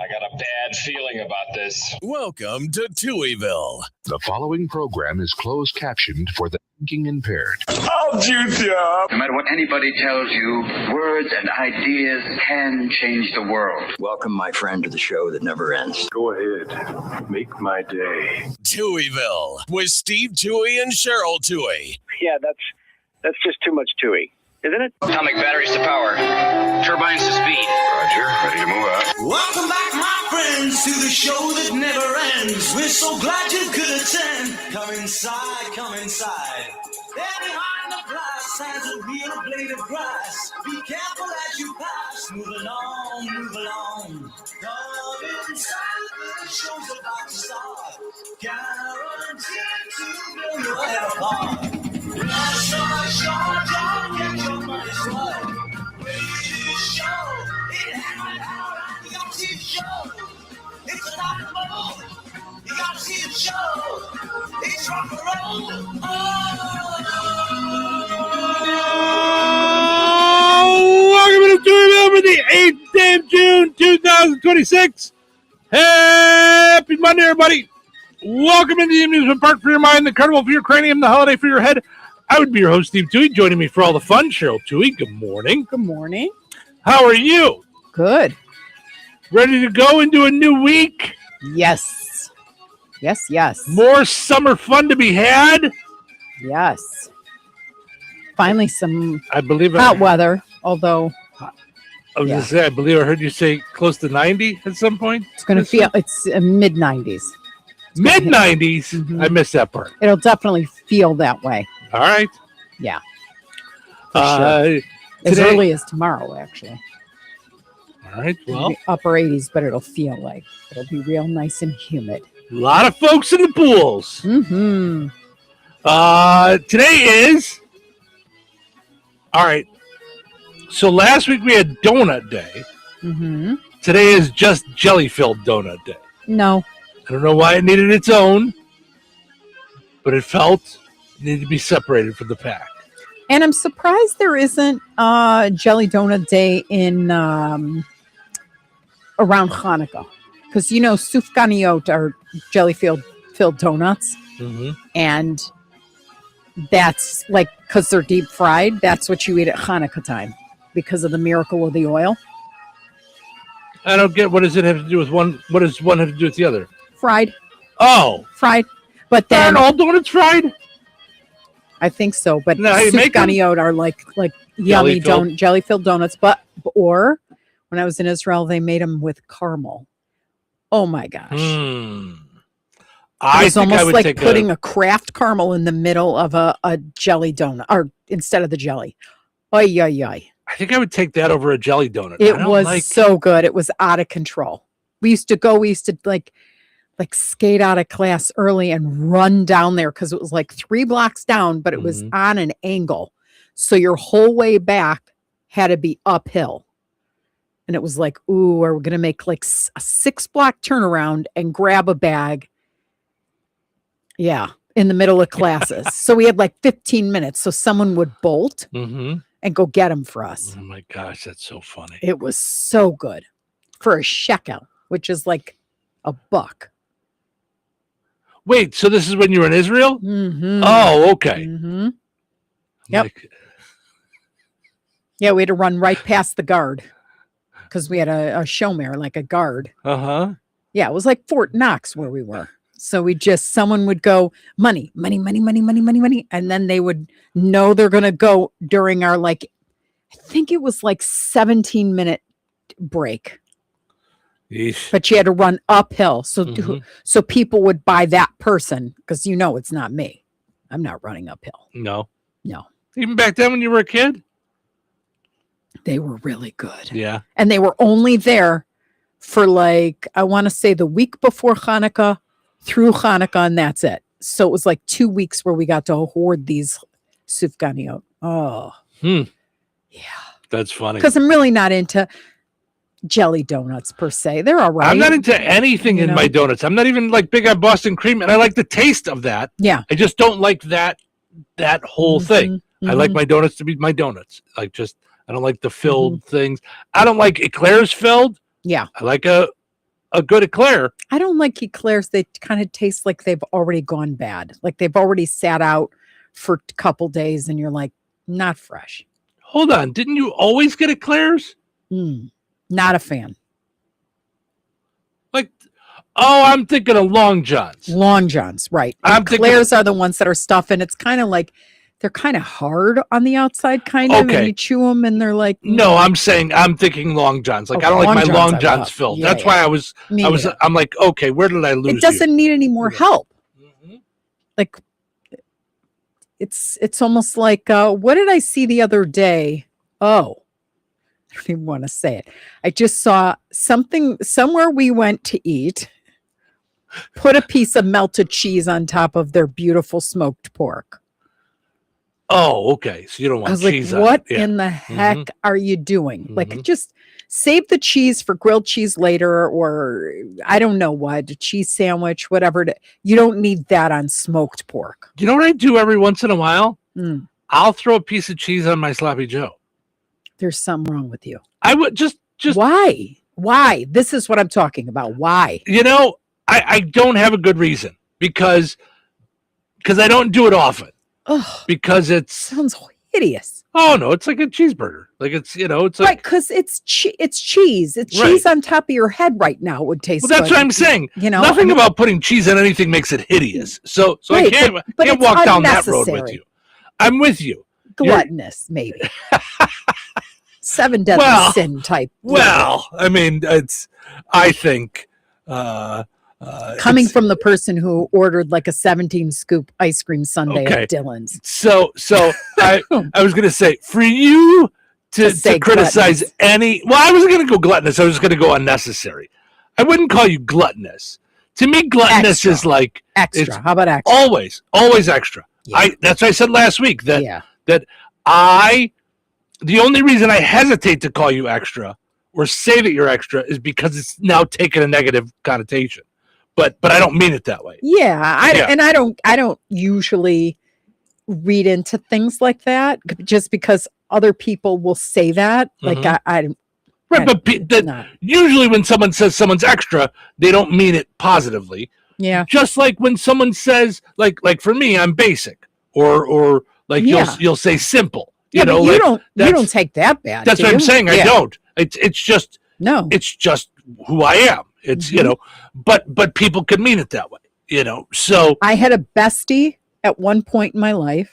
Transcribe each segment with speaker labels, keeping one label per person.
Speaker 1: I got a bad feeling about this.
Speaker 2: Welcome to Touhyville.
Speaker 3: The following program is closed captioned for the thinking impaired.
Speaker 1: I'll juice you up.
Speaker 4: No matter what anybody tells you, words and ideas can change the world.
Speaker 5: Welcome, my friend, to the show that never ends.
Speaker 1: Go ahead. Make my day.
Speaker 2: Touhyville with Steve Touhy and Cheryl Touhy.
Speaker 6: Yeah, that's just too much Touhy, isn't it?
Speaker 4: Atomic batteries to power, turbines to speed.
Speaker 1: Roger. Ready to move out.
Speaker 7: Welcome back, my friends, to the show that never ends. We're so glad you could attend. Come inside, come inside. There behind the glass stands a real blade of grass. Be careful as you pass. Move along, move along. Come inside, the show's about to start. Guaranteed to blow your head apart. Rush on short, don't get your money's worth. Radio show, it had my power, you gotta see the show. It's a rock and roll, you gotta see the show. It's rock and roll.
Speaker 8: Welcome to Touhyville for the 8th day of June, 2026. Happy Monday, everybody. Welcome into the amusement park for your mind, the carnival for your cranium, the holiday for your head. I would be your host, Steve Touhy. Joining me for all the fun, Cheryl Touhy. Good morning.
Speaker 9: Good morning.
Speaker 8: How are you?
Speaker 9: Good.
Speaker 8: Ready to go into a new week?
Speaker 9: Yes. Yes, yes.
Speaker 8: More summer fun to be had?
Speaker 9: Yes. Finally some
Speaker 8: I believe
Speaker 9: hot weather, although
Speaker 8: I was going to say, I believe I heard you say close to 90 at some point.
Speaker 9: it's going to feel, it's mid-90s.
Speaker 8: Mid-90s?
Speaker 9: Mm-hmm.
Speaker 8: I missed that part.
Speaker 9: It'll definitely feel that way.
Speaker 8: All right.
Speaker 9: Yeah. Sure. As
Speaker 8: Today,
Speaker 9: early as tomorrow, actually.
Speaker 8: all right.
Speaker 9: It'll
Speaker 8: Well,
Speaker 9: be upper 80s, but it'll feel like it'll be real nice and humid.
Speaker 8: a lot of folks in the pools.
Speaker 9: Mm-hmm.
Speaker 8: Today is, all right. So last week we had Donut Day.
Speaker 9: Mm-hmm.
Speaker 8: Today is just jelly-filled Donut Day.
Speaker 9: No.
Speaker 8: I don't know why it needed its own, but it felt it needed to be separated from the pack.
Speaker 9: And I'm surprised there isn't Jelly Donut Day in around Hanukkah. Because, you know, sufganiyot are jelly-filled donuts.
Speaker 8: Mm-hmm.
Speaker 9: And that's like, because they're deep fried, that's what you eat at Hanukkah time because of the miracle of the oil.
Speaker 8: I don't get, what does it have to do with one? What does one have to do with the other?
Speaker 9: Fried.
Speaker 8: Oh.
Speaker 9: Fried. But then,
Speaker 8: aren't all donuts fried?
Speaker 9: I think so. But
Speaker 8: Now, how you make them?
Speaker 9: sufganiyot are like yummy
Speaker 8: Jelly-filled?
Speaker 9: jelly-filled donuts. Or when I was in Israel, they made them with caramel. Oh my gosh.
Speaker 8: I
Speaker 9: It's
Speaker 8: think I
Speaker 9: almost
Speaker 8: would
Speaker 9: like
Speaker 8: take
Speaker 9: putting a Kraft caramel in the middle of a jelly donut, or instead of the jelly. Oy, oy, oy.
Speaker 8: I think I would take that over a jelly donut.
Speaker 9: It
Speaker 8: I don't
Speaker 9: was so good. It was out of control. We used to like skate out of class early and run down there because it was like 3 blocks down, but it was on an angle. So your whole way back had to be uphill. And it was like, ooh, are we going to make like a 6-block turnaround and grab a bag? Yeah, in the middle of classes. So we had like 15 minutes. So someone would bolt and go get them for us.
Speaker 8: Oh my gosh, that's so funny.
Speaker 9: It was so good for a shekel, which is like $1.
Speaker 8: Wait, so this is when you were in Israel?
Speaker 9: Mm-hmm.
Speaker 8: Oh, okay.
Speaker 9: Mm-hmm. Yep. Yeah, we had to run right past the guard because we had a showmare, like a guard.
Speaker 8: Uh-huh.
Speaker 9: Yeah, it was like Fort Knox where we were. So someone would go, money. And then they would know they're going to go during our, like, I think it was like 17-minute break.
Speaker 8: Yeesh.
Speaker 9: But you had to run uphill. So people would buy that person because, you know, it's not me. I'm not running uphill.
Speaker 8: No.
Speaker 9: Even
Speaker 8: back then when you were a kid?
Speaker 9: They were really good.
Speaker 8: Yeah.
Speaker 9: And they were only there for like, I want to say the week before Hanukkah through Hanukkah, and that's it. So it was like 2 weeks where we got to hoard these sufganiyot. Oh. Yeah.
Speaker 8: That's funny.
Speaker 9: Because I'm really not into jelly donuts per se. They're all right.
Speaker 8: I'm not into anything in my donuts. I'm not even like big on Boston cream, and I like the taste of that.
Speaker 9: Yeah.
Speaker 8: I just don't like that whole thing. I like my donuts to be my donuts. Like just I don't like the filled things. I don't like eclairs filled.
Speaker 9: Yeah.
Speaker 8: I like a a good eclair.
Speaker 9: I don't like eclairs. They kind of taste like they've already gone bad. Like they've already sat out for a couple days and you're like, not fresh.
Speaker 8: Hold on. Didn't you always get eclairs?
Speaker 9: Not a fan.
Speaker 8: Like, oh, I'm thinking of Long Johns.
Speaker 9: Long Johns, right. Eclairs are the ones that are stuffed, and it's kind of like, they're kind of hard on the outside, kind of, and you chew them and they're like.
Speaker 8: No, I'm thinking Long Johns. Like, I don't like my Long Johns filled. That's why I'm like, okay, where did I lose
Speaker 9: It doesn't need any more help. Like, it's almost like, what did I see the other day? Oh, I don't even want to say it. I just saw something somewhere we went to eat, put a piece of melted cheese on top of their beautiful smoked pork.
Speaker 8: Oh, okay. So you don't want cheese on it.
Speaker 9: What in the heck are you doing? Like, just save the cheese for grilled cheese later, or I don't know what, a cheese sandwich, whatever. You don't need that on smoked pork.
Speaker 8: You know what I do every once in a while? I'll throw a piece of cheese on my sloppy Joe.
Speaker 9: There's something wrong with you.
Speaker 8: I would just
Speaker 9: why? This is what I'm talking about. Why?
Speaker 8: You know, I don't have a good reason because I don't do it often.
Speaker 9: Oh,
Speaker 8: because it
Speaker 9: sounds hideous.
Speaker 8: Oh no, it's like a cheeseburger. Like it's it's like,
Speaker 9: right, because it's cheese. It's cheese on top of your head right now. It would taste.
Speaker 8: Well, that's what I'm saying. You know, nothing about putting cheese on anything makes it hideous. So right, I can't walk down that road with you. I'm with you.
Speaker 9: Gluttonous, maybe. 7 deadly sin type.
Speaker 8: Well, I mean, I think.
Speaker 9: Coming from the person who ordered like a 17 scoop ice cream sundae at Dylan's.
Speaker 8: So I was going to say, for you to criticize gluttonous. I wasn't going to go gluttonous. I was going to go unnecessary. I wouldn't call you gluttonous. To me, gluttonous is like
Speaker 9: extra. How about extra?
Speaker 8: Always extra. Yeah. That's what I said last week that the only reason I hesitate to call you extra or say that you're extra is because it's now taken a negative connotation. But I don't mean it that way.
Speaker 9: Yeah, I don't usually read into things like that just because other people will say that. Like
Speaker 8: usually when someone says someone's extra, they don't mean it positively.
Speaker 9: Yeah.
Speaker 8: Just like when someone says like for me, I'm basic, or like you'll say simple.
Speaker 9: You don't take that bad.
Speaker 8: That's what I'm saying. I don't. It's just who I am. It's but people could mean it that way, So
Speaker 9: I had a bestie at one point in my life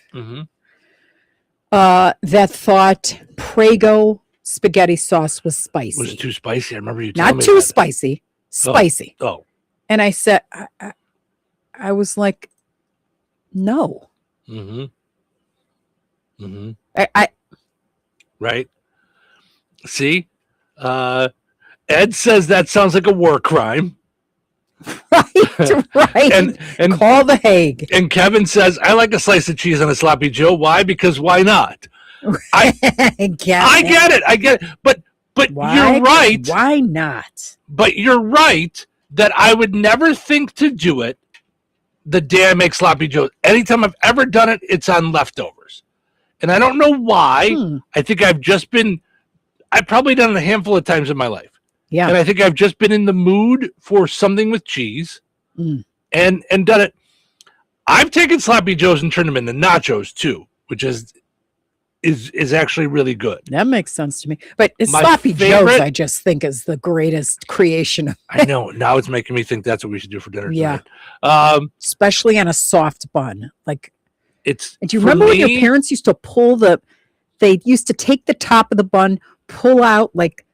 Speaker 9: that thought Prego spaghetti sauce was spicy.
Speaker 8: Was it too spicy? I remember you telling me.
Speaker 9: Not too spicy, spicy.
Speaker 8: Oh.
Speaker 9: And I said, I was like, no.
Speaker 8: Right. See, Ed says that sounds like a war crime.
Speaker 9: Right.
Speaker 8: And
Speaker 9: call the Hague.
Speaker 8: And Kevin says, I like a slice of cheese on a sloppy Joe. Why? Because why not? I get it. But you're right.
Speaker 9: Why not?
Speaker 8: But you're right that I would never think to do it the day I make sloppy Joe. Anytime I've ever done it, it's on leftovers. And I don't know why. I think I've probably done it a handful of times in my life.
Speaker 9: Yeah.
Speaker 8: And I think I've just been in the mood for something with cheese and done it. I've taken sloppy Joes and turned them into nachos too, which is actually really good.
Speaker 9: That makes sense to me. But sloppy Joes, I just think is the greatest creation.
Speaker 8: I know. Now it's making me think that's what we should do for dinner tonight.
Speaker 9: Especially on a soft bun. Like do you remember when your parents used to they used to take the top of the bun, pull out like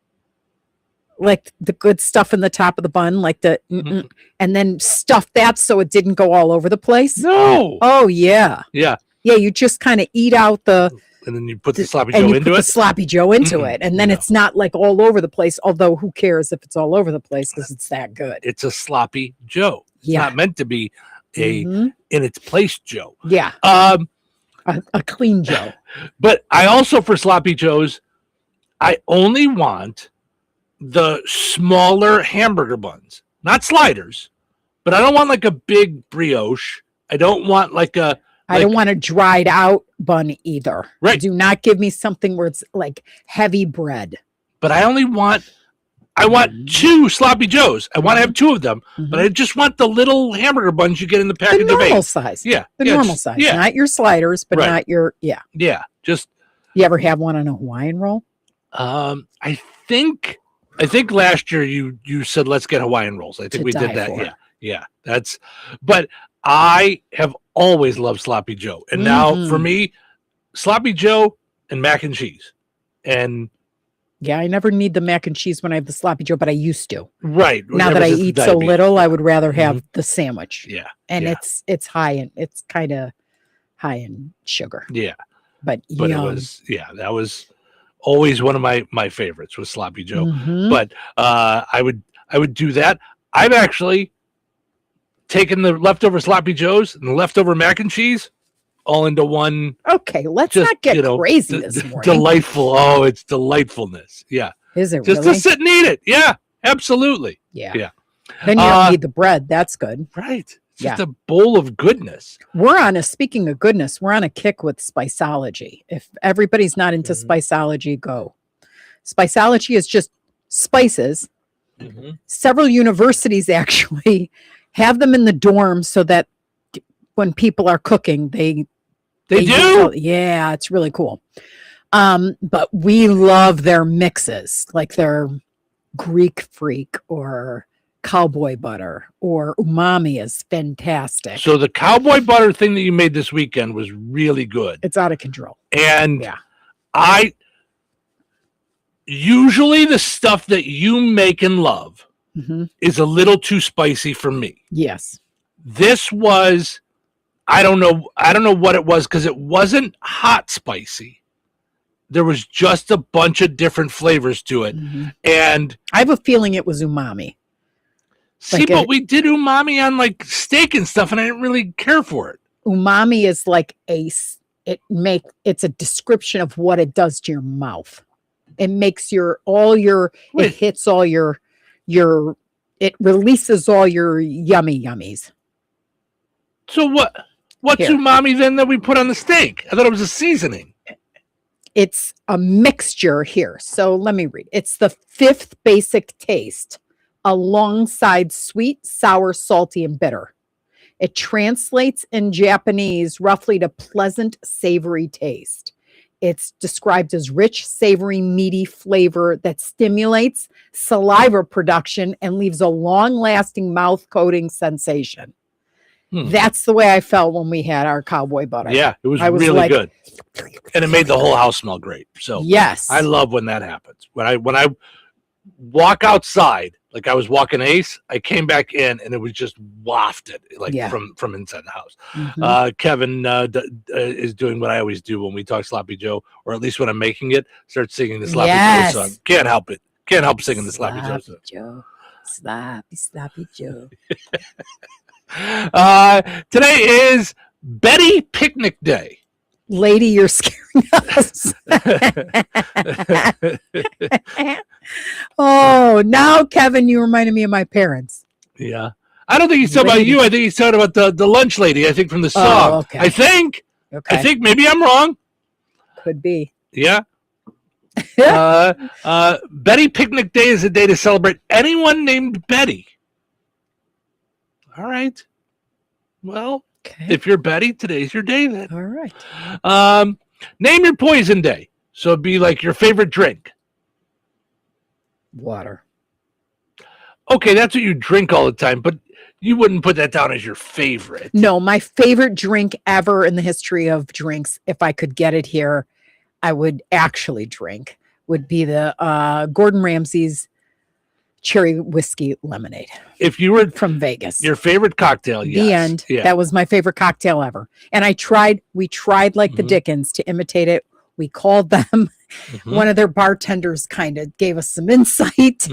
Speaker 9: the good stuff in the top of the bun, like and then stuff that so it didn't go all over the place?
Speaker 8: No.
Speaker 9: Oh yeah.
Speaker 8: Yeah.
Speaker 9: Yeah, you just kind of eat out and
Speaker 8: then you put the sloppy Joe into it.
Speaker 9: The sloppy Joe into it, and then it's not like all over the place. Although who cares if it's all over the place because it's that good.
Speaker 8: It's a sloppy Joe. It's not meant to be in its place Joe.
Speaker 9: Yeah. A clean Joe.
Speaker 8: But I also, for sloppy Joes, I only want the smaller hamburger buns, not sliders. But I don't want like a big brioche. I don't want I
Speaker 9: don't want a dried out bun either.
Speaker 8: Right.
Speaker 9: Do not give me something where it's like heavy bread.
Speaker 8: But I I want 2 Sloppy Joes. I want to have 2 of them, but I just want the little hamburger buns you get in the package of 8.
Speaker 9: The normal size.
Speaker 8: Yeah.
Speaker 9: The normal size.
Speaker 8: Yeah.
Speaker 9: Not your sliders, but not your,
Speaker 8: Yeah. Just.
Speaker 9: You ever have one on a Hawaiian roll?
Speaker 8: I think last year you said, let's get Hawaiian rolls. I think we did that.
Speaker 9: For.
Speaker 8: Yeah. But I have always loved Sloppy Joe. And now for me, Sloppy Joe and mac and cheese. And
Speaker 9: yeah, I never need the mac and cheese when I have the Sloppy Joe, but I used to.
Speaker 8: Right.
Speaker 9: Now that I eat so little, I would rather have the sandwich.
Speaker 8: Yeah.
Speaker 9: And it's kind of high in sugar.
Speaker 8: Yeah.
Speaker 9: But
Speaker 8: it was, that was always one of my favorites was Sloppy Joe. But I would do that. I've actually taken the leftover Sloppy Joes and the leftover mac and cheese all into one.
Speaker 9: Okay, let's not get crazy this morning.
Speaker 8: Delightful. Oh, it's delightfulness. Yeah.
Speaker 9: Is it
Speaker 8: just
Speaker 9: really?
Speaker 8: To sit and eat it. Yeah, absolutely.
Speaker 9: Yeah. Then you don't need the bread. That's good.
Speaker 8: Right. It's just a bowl of goodness.
Speaker 9: Speaking of goodness, we're on a kick with Spiceology. If everybody's not into Spiceology, go. Spiceology is just spices. Several universities actually have them in the dorms so that when people are cooking, they do. Yeah, it's really cool. But we love their mixes, like their Greek Freak or cowboy butter or umami is fantastic.
Speaker 8: So the cowboy butter thing that you made this weekend was really good.
Speaker 9: It's out of control.
Speaker 8: And I usually the stuff that you make and love is a little too spicy for me.
Speaker 9: Yes.
Speaker 8: This was, I don't know what it was because it wasn't hot spicy. There was just a bunch of different flavors to it. And
Speaker 9: I have a feeling it was umami.
Speaker 8: See, but we did umami on like steak and stuff, and I didn't really care for it.
Speaker 9: Umami is like it's a description of what it does to your mouth. It makes it hits all your it releases all your yummy yummies.
Speaker 8: So what's umami then that we put on the steak? I thought it was a seasoning.
Speaker 9: It's a mixture here. So let me read. It's the 5th basic taste alongside sweet, sour, salty, and bitter. It translates in Japanese roughly to pleasant, savory taste. It's described as rich, savory, meaty flavor that stimulates saliva production and leaves a long-lasting mouth-coating sensation. That's the way I felt when we had our cowboy butter.
Speaker 8: Yeah, it was really good. And it made the whole house smell great. So
Speaker 9: yes,
Speaker 8: I love when that happens. When I walk outside, like I was walking Ace, I came back in and it was just wafted from inside the house. Kevin is doing what I always do when we talk Sloppy Joe, or at least when I'm making it, start singing the Sloppy Joe song. Can't help it. Can't help singing the Sloppy Joe song.
Speaker 9: Sloppy Joe.
Speaker 8: Today is Betty Picnic Day.
Speaker 9: Lady, you're scaring us. Oh, now, Kevin, you reminded me of my parents.
Speaker 8: Yeah. I don't think he's talking about you. I think he's talking about the lunch lady, I think, from the song.
Speaker 9: Oh, okay.
Speaker 8: I think.
Speaker 9: Okay.
Speaker 8: I think maybe I'm wrong.
Speaker 9: Could be.
Speaker 8: Yeah. Betty Picnic Day is a day to celebrate anyone named Betty. All right. Well, if you're Betty, today's your day then.
Speaker 9: All right.
Speaker 8: Name your poison day. So it'd be like your favorite drink.
Speaker 9: Water.
Speaker 8: Okay, that's what you drink all the time, but you wouldn't put that down as your favorite.
Speaker 9: No, my favorite drink ever in the history of drinks, if I could get it here, I would actually drink, would be the Gordon Ramsay's cherry whiskey lemonade.
Speaker 8: If you were
Speaker 9: from Vegas,
Speaker 8: your favorite cocktail, yes.
Speaker 9: The end. Yeah. That was my favorite cocktail ever. And we tried like the Dickens to imitate it. We called them. One of their bartenders kind of gave us some insight.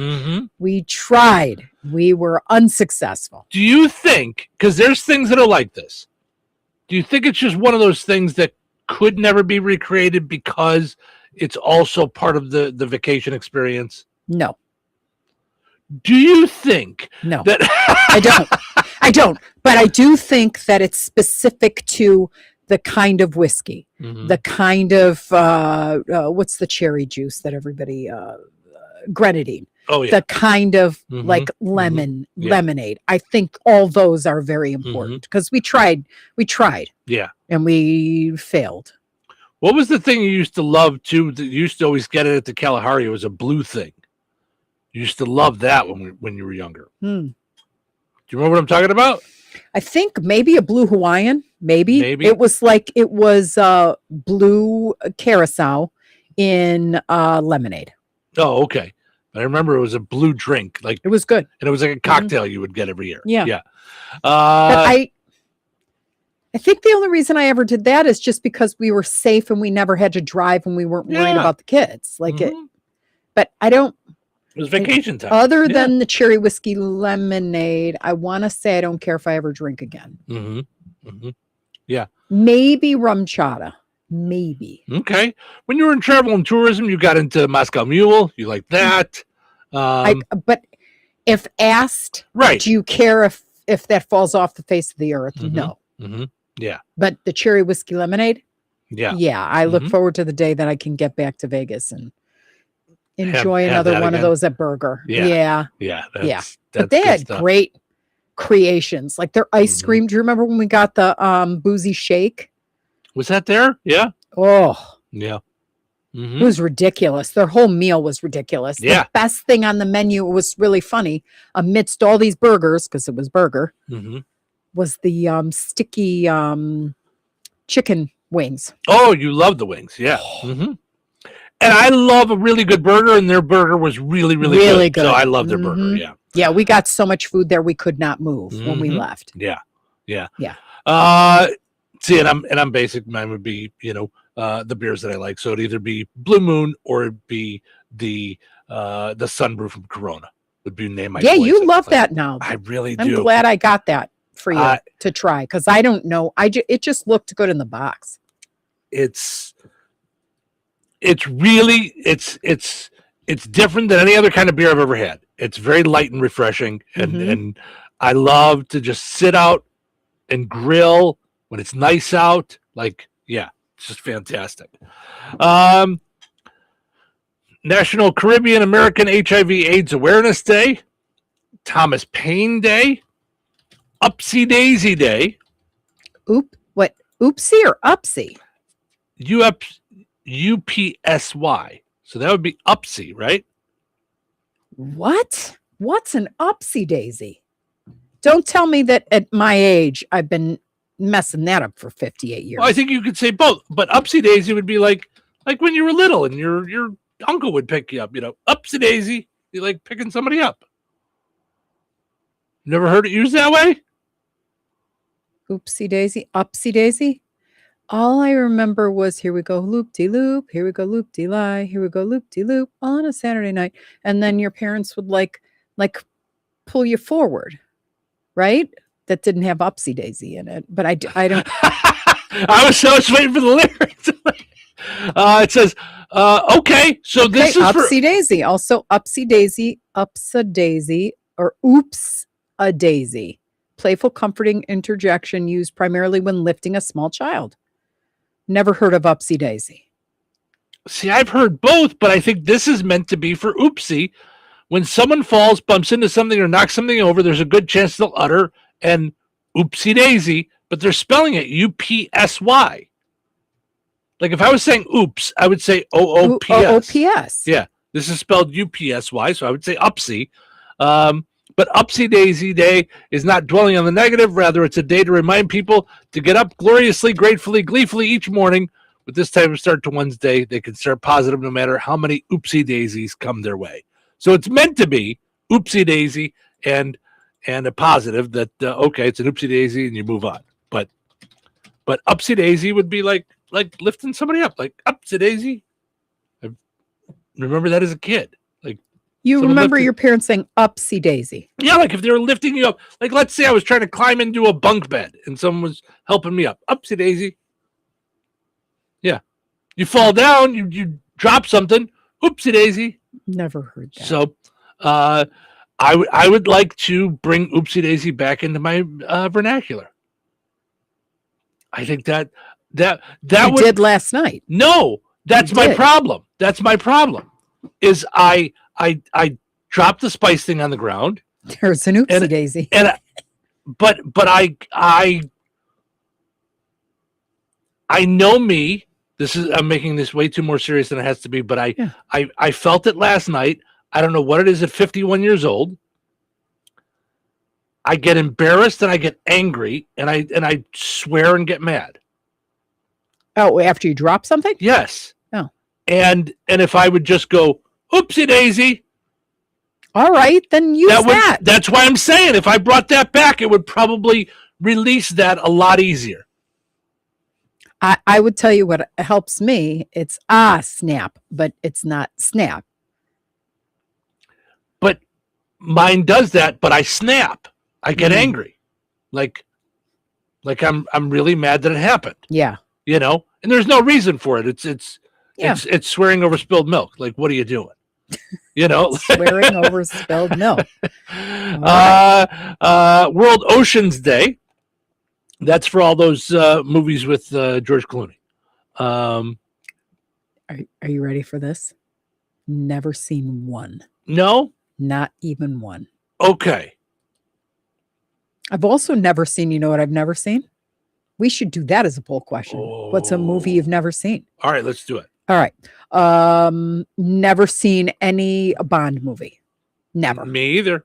Speaker 9: We tried. We were unsuccessful.
Speaker 8: Do you think, because there's things that are like this, do you think it's just one of those things that could never be recreated because it's also part of the vacation experience?
Speaker 9: No.
Speaker 8: Do you think
Speaker 9: that I don't, but I do think that it's specific to the kind of whiskey, the kind of what's the cherry juice that everybody grenadine.
Speaker 8: Oh yeah.
Speaker 9: the kind of
Speaker 8: Mhm,
Speaker 9: like
Speaker 8: mhm.
Speaker 9: lemon
Speaker 8: Yeah.
Speaker 9: lemonade. I think all those are very important because we tried
Speaker 8: Yeah.
Speaker 9: and we failed.
Speaker 8: What was the thing you used to love too? That you used to always get it at the Kalahari. It was a blue thing. You used to love that when you were younger.
Speaker 9: Hmm.
Speaker 8: Do you remember what I'm talking about?
Speaker 9: I think maybe a blue Hawaiian. Maybe it was blue carousel in lemonade.
Speaker 8: Oh, okay. I remember it was a blue drink, like
Speaker 9: It was good.
Speaker 8: and it was like a cocktail you would get every year.
Speaker 9: Yeah.
Speaker 8: Yeah.
Speaker 9: But I think the only reason I ever did that is just because we were safe and we never had to drive and we weren't worried
Speaker 8: Yeah.
Speaker 9: about the kids. Like it.
Speaker 8: Mhm.
Speaker 9: But I don't.
Speaker 8: It was vacation time.
Speaker 9: Other
Speaker 8: Yeah.
Speaker 9: than the cherry whiskey lemonade, I want to say I don't care if I ever drink again.
Speaker 8: Mm-hmm. Mm-hmm. Yeah.
Speaker 9: Maybe rum chata. Maybe.
Speaker 8: Okay. When you were in travel and tourism, you got into Moscow Mule. You like that?
Speaker 9: But if asked,
Speaker 8: Right.
Speaker 9: do you care if that falls off the face of the earth? No.
Speaker 8: Mm-hmm. Yeah.
Speaker 9: But the cherry whiskey lemonade,
Speaker 8: Yeah.
Speaker 9: yeah, I look
Speaker 8: Mhm.
Speaker 9: forward to the day that I can get back to Vegas and enjoy
Speaker 8: have
Speaker 9: another
Speaker 8: that
Speaker 9: one of
Speaker 8: again.
Speaker 9: those at Burger.
Speaker 8: Yeah.
Speaker 9: Yeah.
Speaker 8: Yeah.
Speaker 9: Yeah.
Speaker 8: That's
Speaker 9: But they
Speaker 8: good
Speaker 9: had
Speaker 8: stuff.
Speaker 9: great creations, like their ice
Speaker 8: Mhm.
Speaker 9: cream. Do you remember when we got the boozy shake?
Speaker 8: Was that there? Yeah.
Speaker 9: Oh,
Speaker 8: Yeah. Mm-hmm.
Speaker 9: it was ridiculous. Their whole meal was ridiculous.
Speaker 8: Yeah.
Speaker 9: The best thing on the menu was really funny amidst all these burgers, because it was burger,
Speaker 8: Mm-hmm.
Speaker 9: was the sticky chicken wings.
Speaker 8: Oh, you love the wings. Yeah. Mm-hmm. And I love a really good burger, and their burger was really, really,
Speaker 9: Really
Speaker 8: good.
Speaker 9: good.
Speaker 8: So I love their burger.
Speaker 9: Mhm.
Speaker 8: Yeah.
Speaker 9: Yeah, we got so much food there we could not move when we
Speaker 8: Mhm.
Speaker 9: left.
Speaker 8: Yeah. Yeah.
Speaker 9: Yeah.
Speaker 8: See, and I'm basic. Mine would be, the beers that I like. So it'd either be Blue Moon or it'd be the Sunbrew from Corona would be name my
Speaker 9: Yeah, you
Speaker 8: choices.
Speaker 9: love
Speaker 8: Like,
Speaker 9: that now.
Speaker 8: I really
Speaker 9: I'm
Speaker 8: do.
Speaker 9: glad I got that for you
Speaker 8: I-
Speaker 9: to try because I don't know. It just looked good in the box.
Speaker 8: It's really it's different than any other kind of beer I've ever had. It's very light and refreshing, and
Speaker 9: Mhm.
Speaker 8: and I love to just sit out and grill when it's nice out. Like, yeah, it's just fantastic. National Caribbean American HIV/AIDS Awareness Day, Thomas Paine Day, Upsy Daisy Day,
Speaker 9: Oopsie or upsy?
Speaker 8: UPSY. So that would be Upsy, right?
Speaker 9: What? What's an upsy daisy? Don't tell me that at my age I've been messing that up for 58 years.
Speaker 8: Well, I think you could say both, but Upsy Daisy would be like when you were little and your uncle would pick you up. Upsy Daisy, you like picking somebody up. Never heard it used that way?
Speaker 9: Oopsie daisy, upsy daisy. All I remember was here we go loop de loop, here we go loop de lie, here we go loop de loop on a Saturday night, and then your parents would like pull you forward, right? That didn't have upsy daisy in it, but I don't.
Speaker 8: I was waiting for the lyrics. It says, okay, so this is
Speaker 9: upsy daisy. Also upsy daisy, ups a daisy, or oops a daisy. Playful, comforting interjection used primarily when lifting a small child. Never heard of upsy daisy.
Speaker 8: See, I've heard both, but I think this is meant to be for oopsie. When someone falls, bumps into something, or knocks something over, there's a good chance they'll utter an oopsie daisy, but they're spelling it UPSY. Like if I was saying oops, I would say OOPS.
Speaker 9: OOPS.
Speaker 8: Yeah, this is spelled UPSY, so I would say upsy. But Upsy Daisy Day is not dwelling on the negative. Rather, it's a day to remind people to get up gloriously, gratefully, gleefully each morning. With this type of start to one's day, they can start positive no matter how many oopsie daisies come their way. So it's meant to be oopsie daisy and a positive that, okay, it's an oopsie daisy and you move on. But upsy daisy would be like lifting somebody up, like upsy daisy. I remember that as a kid. Like,
Speaker 9: You
Speaker 8: someone
Speaker 9: remember
Speaker 8: lifted-
Speaker 9: your parents saying upsy daisy.
Speaker 8: Yeah, like if they were lifting you up, like let's say I was trying to climb into a bunk bed and someone was helping me up. Upsy daisy. Yeah. You fall down, you drop something. Oopsie daisy.
Speaker 9: Never heard that.
Speaker 8: So I would like to bring oopsie daisy back into my vernacular. I think that
Speaker 9: you
Speaker 8: would
Speaker 9: did last night.
Speaker 8: No, that's
Speaker 9: You
Speaker 8: my
Speaker 9: did.
Speaker 8: problem. That's my problem. Is I dropped the spice thing on the ground.
Speaker 9: There's an oopsie daisy.
Speaker 8: But I know me. I'm making this way too more serious than it has to be, but I felt it last night. I don't know what it is at 51 years old. I get embarrassed and I get angry and I swear and get mad.
Speaker 9: Oh, after you drop something?
Speaker 8: Yes.
Speaker 9: Oh.
Speaker 8: And if I would just go, oopsie daisy.
Speaker 9: All right, then use that.
Speaker 8: That's why I'm saying if I brought that back, it would probably release that a lot easier.
Speaker 9: I would tell you what helps me. It's snap, but it's not snap.
Speaker 8: But mine does that, but I snap. I get angry. Like I'm really mad that it happened.
Speaker 9: Yeah.
Speaker 8: You know, and there's no reason for it. It's swearing over spilled milk. Like, what are you doing? You know,
Speaker 9: swearing over spilled milk.
Speaker 8: World Oceans Day. That's for all those movies with George Clooney.
Speaker 9: Are you ready for this? Never seen one.
Speaker 8: No?
Speaker 9: Not even one.
Speaker 8: Okay.
Speaker 9: I've also never seen, you know what I've never seen? We should do that as a poll question. What's a movie you've never seen?
Speaker 8: All right, let's do it.
Speaker 9: All right. Never seen any Bond movie. Never.
Speaker 8: Me either.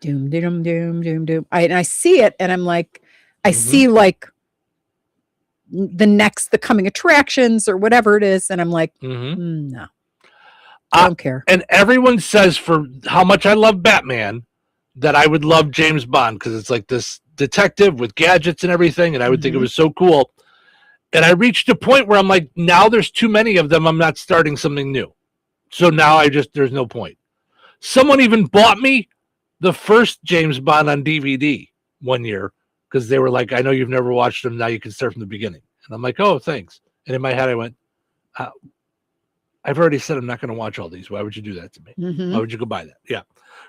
Speaker 9: Doom, doom, doom, doom, doom. I see it and I'm like, I see like the coming attractions or whatever it is. And I'm like, no, I don't care.
Speaker 8: And everyone says for how much I love Batman that I would love James Bond because it's like this detective with gadgets and everything. And I would think it was so cool. And I reached a point where I'm like, now there's too many of them. I'm not starting something new. So now there's no point. Someone even bought me the first James Bond on DVD one year because they were like, I know you've never watched them. Now you can start from the beginning. And I'm like, oh, thanks. And in my head, I went, I've already said I'm not going to watch all these. Why would you do that to me? Why would you go buy that? Yeah.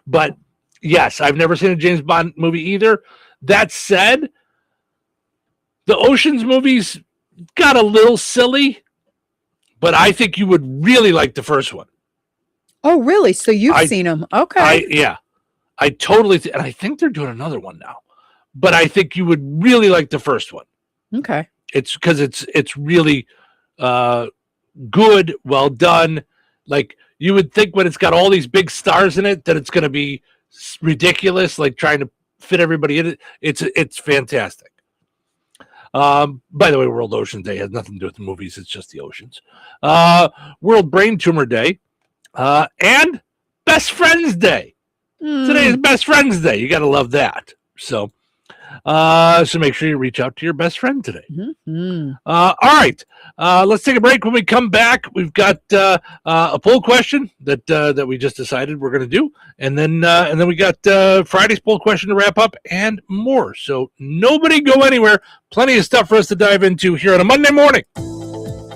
Speaker 8: But yes, I've never seen a James Bond movie either. That said, the Ocean's movies got a little silly, but I think you would really like the first one.
Speaker 9: Oh, really? So you've seen them. Okay.
Speaker 8: I totally, and I think they're doing another one now, but I think you would really like the first one.
Speaker 9: Okay.
Speaker 8: It's because it's really good, well done. Like you would think when it's got all these big stars in it that it's going to be ridiculous, like trying to fit everybody in it. It's fantastic. By the way, World Ocean Day has nothing to do with the movies. It's just the oceans. World Brain Tumor Day, and Best Friends Day. Today is Best Friends Day. You got to love that. So make sure you reach out to your best friend today. All right. Let's take a break. When we come back, we've got a poll question that we just decided we're going to do. And then we got Friday's poll question to wrap up and more. So nobody go anywhere. Plenty of stuff for us to dive into here on a Monday morning.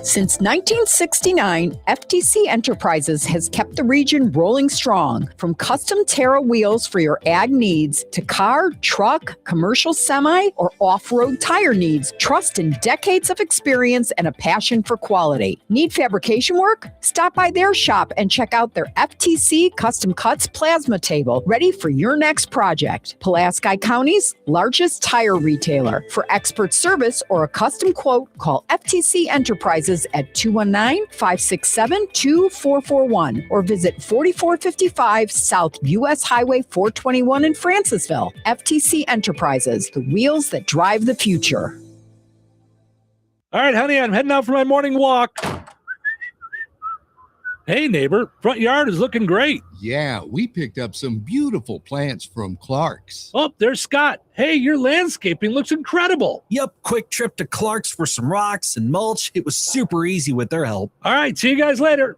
Speaker 10: Since 1969, FTC Enterprises has kept the region rolling strong. From custom Terra wheels for your ag needs to car, truck, commercial semi, or off-road tire needs, trust in decades of experience and a passion for quality. Need fabrication work? Stop by their shop and check out their FTC Custom Cuts plasma table, ready for your next project. Pulaski County's largest tire retailer. For expert service or a custom quote, call FTC Enterprises at 219-567-2441 or visit 4455 South US Highway 421 in Francisville. FTC Enterprises, the wheels that drive the future.
Speaker 8: All right, honey, I'm heading out for my morning walk. Hey, neighbor, front yard is looking great.
Speaker 11: Yeah, we picked up some beautiful plants from Clark's.
Speaker 8: Oh, there's Scott. Hey, your landscaping looks incredible.
Speaker 12: Yep, quick trip to Clark's for some rocks and mulch. It was super easy with their help.
Speaker 8: All right, see you guys later.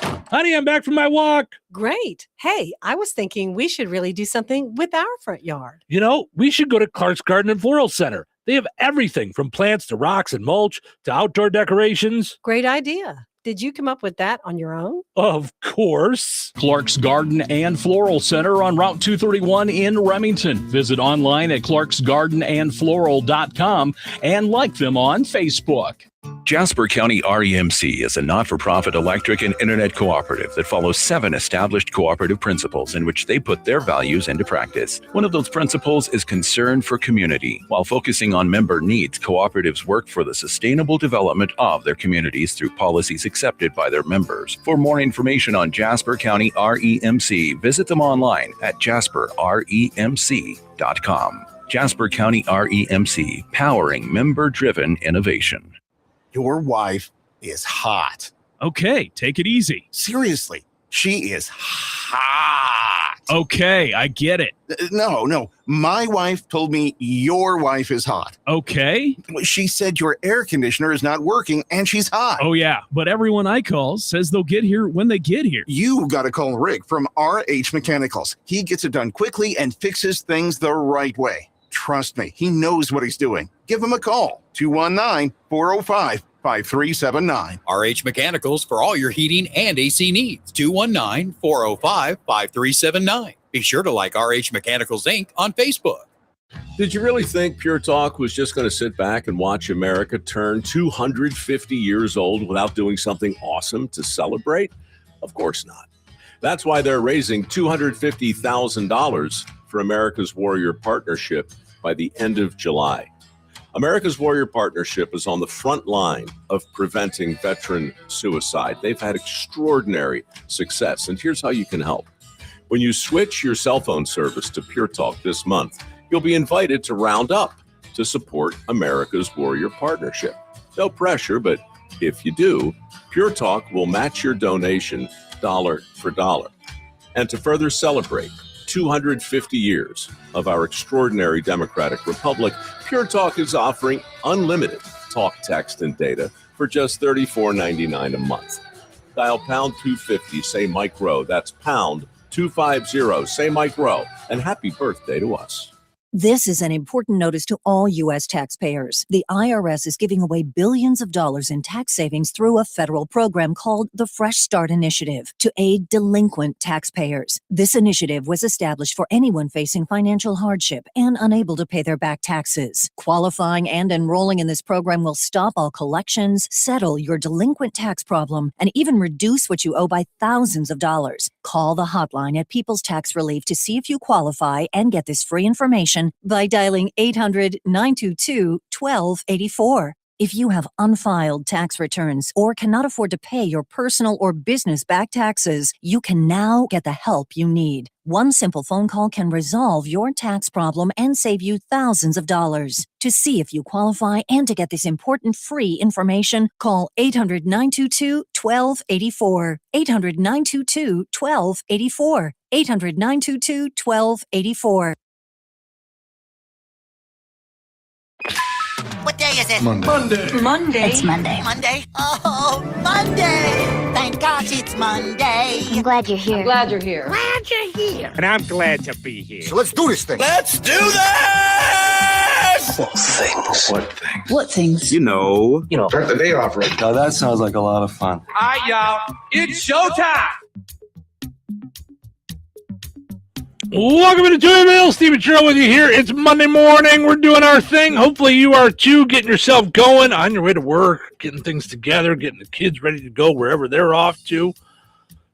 Speaker 8: Honey, I'm back from my walk.
Speaker 13: Great. Hey, I was thinking we should really do something with our front yard.
Speaker 8: You know, we should go to Clark's Garden and Floral Center. They have everything from plants to rocks and mulch to outdoor decorations.
Speaker 13: Great idea. Did you come up with that on your own?
Speaker 8: Of course.
Speaker 14: Clark's Garden and Floral Center on Route 231 in Remington. Visit online at clarksgardenandfloral.com and like them on Facebook.
Speaker 15: Jasper County REMC is a not-for-profit electric and internet cooperative that follows 7 established cooperative principles in which they put their values into practice. One of those principles is concern for community. While focusing on member needs, cooperatives work for the sustainable development of their communities through policies accepted by their members. For more information on Jasper County REMC, visit them online at jasperremc.com. Jasper County REMC, powering member-driven innovation.
Speaker 16: Your wife is hot.
Speaker 14: Okay, take it easy.
Speaker 16: Seriously, she is hot.
Speaker 14: Okay, I get it.
Speaker 16: No. My wife told me your wife is hot.
Speaker 14: Okay.
Speaker 16: She said your air conditioner is not working and she's hot.
Speaker 14: Oh, yeah, but everyone I call says they'll get here when they get here.
Speaker 16: You got to call Rick from RH Mechanicals. He gets it done quickly and fixes things the right way. Trust me, he knows what he's doing. Give him a call, 219-405-5379.
Speaker 17: RH Mechanicals for all your heating and AC needs, 219-405-5379. Be sure to like RH Mechanicals Inc. on Facebook.
Speaker 18: Did you really think Pure Talk was just going to sit back and watch America turn 250 years old without doing something awesome to celebrate? Of course not. That's why they're raising $250,000 for America's Warrior Partnership by the end of July. America's Warrior Partnership is on the front line of preventing veteran suicide. They've had extraordinary success, and here's how you can help. When you switch your cell phone service to Pure Talk this month, you'll be invited to round up to support America's Warrior Partnership. No pressure, but if you do, Pure Talk will match your donation dollar for dollar. And to further celebrate 250 years of our extraordinary democratic republic, Pure Talk is offering unlimited talk, text, and data for just $34.99 a month. Dial pound 250, say Mike Rowe. That's pound 250, say Mike Rowe. And happy birthday to us.
Speaker 19: This is an important notice to all U.S. taxpayers. The IRS is giving away billions of dollars in tax savings through a federal program called the Fresh Start Initiative to aid delinquent taxpayers. This initiative was established for anyone facing financial hardship and unable to pay their back taxes. Qualifying and enrolling in this program will stop all collections, settle your delinquent tax problem, and even reduce what you owe by thousands of dollars. Call the hotline at People's Tax Relief to see if you qualify and get this free information by dialing 800-922-1284. If you have unfiled tax returns or cannot afford to pay your personal or business back taxes, you can now get the help you need. One simple phone call can resolve your tax problem and save you thousands of dollars. To see if you qualify and to get this important free information, call 800-922-1284. 800-922-1284. 800-922-1284.
Speaker 20: What day is it?
Speaker 11: Monday.
Speaker 20: Monday.
Speaker 21: It's Monday.
Speaker 20: Monday. Oh, Monday. Thank gosh it's Monday.
Speaker 21: I'm glad you're here.
Speaker 20: Glad you're here.
Speaker 8: And I'm glad to be here.
Speaker 16: So let's do this thing.
Speaker 7: Let's do this!
Speaker 5: What things?
Speaker 21: What things?
Speaker 5: You know.
Speaker 16: Start the day off right.
Speaker 22: Now that sounds like a lot of fun.
Speaker 7: All right, y'all. It's showtime.
Speaker 8: Welcome to Touhyville. Steve and Cheryl with you here. It's Monday morning. We're doing our thing. Hopefully you are too, getting yourself going on your way to work, getting things together, getting the kids ready to go wherever they're off to.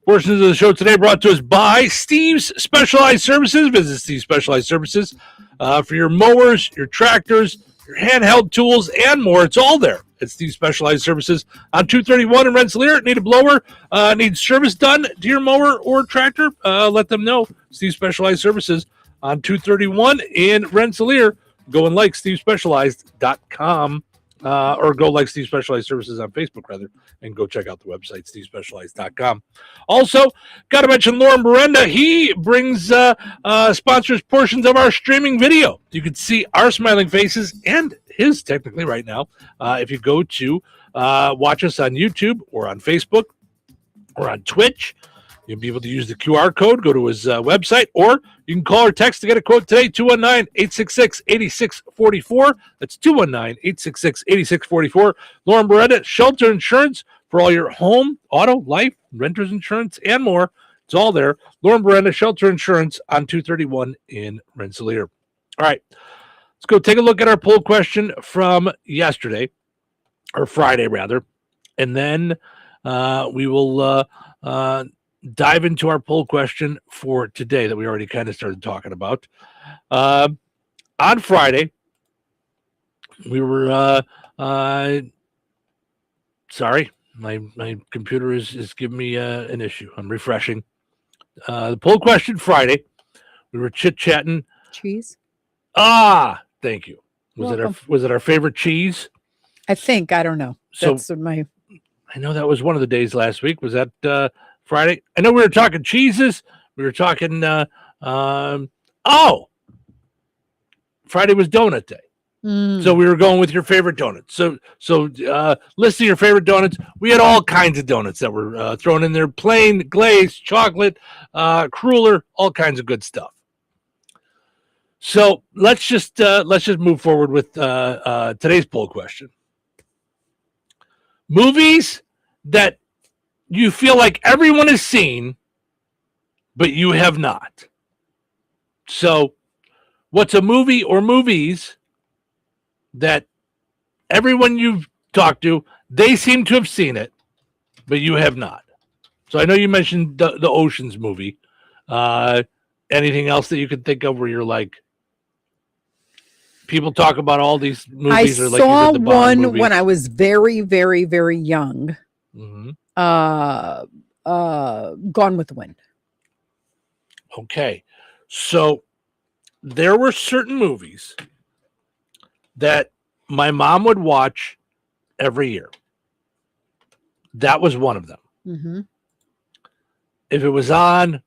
Speaker 8: Portions of the show today brought to us by Steve's Specialized Services. Visit Steve's Specialized Services for your mowers, your tractors, your handheld tools, and more. It's all there at Steve's Specialized Services on 231 in Rensselaer. Need a blower, needs service done to your mower or tractor? Let them know. Steve's Specialized Services on 231 in Rensselaer. Go and like stevespecialized.com or go like Steve Specialized Services on Facebook, rather, and go check out the website, stevespecialized.com. Also, got to mention Lauren Berenda. He brings sponsors portions of our streaming video. You can see our smiling faces and his technically right now. If you go to watch us on YouTube or on Facebook or on Twitch, you'll be able to use the QR code, go to his website, or you can call or text to get a quote today, 219-866-8644. That's 219-866-8644. Lauren Beretta, Shelter Insurance for all your home, auto, life, renter's insurance, and more. It's all there. Lauren Beretta, Shelter Insurance on 231 in Rensselaer. All right, let's go take a look at our poll question from yesterday. or Friday rather, and then we will dive into our poll question for today that we already kind of started talking about. On Friday, we were sorry, my computer is giving me an issue. I'm refreshing. The poll question Friday, we were chit-chatting.
Speaker 9: Cheese.
Speaker 8: Thank you.
Speaker 9: Welcome.
Speaker 8: Was it our favorite cheese?
Speaker 9: I think, I don't know.
Speaker 8: So-
Speaker 9: That's my
Speaker 8: I know that was one of the days last week. Was that Friday? I know we were talking cheeses. We were talking Friday was donut day. So we were going with your favorite donuts. So listing your favorite donuts. We had all kinds of donuts that were thrown in there: plain, glazed, chocolate, cruller, all kinds of good stuff. So let's just move forward with today's poll question. Movies that you feel like everyone has seen, but you have not. So, what's a movie or movies that everyone you've talked to, they seem to have seen it, but you have not? So I know you mentioned the Oceans movie. Anything else that you could think of where you're like, people talk about all these movies?
Speaker 9: I saw one when I was very, very, very young.
Speaker 8: Mm-hmm.
Speaker 9: Gone with the Wind.
Speaker 8: Okay. So there were certain movies that my mom would watch every year. That was one of them.
Speaker 9: Mm-hmm.
Speaker 8: If it was on,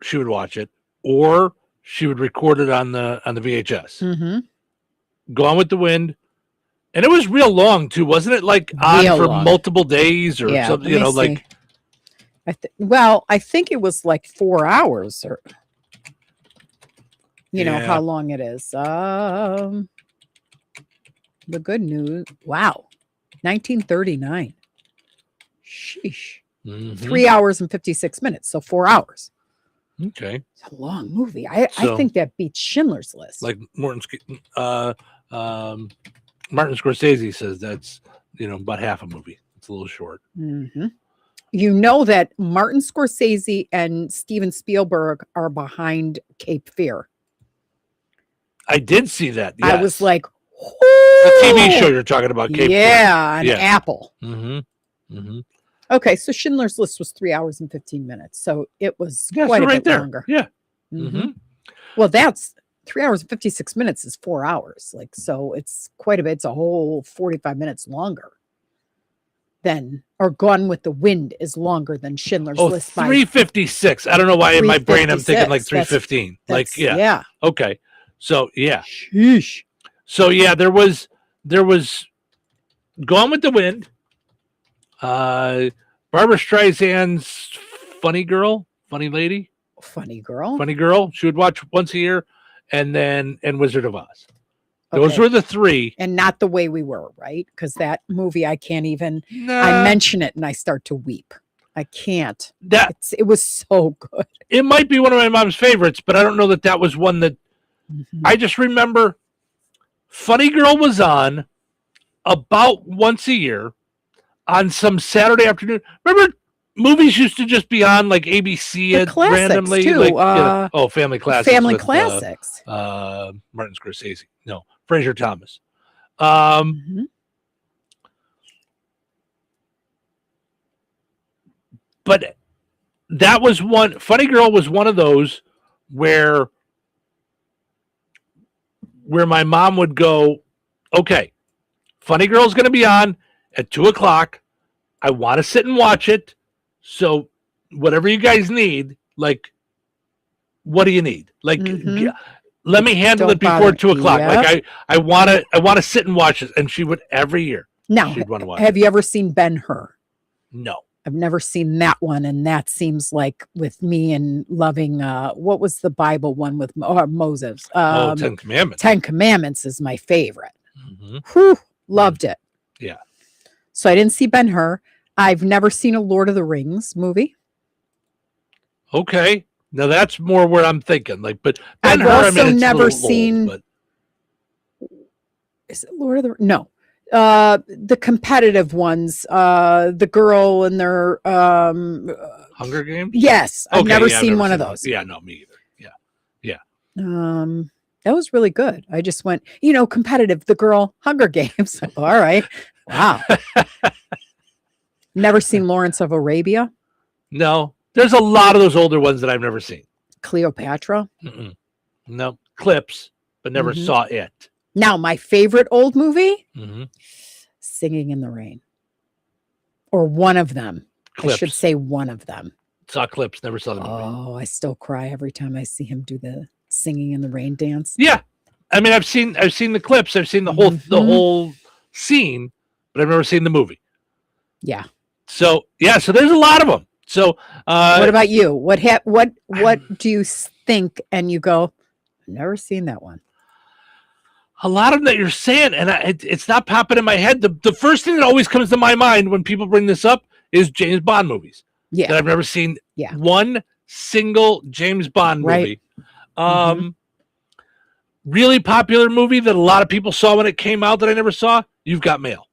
Speaker 8: she would watch it, or she would record it on the VHS.
Speaker 9: Mm-hmm.
Speaker 8: Gone with the Wind. And it was real long too, wasn't it? Like on
Speaker 9: Real
Speaker 8: for
Speaker 9: long.
Speaker 8: multiple days or something, you know, like
Speaker 9: I think it was like 4 hours or know how long it is. The good news. Wow. 1939. Sheesh.
Speaker 8: Mm-hmm.
Speaker 9: 3 hours and 56 minutes. So 4 hours.
Speaker 8: Okay.
Speaker 9: It's a long movie. I think that beats Schindler's List.
Speaker 8: Like Martin Scorsese says that's, about half a movie. It's a little short.
Speaker 9: Mm-hmm. You know that Martin Scorsese and Steven Spielberg are behind Cape Fear.
Speaker 8: I did see that.
Speaker 9: I was like,
Speaker 8: the TV show you're talking about, Cape Fear.
Speaker 9: on Apple.
Speaker 8: Mm-hmm. Mm-hmm.
Speaker 9: Okay, so Schindler's List was 3 hours and 15 minutes. So it was
Speaker 8: Yeah,
Speaker 9: quite
Speaker 8: so
Speaker 9: a
Speaker 8: right
Speaker 9: bit
Speaker 8: there.
Speaker 9: longer.
Speaker 8: Yeah.
Speaker 9: Mm-hmm. Well, that's 3 hours and 56 minutes is 4 hours. So it's quite a bit. It's a whole 45 minutes longer than, or Gone with the Wind is longer than Schindler's List.
Speaker 8: 356. I don't know why in my brain I'm thinking like 315.
Speaker 9: Yeah.
Speaker 8: Okay. So yeah.
Speaker 9: Sheesh.
Speaker 8: So yeah, there was Gone with the Wind. Barbara Streisand's Funny Lady.
Speaker 9: Funny Girl.
Speaker 8: She would watch once a year, and Wizard of Oz. Those were the three.
Speaker 9: And Not the Way We Were, right? Because that movie, I can't even. I mention it and I start to weep. I can't. It was so good.
Speaker 8: It might be one of my mom's favorites, but I don't know that was one that. I just remember Funny Girl was on about once a year on some Saturday afternoon. Remember, movies used to just be on like ABC randomly.
Speaker 9: Too.
Speaker 8: Like, Family Classics.
Speaker 9: Family
Speaker 8: with,
Speaker 9: Classics.
Speaker 8: Martin Scorsese. No, Fraser Thomas. But that was one. Funny Girl was one of those where my mom would go, okay, Funny Girl's going to be on at 2:00. I want to sit and watch it. So whatever you guys need, like, what do you need? Like, let me handle it before 2:00.
Speaker 9: Yep.
Speaker 8: Like, I want to sit and watch it. And she would every year.
Speaker 9: Now,
Speaker 8: she'd want to watch
Speaker 9: have you ever seen Ben-Hur?
Speaker 8: No.
Speaker 9: I've never seen that one, and that seems like with me and loving what was the Bible one with Moses?
Speaker 8: 10 Commandments.
Speaker 9: 10 Commandments is my favorite. Whew, loved it.
Speaker 8: Yeah.
Speaker 9: So I didn't see Ben-Hur. I've never seen a Lord of the Rings movie.
Speaker 8: Okay. Now that's more where I'm thinking. Like, but
Speaker 9: I've
Speaker 8: Ben-Hur,
Speaker 9: also
Speaker 8: it's
Speaker 9: never
Speaker 8: a little
Speaker 9: seen.
Speaker 8: old, but...
Speaker 9: Is it Lord of the? No. The competitive ones, the girl and their
Speaker 8: Hunger Games?
Speaker 9: Yes. I've never seen one of those.
Speaker 8: Yeah, no, me either. Yeah.
Speaker 9: That was really good. I just went, competitive, the girl, Hunger Games. All right. Wow. Never seen Lawrence of Arabia?
Speaker 8: No. There's a lot of those older ones that I've never seen.
Speaker 9: Cleopatra?
Speaker 8: Mm-mm. No. Clips, but never saw it.
Speaker 9: Now, my favorite old movie?
Speaker 8: Mm-hmm.
Speaker 9: Singing in the Rain. Or one of them.
Speaker 8: Clips.
Speaker 9: I should say one of them.
Speaker 8: Saw Clips, never saw the movie.
Speaker 9: Oh, I still cry every time I see him do the Singing in the Rain dance.
Speaker 8: Yeah. I mean, I've seen the clips. I've seen the whole scene, but I've never seen the movie.
Speaker 9: Yeah.
Speaker 8: So there's a lot of them. So
Speaker 9: what about you? What do you think? And you go, I've never seen that one.
Speaker 8: A lot of them that you're saying, and it's not popping in my head. The first thing that always comes to my mind when people bring this up is James Bond movies.
Speaker 9: Yeah.
Speaker 8: That I've never seen one single James Bond movie. Really popular movie that a lot of people saw when it came out that I never saw, You've Got Mail.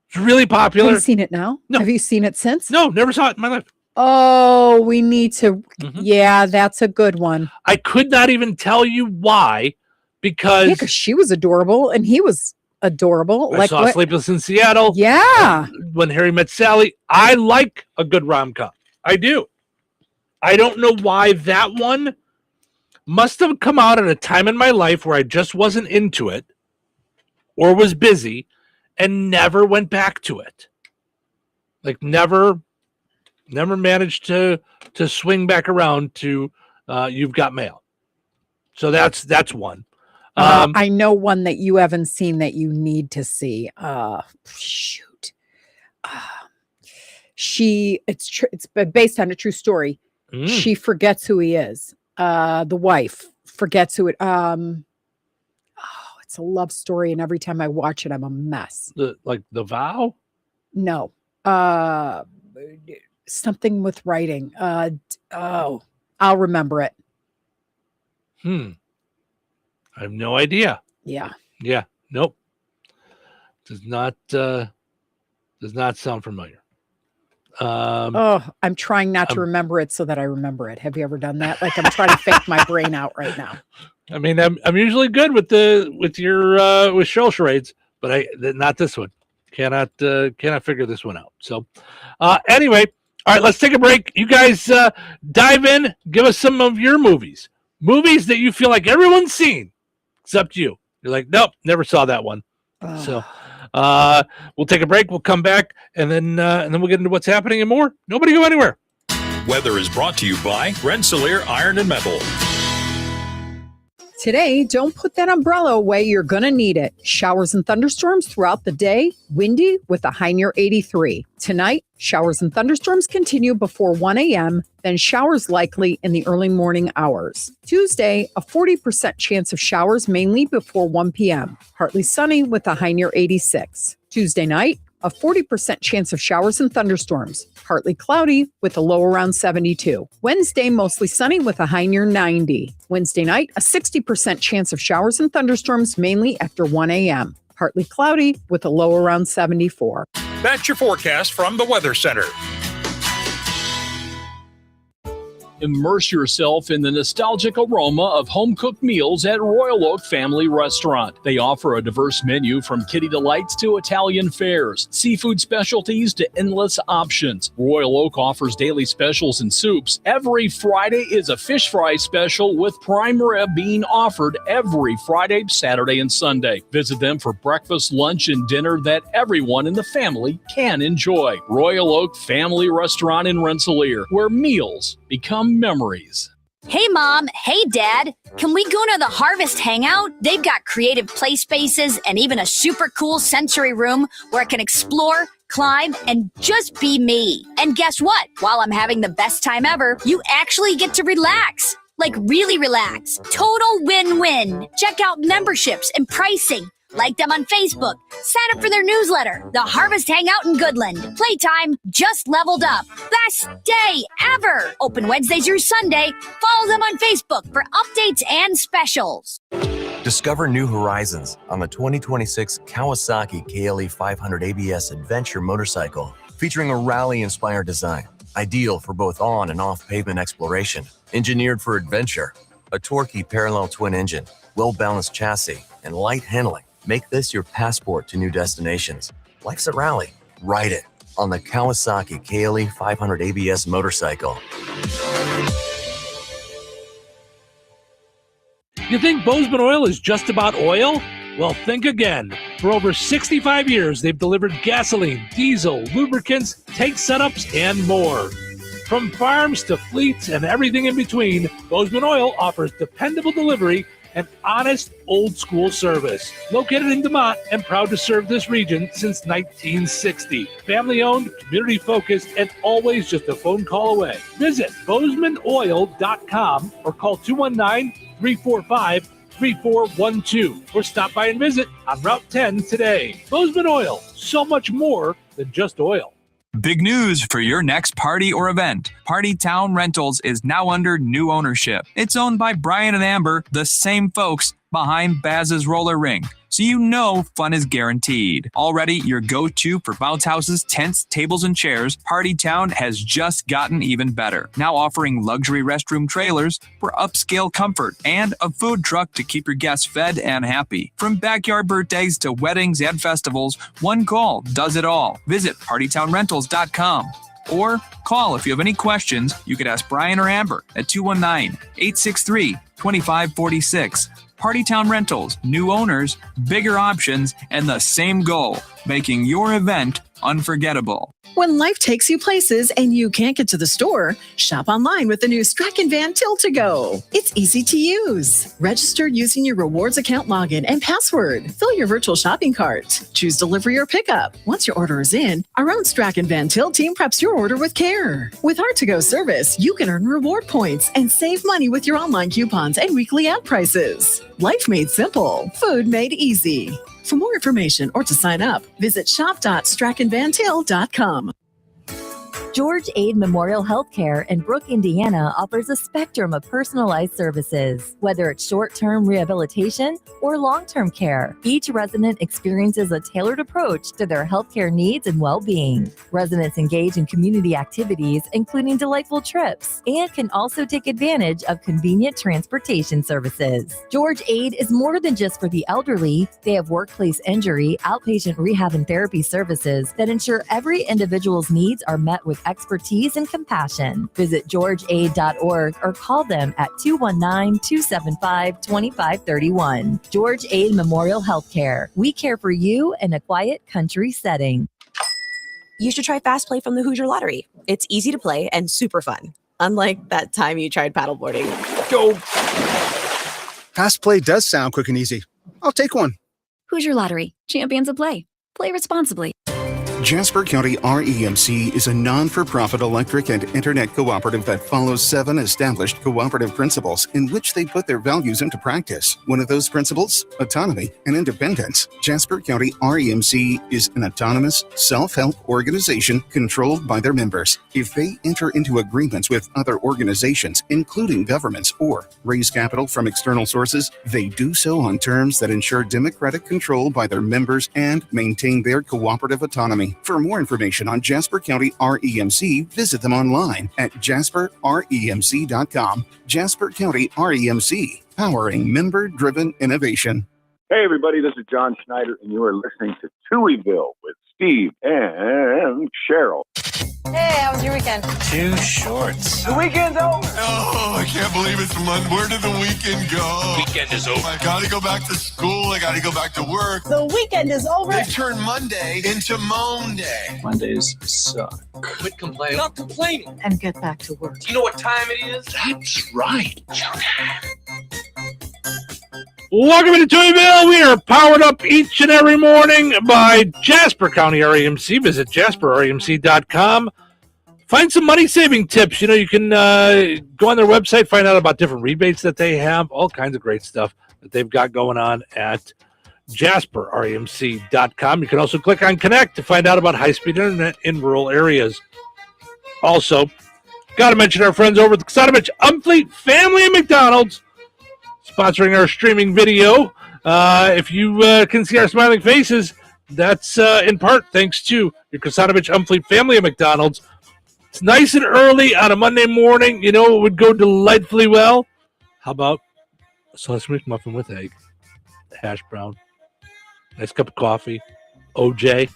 Speaker 8: It's really popular.
Speaker 9: Have you seen it now?
Speaker 8: No.
Speaker 9: Have you seen it since?
Speaker 8: No, never saw it in my life.
Speaker 9: Oh, we need to. Yeah, that's a good one.
Speaker 8: I could not even tell you why, because
Speaker 9: she was adorable and he was adorable.
Speaker 8: I saw Sleepless in Seattle.
Speaker 9: Yeah.
Speaker 8: When Harry Met Sally. I like a good rom-com. I do. I don't know why that one must have come out at a time in my life where I just wasn't into it or was busy and never went back to it. Like never managed to swing back around to You've Got Mail. So that's one.
Speaker 9: I know one that you haven't seen that you need to see. Shoot. It's based on a true story. She forgets who he is. The wife forgets who it. It's a love story, and every time I watch it, I'm a mess.
Speaker 8: The Vow?
Speaker 9: No. Something with writing. I'll remember it.
Speaker 8: I have no idea.
Speaker 9: Yeah.
Speaker 8: Yeah. Nope. Does not sound familiar.
Speaker 9: I'm trying not to remember it so that I remember it. Have you ever done that? Like I'm trying to fake my brain out right now.
Speaker 8: I mean, I'm usually good with show charades, but not this one. Cannot figure this one out. So anyway, all right, let's take a break. You guys dive in, give us some of your movies that you feel like everyone's seen except you. You're like, nope, never saw that one. So we'll take a break. We'll come back and then we'll get into what's happening and more. Nobody go anywhere.
Speaker 2: Weather is brought to you by Rensselaer Iron and Metal.
Speaker 10: Today, don't put that umbrella away. You're going to need it. Showers and thunderstorms throughout the day. Windy with a high near 83. Tonight, showers and thunderstorms continue before 1 a.m., then showers likely in the early morning hours. Tuesday, a 40% chance of showers mainly before 1 p.m. Partly sunny with a high near 86. Tuesday night, a 40% chance of showers and thunderstorms. Partly cloudy with a low around 72. Wednesday, mostly sunny with a high near 90. Wednesday night, a 60% chance of showers and thunderstorms mainly after 1 a.m. Partly cloudy with a low around 74.
Speaker 2: That's your forecast from the Weather Center.
Speaker 14: Immerse yourself in the nostalgic aroma of home-cooked meals at Royal Oak Family Restaurant. They offer a diverse menu from kitty delights to Italian fares, seafood specialties to endless options. Royal Oak offers daily specials and soups. Every Friday is a fish fry special with prime rib being offered every Friday, Saturday, and Sunday. Visit them for breakfast, lunch, and dinner that everyone in the family can enjoy. Royal Oak Family Restaurant in Rensselaer, where meals become memories.
Speaker 3: Hey Mom, hey Dad, can we go to the Harvest Hangout? They've got creative play spaces and even a super cool sensory room where I can explore, climb, and just be me. And guess what? While I'm having the best time ever, you actually get to relax. Like really relax. Total win-win. Check out memberships and pricing. Like them on Facebook. Sign up for their newsletter. The Harvest Hangout in Goodland. Playtime just leveled up. Best day ever. Open Wednesday through Sunday. Follow them on Facebook for updates and specials.
Speaker 6: Discover new horizons on the 2026 Kawasaki KLE 500 ABS Adventure motorcycle, featuring a rally-inspired design, ideal for both on and off-pavement exploration. Engineered for adventure, a torquey parallel twin engine, well-balanced chassis, and light handling make this your passport to new destinations. Life's a rally. Ride it on the Kawasaki KLE 500 ABS motorcycle.
Speaker 8: You think Bozeman Oil is just about oil? Well, think again. For over 65 years, they've delivered gasoline, diesel, lubricants, tank setups, and more. From farms to fleets and everything in between, Bozeman Oil offers dependable delivery and honest, old-school service. Located in DeMont and proud to serve this region since 1960. Family-owned, community-focused, and always just a phone call away. Visit BozemanOil.com or call 219-345-3412 or stop by and visit on Route 10 today. Bozeman Oil, so much more than just oil.
Speaker 22: Big news for your next party or event. Party Town Rentals is now under new ownership. It's owned by Brian and Amber, the same folks behind Baz's Roller Rink. So you know fun is guaranteed. Already your go-to for bounce houses, tents, tables, and chairs, Party Town has just gotten even better. Now offering luxury restroom trailers for upscale comfort and a food truck to keep your guests fed and happy. From backyard birthdays to weddings and festivals, one call does it all. Visit PartyTownRentals.com. Or call if you have any questions. You could ask Brian or Amber at 219-863-2546. Party Town Rentals, new owners, bigger options, and the same goal, making your event unforgettable.
Speaker 23: When life takes you places and you can't get to the store, shop online with the new Strachan Van Til to Go. It's easy to use. Register using your rewards account login and password. Fill your virtual shopping cart. Choose delivery or pickup. Once your order is in, our own Strachan Van Til team preps your order with care. With our to-go service, you can earn reward points and save money with your online coupons and weekly ad prices. Life made simple. Food made easy. For more information or to sign up, visit shop.strachanvantil.com.
Speaker 24: George Aid Memorial Healthcare in Brook, Indiana offers a spectrum of personalized services, whether it's short-term rehabilitation or long-term care. Each resident experiences a tailored approach to their healthcare needs and well-being. Residents engage in community activities, including delightful trips, and can also take advantage of convenient transportation services. George Aid is more than just for the elderly. They have workplace injury, outpatient rehab, and therapy services that ensure every individual's needs are met with expertise and compassion. Visit georgeaid.org or call them at 219-275-2531. George Aid Memorial Healthcare. We care for you in a quiet country setting.
Speaker 25: You should try Fast Play from the Hoosier Lottery. It's easy to play and super fun. Unlike that time you tried paddleboarding.
Speaker 26: Go! Fast Play does sound quick and easy. I'll take one.
Speaker 27: Hoosier Lottery. Champions of play. Play responsibly.
Speaker 16: Jasper County REMC is a non-for-profit electric and internet cooperative that follows 7 established cooperative principles in which they put their values into practice. One of those principles, autonomy and independence. Jasper County REMC is an autonomous, self-help organization controlled by their members. If they enter into agreements with other organizations, including governments, or raise capital from external sources, they do so on terms that ensure democratic control by their members and maintain their cooperative autonomy. For more information on Jasper County REMC, visit them online at jasperremc.com. Jasper County REMC, powering member-driven innovation.
Speaker 1: Hey, everybody, this is John Schneider, and you are listening to Touhyville with Steve and Cheryl.
Speaker 28: Hey, how was your weekend?
Speaker 1: Too shorts.
Speaker 28: The weekend's over.
Speaker 29: Oh, I can't believe it's Monday. Where did the weekend go?
Speaker 1: Weekend is over.
Speaker 29: I gotta go back to school. I gotta go back to work.
Speaker 28: The weekend is over.
Speaker 29: They turned Monday into Monday.
Speaker 1: Mondays suck. Quit complaining.
Speaker 28: Not complaining. And get back to work.
Speaker 1: Do you know what time it is? That's right.
Speaker 8: Welcome to Touhyville. We are powered up each and every morning by Jasper County REMC. Visit jasperremc.com. Find some money-saving tips. You know, you can go on their website, find out about different rebates that they have, all kinds of great stuff that they've got going on at jasperremc.com. You can also click on Connect to find out about high-speed internet in rural areas. Also, got to mention our friends over at the Sodomich Umfleet Family and McDonald's. sponsoring our streaming video. If you can see our smiling faces, that's in part thanks to your Krasanovich Umfleet family of McDonald's. It's nice and early on a Monday morning. You know it would go delightfully well? How about a sausage McMuffin with egg, hash brown, nice cup of coffee, OJ,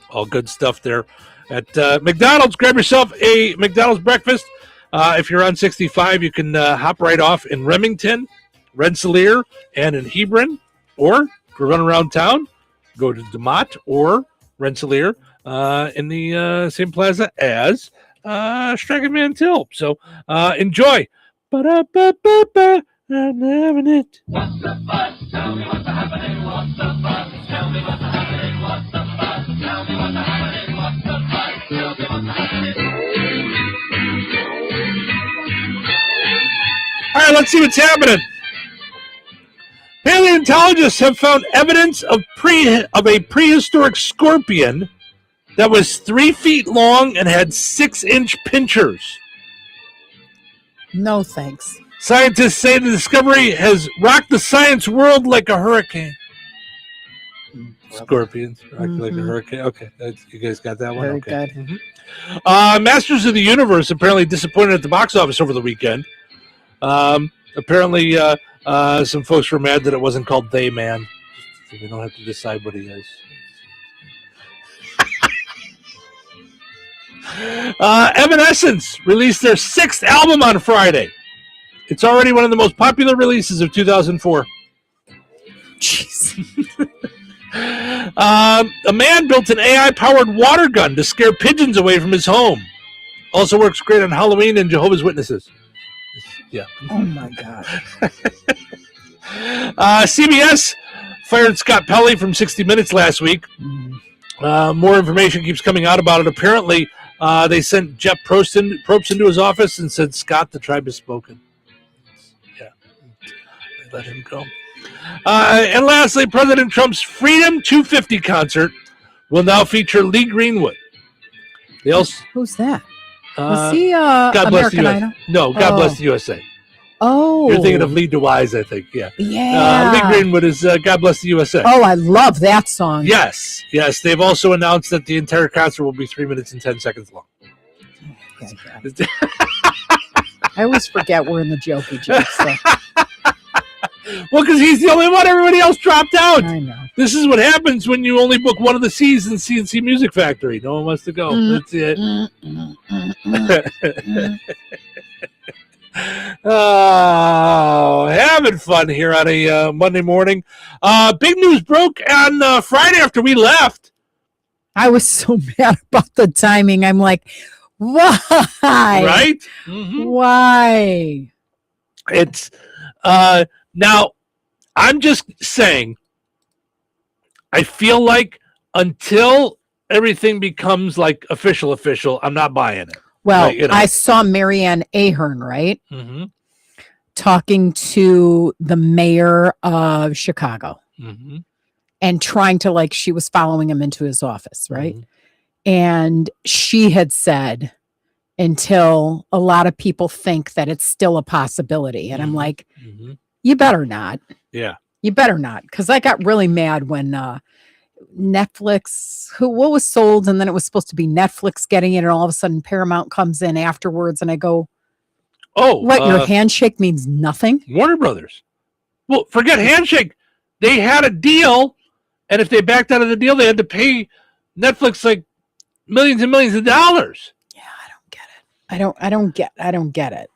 Speaker 8: all good stuff there at McDonald's. Grab yourself a McDonald's breakfast. If you're on 65, you can hop right off in Remington, Rensselaer, and in Hebron. Or if you're running around town, go to DeMott or Rensselaer in the same plaza as Strachan Van Til. So enjoy. Ba-da-ba-ba-ba. I'm having it.
Speaker 7: What's the buzz? Tell me what's happening. What's the buzz? Tell me what's happening. What's the buzz? Tell me what's happening. What's the buzz? Tell me what's happening.
Speaker 8: All right, let's see what's happening. Paleontologists have found evidence of a prehistoric scorpion that was 3 feet long and had 6-inch pinchers.
Speaker 9: No thanks.
Speaker 8: Scientists say the discovery has rocked the science world like a hurricane. Scorpions rocked like a hurricane. Okay, you guys got that one?
Speaker 9: Very
Speaker 8: okay.
Speaker 9: good.
Speaker 8: Masters of the Universe apparently disappointed at the box office over the weekend. Apparently, some folks were mad that it wasn't called They Man. So we don't have to decide what he is. Evanescence released their 6th album on Friday. It's already one of the most popular releases of 2004.
Speaker 9: Jeez.
Speaker 8: A man built an AI-powered water gun to scare pigeons away from his home. Also works great on Halloween and Jehovah's Witnesses. Yeah.
Speaker 9: Oh, my God.
Speaker 8: CBS fired Scott Pelley from 60 Minutes last week. More information keeps coming out about it. Apparently, they sent Jeff Probst into his office and said, Scott, the tribe has spoken. Yeah. They let him go. And lastly, President Trump's Freedom 250 concert will now feature Lee Greenwood.
Speaker 9: Who's that? Was he
Speaker 8: God bless the
Speaker 9: American
Speaker 8: USA.
Speaker 9: Idol?
Speaker 8: No, God bless the USA.
Speaker 9: Oh.
Speaker 8: You're thinking of Lee DeWise, I think. Yeah.
Speaker 9: Yeah.
Speaker 8: Lee Greenwood is God Bless the USA.
Speaker 9: Oh, I love that song.
Speaker 8: Yes. They've also announced that the entire concert will be 3 minutes and 10 seconds long.
Speaker 9: I always forget we're in the jokey jokes. So.
Speaker 8: Well, because he's the only one. Everybody else dropped out.
Speaker 9: I know.
Speaker 8: This is what happens when you only book one of the C's in CNC Music Factory. No one wants to go. That's it. Oh, having fun here on a Monday morning. Big news broke on Friday after we left.
Speaker 9: I was so mad about the timing. I'm like, why?
Speaker 8: Right?
Speaker 9: Why?
Speaker 8: It's now, I'm just saying, I feel like until everything becomes like official, I'm not buying it.
Speaker 9: Well,
Speaker 8: Like, you know.
Speaker 9: I saw Marianne Ahern, right?
Speaker 8: Mm-hmm.
Speaker 9: Talking to the mayor of Chicago
Speaker 8: Mm-hmm.
Speaker 9: and trying to, she was following him into his office, right?
Speaker 8: Mm-hmm.
Speaker 9: And she had said, until a lot of people think that it's still a possibility. And I'm like, you better not.
Speaker 8: Yeah.
Speaker 9: You better not. Because I got really mad when Netflix, what was sold, and then it was supposed to be Netflix getting it, and all of a sudden Paramount comes in afterwards, and I go,
Speaker 8: oh,
Speaker 9: what, your handshake means nothing?
Speaker 8: Warner Brothers. Well, forget handshake. They had a deal, and if they backed out of the deal, they had to pay Netflix like millions and millions of dollars.
Speaker 9: I don't get it.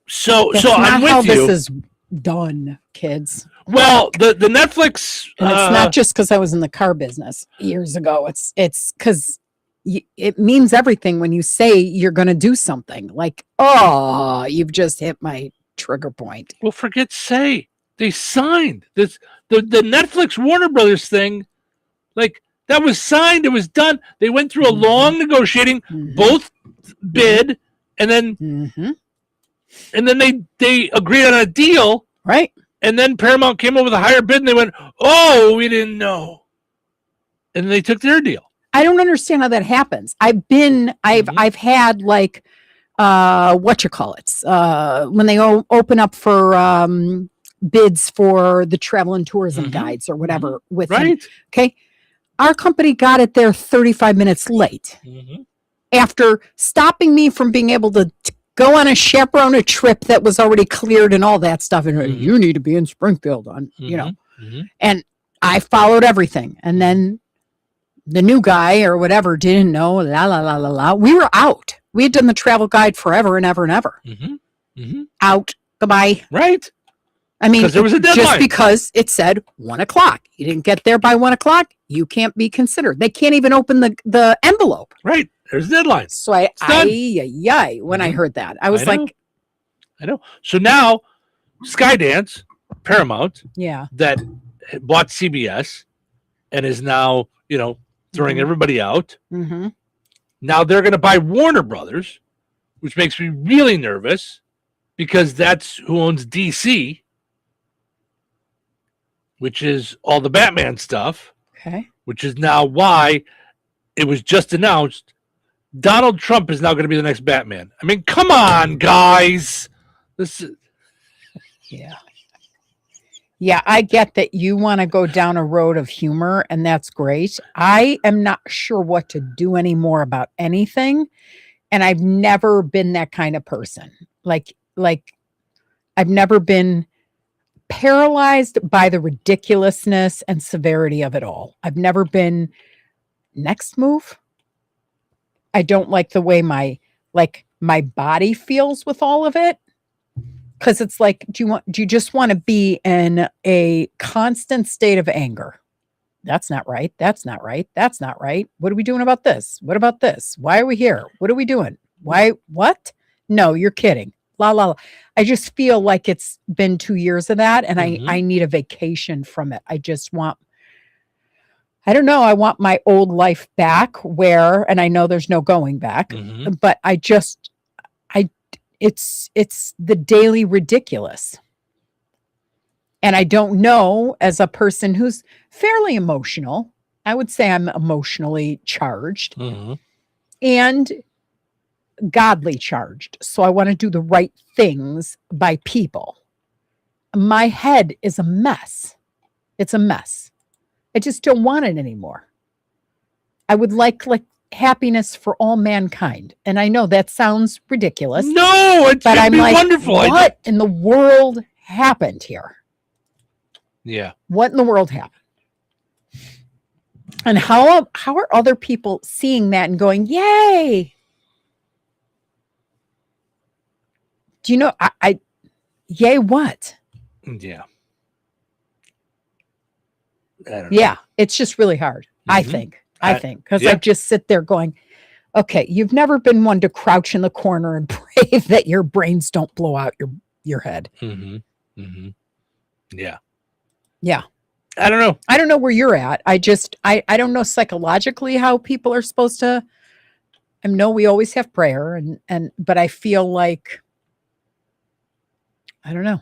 Speaker 8: So
Speaker 9: That's
Speaker 8: I'm
Speaker 9: not
Speaker 8: with
Speaker 9: how
Speaker 8: you.
Speaker 9: this is done, kids.
Speaker 8: Well, the Netflix,
Speaker 9: And it's not just because I was in the car business years ago. It's because it means everything when you say you're going to do something. Like, oh, you've just hit my trigger point.
Speaker 8: Well, forget say. They signed this. The Netflix Warner Brothers thing, like, that was signed. It was done. They went through a long negotiating. Both bid, and then they agreed on a deal.
Speaker 9: Right.
Speaker 8: And then Paramount came up with a higher bid, and they went, "Oh, we didn't know," and they took their deal.
Speaker 9: I don't understand how that happens. I've had when they open up for bids for the travel and tourism guides or whatever with him. Okay. Our company got it there 35 minutes late after stopping me from being able to go on a chaperone a trip that was already cleared and all that stuff. And you need to be in Springfield and I followed everything. And then the new guy or whatever didn't know, we were out. We had done the travel guide forever and ever and ever. Out. Goodbye.
Speaker 8: Right.
Speaker 9: I mean,
Speaker 8: there was a deadline.
Speaker 9: Just because it said 1 o'clock. You didn't get there by 1 o'clock, you can't be considered. They can't even open the envelope.
Speaker 8: Right. There's a deadline.
Speaker 9: So when I heard that, I was like,
Speaker 8: I know. So now Skydance, Paramount, that bought CBS and is now, throwing everybody out. Now they're going to buy Warner Brothers, which makes me really nervous because that's who owns DC, which is all the Batman stuff.
Speaker 9: Okay.
Speaker 8: Which is now why it was just announced Donald Trump is now going to be the next Batman. I mean, come on, guys.
Speaker 9: Yeah, I get that you want to go down a road of humor, and that's great. I am not sure what to do anymore about anything, and I've never been that kind of person. Like I've never been paralyzed by the ridiculousness and severity of it all. I've never been next move. I don't like the way my body feels with all of it. Because it's like, do you just want to be in a constant state of anger? That's not right. That's not right. That's not right. What are we doing about this? What about this? Why are we here? What are we doing? Why? What? No, you're kidding. La la la. I just feel like it's been 2 years of that, and I need a vacation from it. I just want, I don't know. I want my old life back and I know there's no going back, but it's the daily ridiculous. And I don't know, as a person who's fairly emotional, I would say I'm emotionally charged and godly charged. So I want to do the right things by people. My head is a mess. It's a mess. I just don't want it anymore. I would like happiness for all mankind. And I know that sounds ridiculous.
Speaker 8: No, it's
Speaker 9: but I'm like,
Speaker 8: wonderful.
Speaker 9: What in the world happened here?
Speaker 8: Yeah.
Speaker 9: What in the world happened? And how are other people seeing that and going, yay? Do you know, I yay what?
Speaker 8: Yeah. I don't know.
Speaker 9: Yeah, it's just really hard, I think, because I just sit there going, okay, you've never been one to crouch in the corner and pray that your brains don't blow out your head.
Speaker 8: Yeah.
Speaker 9: Yeah.
Speaker 8: I don't know.
Speaker 9: I don't know where you're at. I don't know psychologically how people are supposed to. I know we always have prayer but I feel like, I don't know,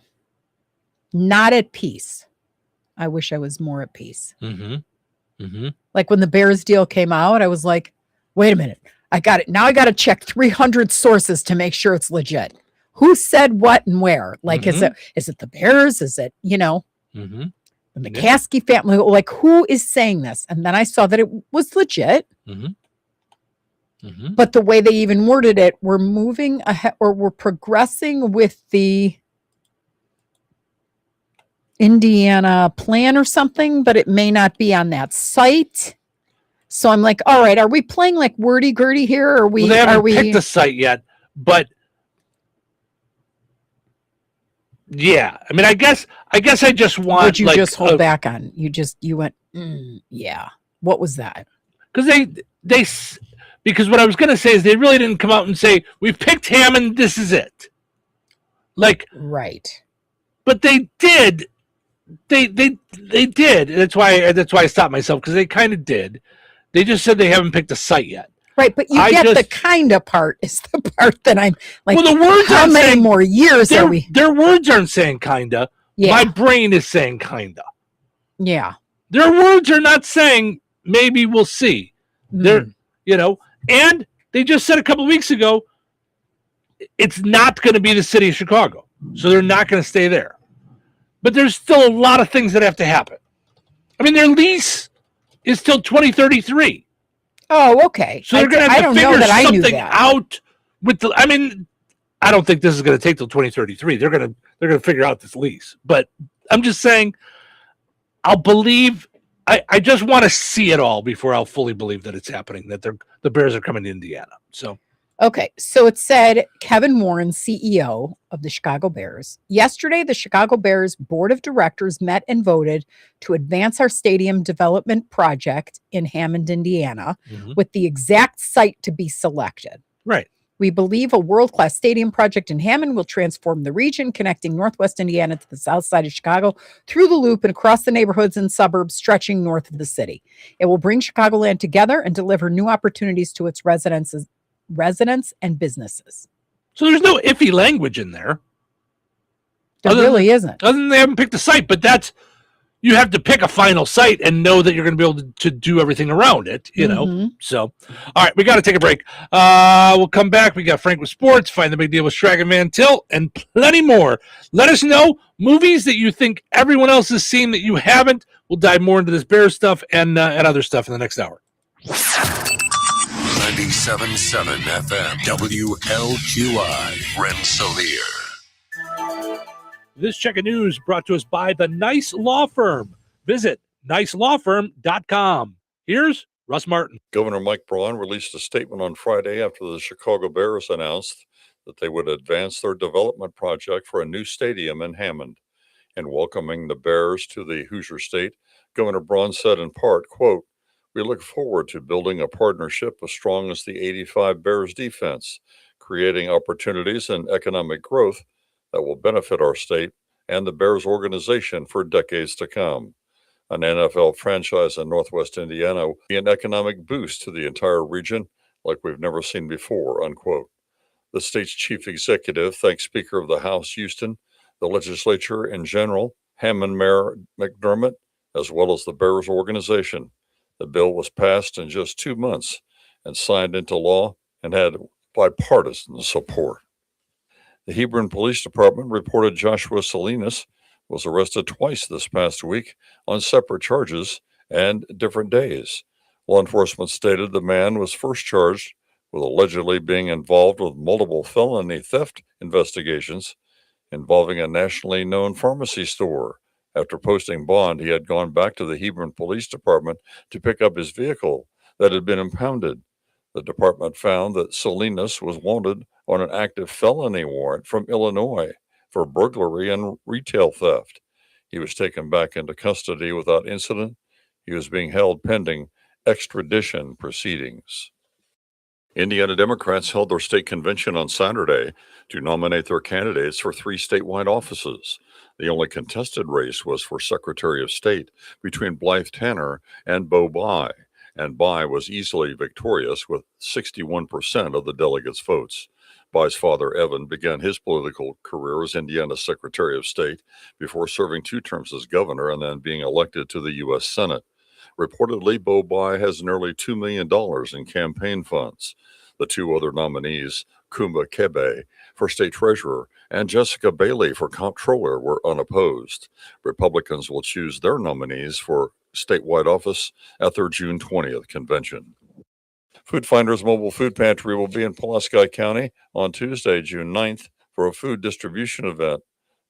Speaker 9: not at peace. I wish I was more at peace. Like when the Bears deal came out, I was like, wait a minute. I got it. Now I got to check 300 sources to make sure it's legit. Who said what and where? Like, is it the Bears? Is it, the McCaskey family? Like, who is saying this? And then I saw that it was legit. But the way they even worded it, we're moving ahead, or we're progressing with the Indiana plan or something, but it may not be on that site. So I'm like, all right, are we playing like wordy-gurdy here? Or
Speaker 8: they haven't picked the site yet, but yeah. I mean, I guess I just want.
Speaker 9: Would you just hold back on? You went, yeah. What was that?
Speaker 8: Because what I was going to say is they really didn't come out and say, we've picked Hammond, this is it. Like,
Speaker 9: right.
Speaker 8: But they did. They did. That's why I stopped myself, because they kind of did. They just said they haven't picked a site yet.
Speaker 9: Right, but the kind of part is the part that I'm like,
Speaker 8: well, the words
Speaker 9: how many
Speaker 8: saying,
Speaker 9: more years are we?
Speaker 8: Their words aren't saying kinda. Yeah. My brain is saying kinda.
Speaker 9: Yeah.
Speaker 8: Their words are not saying maybe we'll see. They're, and they just said a couple of weeks ago, it's not going to be the city of Chicago. So they're not going to stay there. But there's still a lot of things that have to happen. I mean, their lease is till 2033.
Speaker 9: Oh, okay.
Speaker 8: So they're going to have to figure something
Speaker 9: that.
Speaker 8: out with the. I mean, I don't think this is going to take till 2033. They're going to figure out this lease. But I'm just saying, I'll believe. I just want to see it all before I'll fully believe that it's happening. That the Bears are coming to Indiana. So.
Speaker 9: Okay, so it said Kevin Warren, CEO of the Chicago Bears. Yesterday, the Chicago Bears Board of Directors met and voted to advance our stadium development project in Hammond, Indiana, with the exact site to be selected.
Speaker 8: Right.
Speaker 9: We believe a world-class stadium project in Hammond will transform the region, connecting Northwest Indiana to the south side of Chicago through the loop and across the neighborhoods and suburbs stretching north of the city. It will bring Chicagoland together and deliver new opportunities to its residents and businesses.
Speaker 8: So there's no iffy language in there.
Speaker 9: There really isn't.
Speaker 8: Other than they haven't picked a site, but you have to pick a final site and know that you're going to be able to do everything around it, you know? So, all right, we got to take a break. We'll come back. We got Frank with sports, Find the Big Deal with Strag and Van Til, and plenty more. Let us know movies that you think everyone else has seen that you haven't. We'll dive more into this Bears stuff and other stuff in the next hour.
Speaker 2: 97.7 FM, WLQI, Rensselaer.
Speaker 8: This check of news brought to us by the Nice Law Firm. Visit nicelawfirm.com. Here's Russ Martin.
Speaker 4: Governor Mike Braun released a statement on Friday after the Chicago Bears announced that they would advance their development project for a new stadium in Hammond. In welcoming the Bears to the Hoosier State, Governor Braun said in part, quote, "We look forward to building a partnership as strong as the '85 Bears defense, creating opportunities and economic growth that will benefit our state and the Bears organization for decades to come. An NFL franchise in Northwest Indiana will be an economic boost to the entire region like we've never seen before," unquote. The state's chief executive thanked Speaker of the House Houston, the legislature in general, Hammond Mayor McDermott, as well as the Bears organization. The bill was passed in just 2 months and signed into law and had bipartisan support. The Hebron Police Department reported Joshua Salinas was arrested twice this past week on separate charges and different days. Law enforcement stated the man was first charged with allegedly being involved with multiple felony theft investigations involving a nationally known pharmacy store. After posting bond, he had gone back to the Hebron Police Department to pick up his vehicle that had been impounded. The department found that Salinas was wanted on an active felony warrant from Illinois for burglary and retail theft. He was taken back into custody without incident. He was being held pending extradition proceedings. Indiana Democrats held their state convention on Saturday to nominate their candidates for 3 statewide offices. The only contested race was for Secretary of State between Blythe Tanner and Bo Bai, and Bai was easily victorious with 61% of the delegates' votes. Bai's father, Evan, began his political career as Indiana's Secretary of State before serving 2 terms as governor and then being elected to the U.S. Senate. Reportedly, Bo Bai has nearly $2 million in campaign funds. The 2 other nominees, Kumba Kebe for state treasurer and Jessica Bailey for comptroller, were unopposed. Republicans will choose their nominees for statewide office at their June 20th convention. Food Finders Mobile Food Pantry will be in Pulaski County on Tuesday, June 9th, for a food distribution event.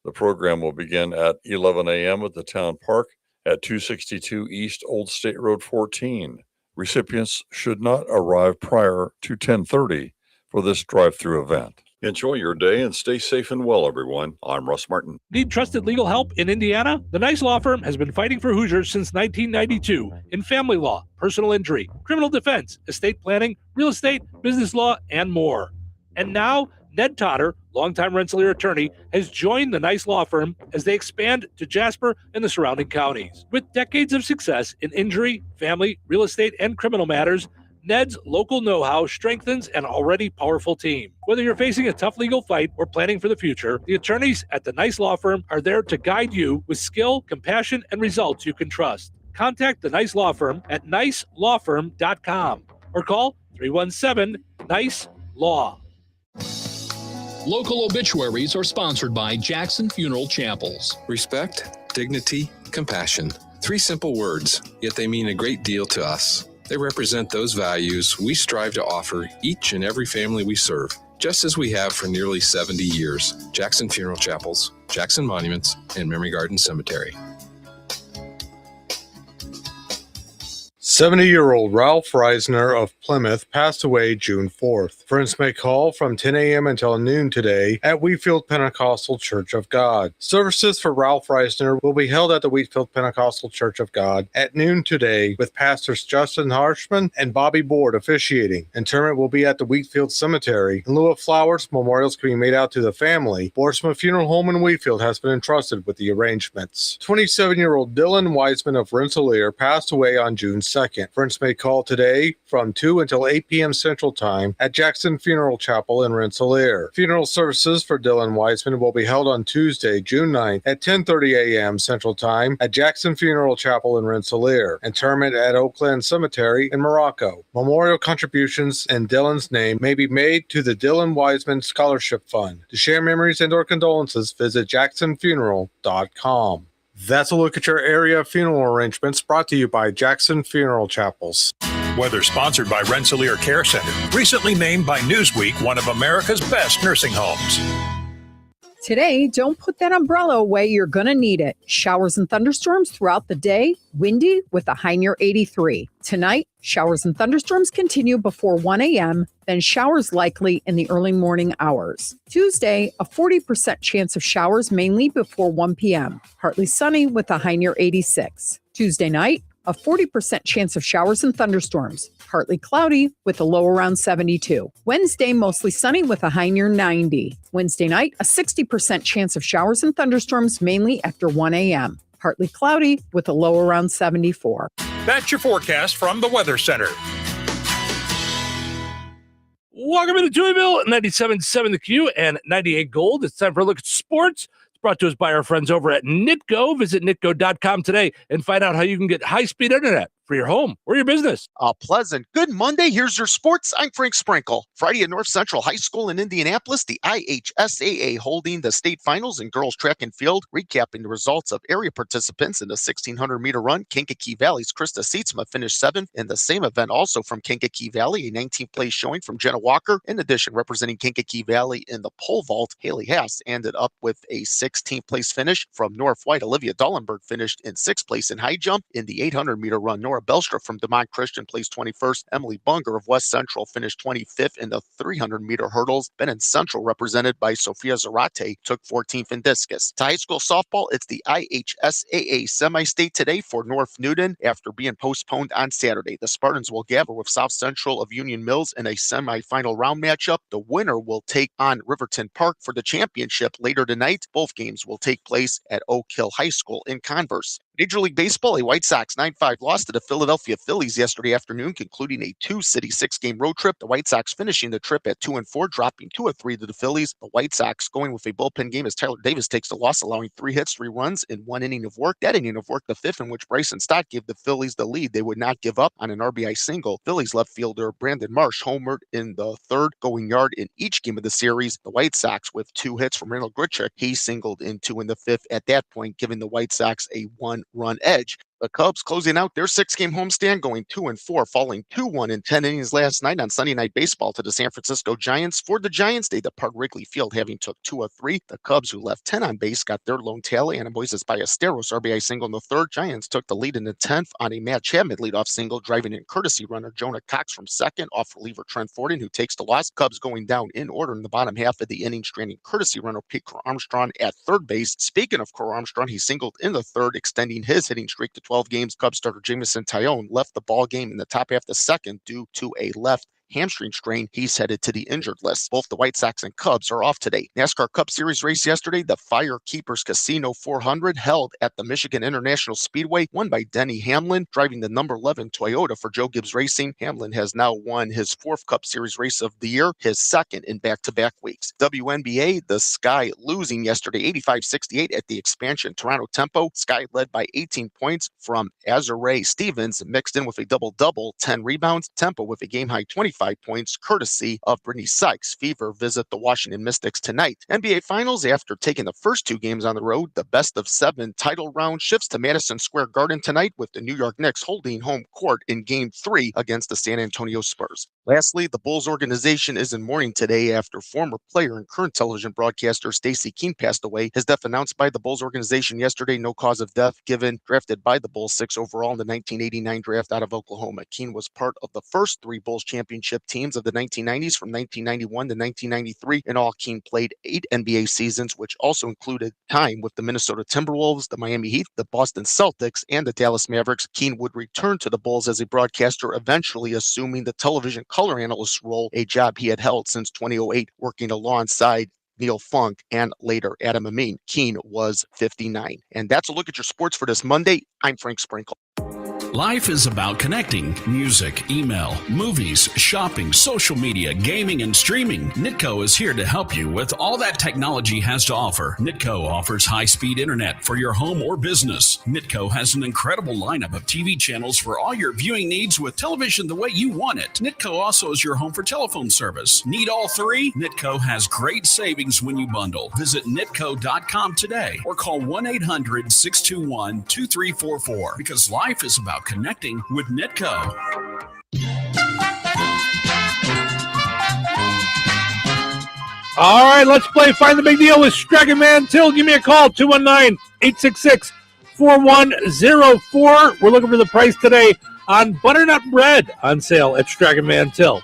Speaker 4: The program will begin at 11 a.m. at the town park at 262 East Old State Road 14. Recipients should not arrive prior to 10:30 for this drive-through event. Enjoy your day and stay safe and well, everyone. I'm Russ Martin.
Speaker 8: Need trusted legal help in Indiana? The Nice Law Firm has been fighting for Hoosiers since 1992 in family law, personal injury, criminal defense, estate planning, real estate, business law, and more. And now, Ned Totter, longtime Rensselaer attorney, has joined the Nice Law Firm as they expand to Jasper and the surrounding counties. With decades of success in injury, family, real estate, and criminal matters, Ned's local know-how strengthens an already powerful team. Whether you're facing a tough legal fight or planning for the future, the attorneys at the Nice Law Firm are there to guide you with skill, compassion, and results you can trust. Contact the Nice Law Firm at nicelawfirm.com or call 317-NICE-LAW.
Speaker 14: Local obituaries are sponsored by Jackson Funeral Chapels.
Speaker 11: Respect, dignity, compassion. 3 simple words, yet they mean a great deal to us. They represent those values we strive to offer each and every family we serve, just as we have for nearly 70 years. Jackson Funeral Chapels, Jackson Monuments, and Memory Garden Cemetery.
Speaker 12: 70-year-old Ralph Reisner of Plymouth passed away June 4th. Friends may call from 10 a.m. until noon today at Wheatfield Pentecostal Church of God. Services for Ralph Reisner will be held at the Wheatfield Pentecostal Church of God at noon today with Pastors Justin Harshman and Bobby Board officiating. Interment will be at the Wheatfield Cemetery. In lieu of flowers, memorials can be made out to the family. Borsma Funeral Home in Wheatfield has been entrusted with the arrangements. 27-year-old Dylan Wiseman of Rensselaer passed away on June 2nd. Friends may call today from 2 until 8 p.m. Central Time at Jackson Funeral Chapel in Rensselaer. Funeral services for Dylan Wiseman will be held on Tuesday, June 9th at 10:30 a.m. Central Time at Jackson Funeral Chapel in Rensselaer. Interment at Oakland Cemetery in Morocco. Memorial contributions in Dylan's name may be made to the Dylan Wiseman Scholarship Fund. To share memories and/or condolences, visit jacksonfuneral.com. That's a look at your area funeral arrangements brought to you by Jackson Funeral Chapels.
Speaker 13: Weather sponsored by Rensselaer Care Center, recently named by Newsweek one of America's best nursing homes.
Speaker 10: Today, don't put that umbrella away. You're going to need it. Showers and thunderstorms throughout the day. Windy with a high near 83. Tonight, showers and thunderstorms continue before 1 a.m., then showers likely in the early morning hours. Tuesday, a 40% chance of showers mainly before 1 p.m. Partly sunny with a high near 86. Tuesday night, a 40% chance of showers and thunderstorms. Partly cloudy with a low around 72. Wednesday, mostly sunny with a high near 90. Wednesday night, a 60% chance of showers and thunderstorms mainly after 1 a.m. Partly cloudy with a low around 74.
Speaker 13: That's your forecast from the Weather Center.
Speaker 8: Welcome to Touhyville, 97.7 The Q and 98 Gold. It's time for a look at sports. It's brought to us by our friends over at Nitgo. Visit nitgo.com today and find out how you can get high-speed internet for your home or your business.
Speaker 15: Pleasant. Good Monday. Here's your sports. I'm Frank Sprinkle. Friday at North Central High School in Indianapolis, the IHSAA holding the state finals in girls track and field, recapping the results of area participants in the 1,600-meter run. Kankakee Valley's Krista Sietzma finished 7th in the same event, also from Kankakee Valley, a 19th place showing from Jenna Walker. In addition, representing Kankakee Valley in the pole vault, Haley Haas ended up with a 16th place finish. From North White, Olivia Dullenberg finished in 6th place in high jump. In the 800-meter run, Nora Belstra from DeMont Christian placed 21st. Emily Bunger of West Central finished 25th in the 300-meter hurdles. Benton Central, represented by Sophia Zarate, took 14th in discus. To high school softball, it's the IHSAA semi-state today for North Newton after being postponed on Saturday. The Spartans will gather with South Central of Union Mills in a semi-final round matchup. The winner will take on Riverton Park for the championship later tonight. Both games will take place at Oak Hill High School in Converse. Major League Baseball, a White Sox 9-5 loss to the Philadelphia Phillies yesterday afternoon, concluding a 2-city 6-game road trip. The White Sox finishing the trip at 2-4, dropping 2 of 3 to the Phillies. The White Sox going with a bullpen game as Tyler Davis takes the loss, allowing 3 hits, 3 runs in 1 inning of work. That inning of work, the 5th, in which Bryson Stott gave the Phillies the lead. They would not give up on an RBI single. Phillies left fielder Brandon Marsh homered in the 3rd, going yard in each game of the series. The White Sox with 2 hits from Randall Grichuk. He singled in 2 in the 5th, at that point giving the White Sox a 1-run edge. The Cubs closing out their 6-game homestand, going 2-4, falling 2-1 in 10 innings last night on Sunday Night Baseball to the San Francisco Giants. For the Giants, they depart Wrigley Field having took 2 of 3. The Cubs, who left 10 on base, got their lone tally and a Moises Ballesteros RBI single in the 3rd. Giants took the lead in the 10th on a Matt Chapman leadoff single, driving in courtesy runner Jonah Cox from 2nd off reliever Trent Forden, who takes the loss. Cubs going down in order in the bottom half of the inning, stranding courtesy runner Pete Armstrong at 3rd base. Speaking of Cor Armstrong, he singled in the 3rd, extending his hitting streak to 12 games. Cubs starter Jamison Tyone left the ball game in the top half of the 2nd due to a left hamstring strain. He's headed to the injured list. Both the White Sox and Cubs are off today. NASCAR Cup Series race yesterday, the Firekeepers Casino 400 held at the Michigan International Speedway, won by Denny Hamlin, driving the number 11 Toyota for Joe Gibbs Racing. Hamlin has now won his 4th Cup Series race of the year, his 2nd in back-to-back weeks. WNBA, the Sky losing yesterday 85-68 at the expansion Toronto Tempo. Sky led by 18 points from Azuree Stevens, mixed in with a double-double, 10 rebounds. Tempo with a game-high 24 25 points, courtesy of Brittany Sykes. Fever visit the Washington Mystics tonight. NBA Finals, after taking the first 2 games on the road, the best-of-7 title round shifts to Madison Square Garden tonight, with the New York Knicks holding home court in Game 3 against the San Antonio Spurs. Lastly, the Bulls organization is in mourning today after former player and current television broadcaster Stacey Keene passed away. His death announced by the Bulls organization yesterday, no cause of death given, drafted by the Bulls 6 overall in the 1989 draft out of Oklahoma. Keene was part of the first 3 Bulls championship teams of the 1990s from 1991 to 1993. In all, Keene played 8 NBA seasons, which also included time with the Minnesota Timberwolves, the Miami Heat, the Boston Celtics, and the Dallas Mavericks. Keene would return to the Bulls as a broadcaster, eventually assuming the television color analyst role, a job he had held since 2008, working alongside Neil Funk and later Adam Amin. Keene was 59. And that's a look at your sports for this Monday. I'm Frank Sprinkle.
Speaker 3: Life is about connecting. Music, email, movies, shopping, social media, gaming, and streaming. Nitco is here to help you with all that technology has to offer. Nitco offers high-speed internet for your home or business. Nitco has an incredible lineup of TV channels for all your viewing needs with television the way you want it. Nitco also is your home for telephone service. Need all 3? Nitco has great savings when you bundle. Visit nitco.com today or call 1-800-621-2344 because life is about connecting with Nitco.
Speaker 8: All right, let's play Find the Big Deal with Dragon Man Till. Give me a call, 219-866-4104. We're looking for the price today on butternut bread on sale at Dragon Man Till.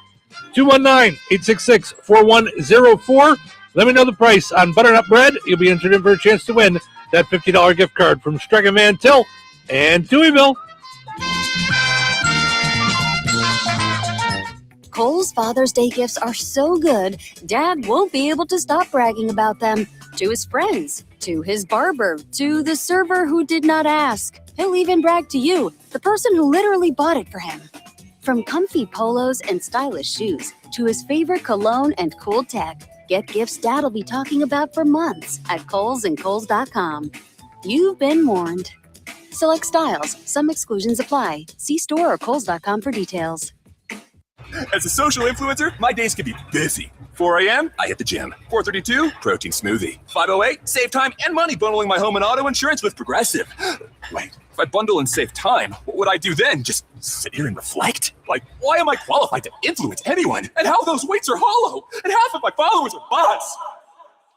Speaker 8: 219-866-4104. Let me know the price on butternut bread. You'll be entered in for a chance to win that $50 gift card from Dragon Man Till and Touhyville.
Speaker 27: Kohl's Father's Day gifts are so good, Dad won't be able to stop bragging about them. To his friends, to his barber, to the server who did not ask. He'll even brag to you, the person who literally bought it for him. From comfy polos and stylish shoes, to his favorite cologne and cool tech, get gifts Dad'll be talking about for months at Kohl's and Kohl's.com. You've been warned. Select styles. Some exclusions apply. See store or Kohl's.com for details.
Speaker 5: As a social influencer, my days can be busy. 4 a.m., I hit the gym. 4:32, protein smoothie. 5:08, save time and money bundling my home and auto insurance with Progressive. Wait, if I bundle and save time, what would I do then? Just sit here and reflect? Like, why am I qualified to influence anyone? And how those weights are hollow? And half of my followers are bots.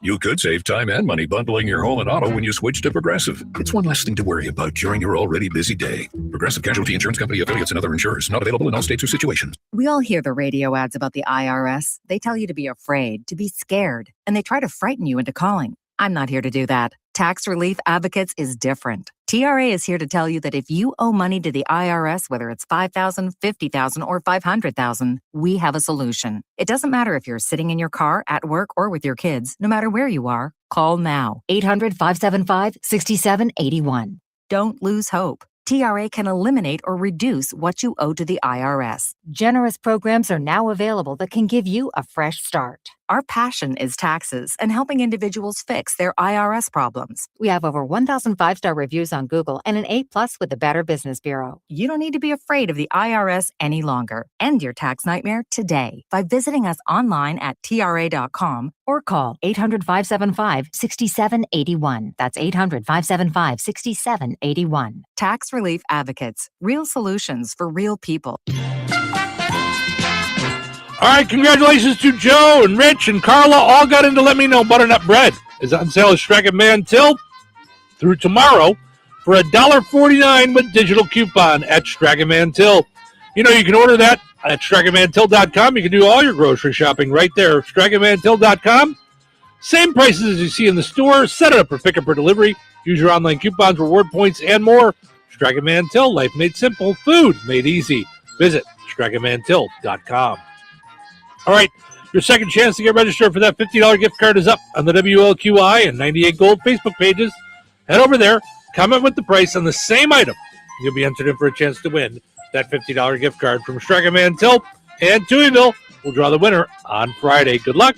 Speaker 13: You could save time and money bundling your home and auto when you switch to Progressive. It's one less thing to worry about during your already busy day. Progressive Casualty Insurance Company, affiliates, and other insurers. Not available in all states or situations.
Speaker 6: We all hear the radio ads about the IRS. They tell you to be afraid, to be scared, and they try to frighten you into calling. I'm not here to do that. Tax Relief Advocates is different. TRA is here to tell you that if you owe money to the IRS, whether it's $5,000, $50,000, or $500,000, we have a solution. It doesn't matter if you're sitting in your car, at work, or with your kids. No matter where you are, call now. 800-575-6781. Don't lose hope. TRA can eliminate or reduce what you owe to the IRS. Generous programs are now available that can give you a fresh start. Our passion is taxes and helping individuals fix their IRS problems. We have over 1,000 5-star reviews on Google and an A+ with the Better Business Bureau. You don't need to be afraid of the IRS any longer. End your tax nightmare today by visiting us online at TRA.com or call 800-575-6781. That's 800-575-6781. Tax Relief Advocates. Real solutions for real people.
Speaker 8: All right, congratulations to Joe and Rich and Carla. All got in to let me know butternut bread is on sale at Dragon Man Till through tomorrow for $1.49 with digital coupon at Dragon Man Till. You know, you can order that at dragonmantill.com. You can do all your grocery shopping right there. dragonmantill.com. Same prices as you see in the store. Set it up for pickup or delivery. Use your online coupons, reward points, and more. Dragon Man Till, life made simple, food made easy. Visit dragonmantill.com. All right, your second chance to get registered for that $50 gift card is up on the WLQI and 98 Gold Facebook pages. Head over there, comment with the price on the same item. You'll be entered in for a chance to win that $50 gift card from Dragon Man Till and Touhyville. We'll draw the winner on Friday. Good luck.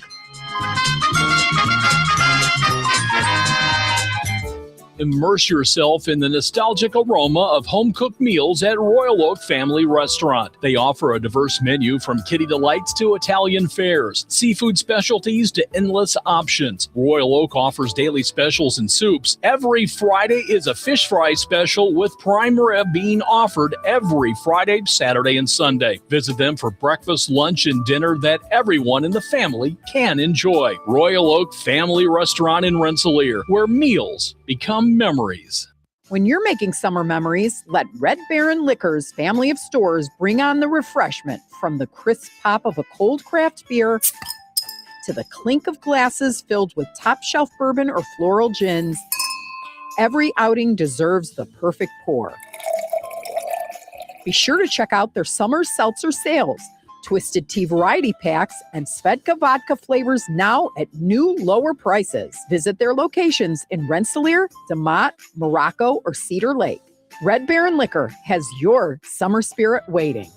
Speaker 14: Immerse yourself in the nostalgic aroma of home-cooked meals at Royal Oak Family Restaurant. They offer a diverse menu from kitty delights to Italian fares, seafood specialties to endless options. Royal Oak offers daily specials and soups. Every Friday is a fish fry special with prime rib being offered every Friday, Saturday, and Sunday. Visit them for breakfast, lunch, and dinner that everyone in the family can enjoy. Royal Oak Family Restaurant in Rensselaer, where meals become memories.
Speaker 10: When you're making summer memories, let Red Baron Liquor's family of stores bring on the refreshment, from the crisp pop of a cold craft beer to the clink of glasses filled with top shelf bourbon or floral gins. Every outing deserves the perfect pour. Be sure to check out their summer seltzer sales. Twisted Tea variety packs and Svedka vodka flavors now at new lower prices. Visit their locations in Rensselaer, DeMott, Morocco, or Cedar Lake. Red Baron Liquor has your summer spirit waiting.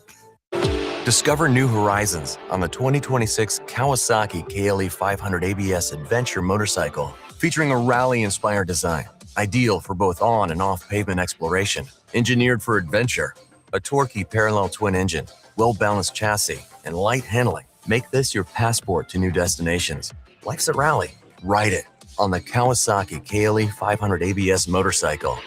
Speaker 17: Discover new horizons on the 2026 Kawasaki KLE 500 ABS Adventure motorcycle, featuring a rally-inspired design, ideal for both on and off-pavement exploration. Engineered for adventure, a torquey parallel twin engine, well-balanced chassis, and light handling make this your passport to new destinations. Life's a rally. Ride it on the Kawasaki KLE 500 ABS motorcycle.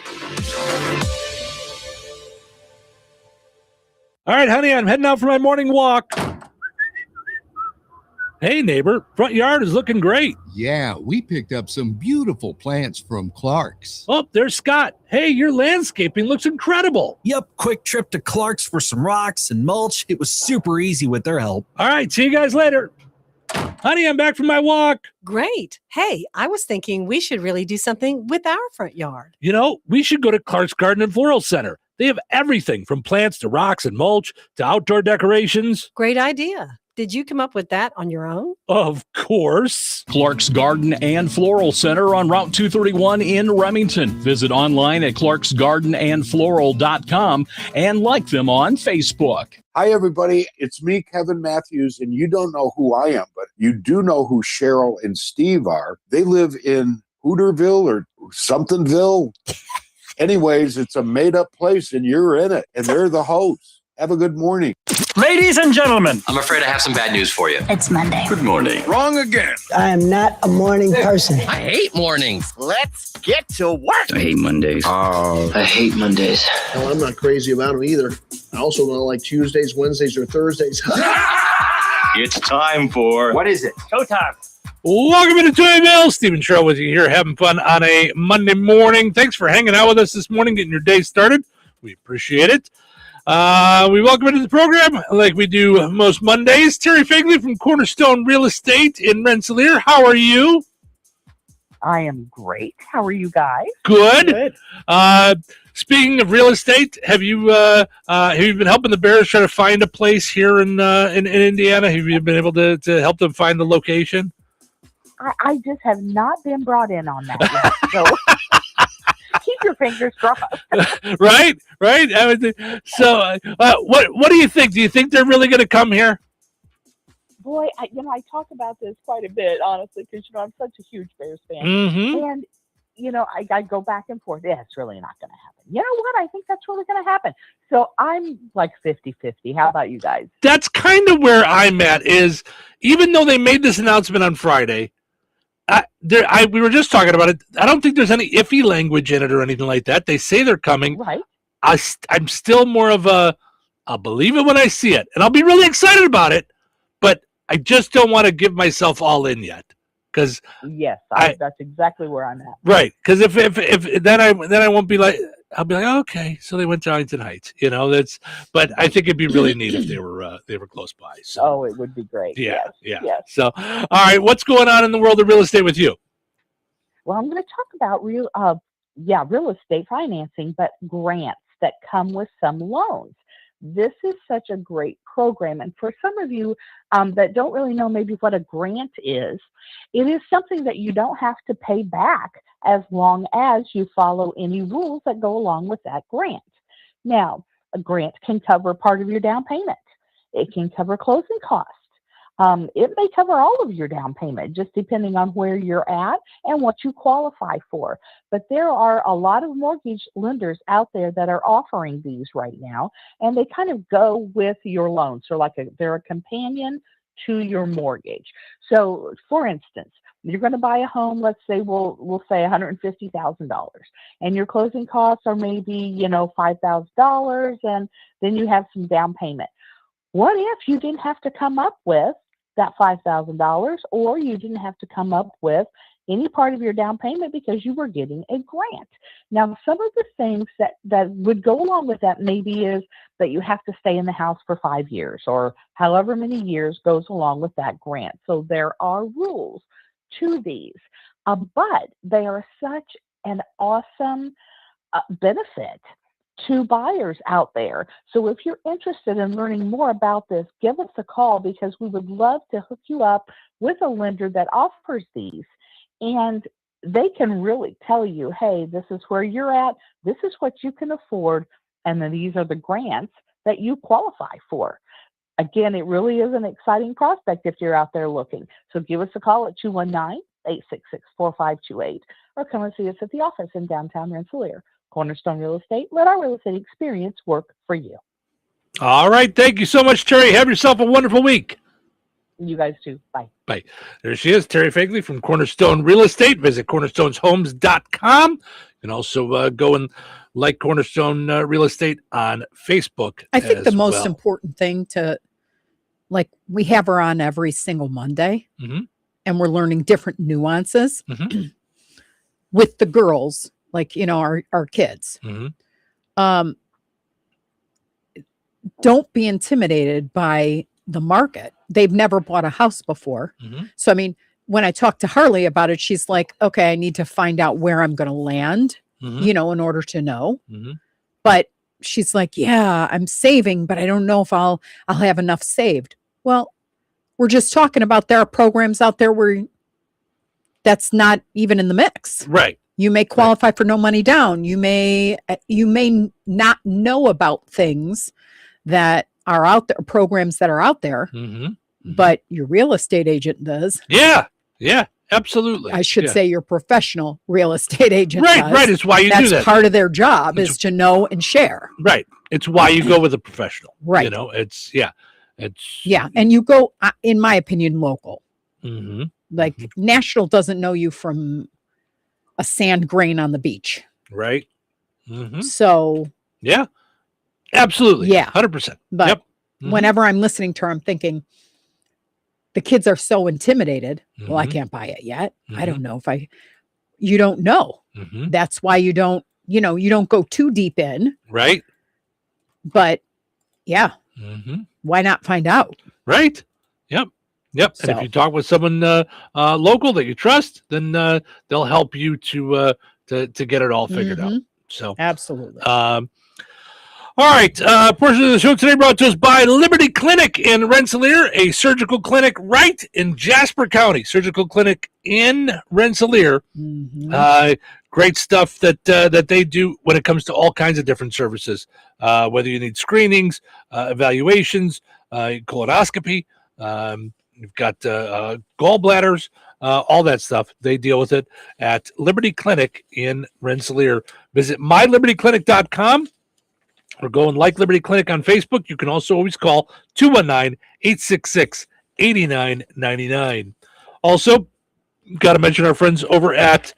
Speaker 8: All right, honey, I'm heading out for my morning walk. Hey, neighbor, front yard is looking great.
Speaker 18: Yeah, we picked up some beautiful plants from Clark's.
Speaker 8: Oh, there's Scott. Hey, your landscaping looks incredible.
Speaker 19: Yep, quick trip to Clark's for some rocks and mulch. It was super easy with their help.
Speaker 8: All right, see you guys later. Honey, I'm back from my walk.
Speaker 20: Great. Hey, I was thinking we should really do something with our front yard.
Speaker 8: You know, we should go to Clark's Garden and Floral Center. They have everything from plants to rocks and mulch to outdoor decorations.
Speaker 20: Great idea. Did you come up with that on your own?
Speaker 8: Of course.
Speaker 14: Clark's Garden and Floral Center on Route 231 in Remington. Visit online at clarksgardenandfloral.com and like them on Facebook.
Speaker 21: Hi, everybody. It's me, Kevin Matthews, and you don't know who I am, but you do know who Cheryl and Steve are. They live in Hooterville or somethingville. Anyways, it's a made-up place, and you're in it, and they're the hosts. Have a good morning.
Speaker 22: Ladies and gentlemen,
Speaker 23: I'm afraid I have some bad news for you.
Speaker 22: It's Monday.
Speaker 23: Good morning.
Speaker 21: Wrong again.
Speaker 22: I am not a morning person.
Speaker 23: I hate mornings.
Speaker 22: Let's get to work.
Speaker 23: I hate Mondays. I hate Mondays.
Speaker 24: Well, I'm not crazy about them either. I also don't like Tuesdays, Wednesdays, or Thursdays.
Speaker 23: It's time for...
Speaker 22: What is it?
Speaker 24: Showtime.
Speaker 8: Welcome to Touhyville. Stephen Sherrill with you here, having fun on a Monday morning. Thanks for hanging out with us this morning, getting your day started. We appreciate it. We welcome into the program, like we do most Mondays, Terry Fagley from Cornerstone Real Estate in Rensselaer. How are you?
Speaker 25: I am great. How are you guys?
Speaker 8: Good. Speaking of real estate, have you been helping the Bears try to find a place here in Indiana? Have you been able to help them find the location?
Speaker 25: I just have not been brought in on that yet. So keep your fingers crossed.
Speaker 8: Right. So, what do you think? Do you think they're really going to come here?
Speaker 25: Boy, I talk about this quite a bit, honestly, because I'm such a huge Bears fan, and I go back and forth. Yeah, it's really not going to happen. You know what? I think that's really going to happen. So I'm like 50-50. How about you guys?
Speaker 8: That's kind of where I'm at. Is even though they made this announcement on Friday. We were just talking about it. I don't think there's any iffy language in it or anything like that. They say they're coming.
Speaker 25: Right.
Speaker 8: I'm still more of I'll believe it when I see it, and I'll be really excited about it. But I just don't want to give myself all in yet, because
Speaker 25: yes, that's exactly where I'm at.
Speaker 8: Right, because if then I won't be like, I'll be like, oh, okay, so they went to Arlington Heights, That's, but I think it'd be really neat if they were close by. So
Speaker 25: it would be great.
Speaker 8: Yeah.
Speaker 25: Yes.
Speaker 8: So, all right, what's going on in the world of real estate with you?
Speaker 25: Well, I'm going to talk about real estate financing, but grants that come with some loans. This is such a great program, and for some of you that don't really know maybe what a grant is, it is something that you don't have to pay back as long as you follow any rules that go along with that grant. Now, a grant can cover part of your down payment. It can cover closing costs. It may cover all of your down payment, just depending on where you're at and what you qualify for. But there are a lot of mortgage lenders out there that are offering these right now, and they kind of go with your loan. So they're a companion to your mortgage. So for instance, you're going to buy a home, let's say we'll say $150,000, and your closing costs are maybe, $5,000, and then you have some down payment. What if you didn't have to come up with that $5,000, or you didn't have to come up with any part of your down payment because you were getting a grant? Now, some of the things that would go along with that maybe is that you have to stay in the house for 5 years, or however many years goes along with that grant. So there are rules to these, but they are such an awesome benefit to buyers out there. So if you're interested in learning more about this, give us a call, because we would love to hook you up with a lender that offers these, and they can really tell you, hey, this is where you're at, this is what you can afford, and then these are the grants that you qualify for. Again, it really is an exciting prospect if you're out there looking. So give us a call at 219-866-4528, or come and see us at the office in downtown Rensselaer. Cornerstone Real Estate. Let our real estate experience work for you.
Speaker 8: All right. Thank you so much, Terry. Have yourself a wonderful week.
Speaker 25: You guys too. Bye.
Speaker 8: Bye. There she is, Terry Fagley from Cornerstone Real Estate. Visit cornerstoneshomes.com. You can also go and like Cornerstone Real Estate on Facebook.
Speaker 10: I think the most important thing we have her on every single Monday, and we're learning different nuances with the girls, our kids. Don't be intimidated by the market. They've never bought a house before. So, when I talk to Harley about it, she's like, okay, I need to find out where I'm going to land, in order to know. But she's like, yeah, I'm saving, but I don't know if I'll have enough saved. Well, we're just talking about there are programs out there where that's not even in the mix.
Speaker 8: Right.
Speaker 10: You may qualify for no money down. You may not know about things that are out there, programs that are out there, but your real estate agent does.
Speaker 8: Yeah, absolutely.
Speaker 10: I should say your professional real estate agent does.
Speaker 8: Right. It's why you do that.
Speaker 10: That's part of their job is to know and share.
Speaker 8: Right. It's why you go with a professional.
Speaker 10: Right.
Speaker 8: It's
Speaker 10: and you go, in my opinion, local. Like national doesn't know you from a sand grain on the beach.
Speaker 8: Right.
Speaker 10: So.
Speaker 8: Yeah. Absolutely.
Speaker 10: Yeah.
Speaker 8: 100%.
Speaker 10: But whenever I'm listening to her, I'm thinking the kids are so intimidated. Well, I can't buy it yet. I don't know you don't know. That's why you don't go too deep in.
Speaker 8: Right.
Speaker 10: But yeah. Why not find out?
Speaker 8: Right. Yep. So. And if you talk with someone local that you trust, then they'll help you to get it all figured out. So
Speaker 10: absolutely.
Speaker 8: All right. Portion of the show today brought to us by Liberty Clinic in Rensselaer, a surgical clinic right in Jasper County. Surgical clinic in Rensselaer. Great stuff that they do when it comes to all kinds of different services. Whether you need screenings, evaluations, colonoscopy, you've got gallbladders, all that stuff. They deal with it at Liberty Clinic in Rensselaer. Visit mylibertyclinic.com. or go and like Liberty Clinic on Facebook. You can also always call 219-866-8999. Also, got to mention our friends over at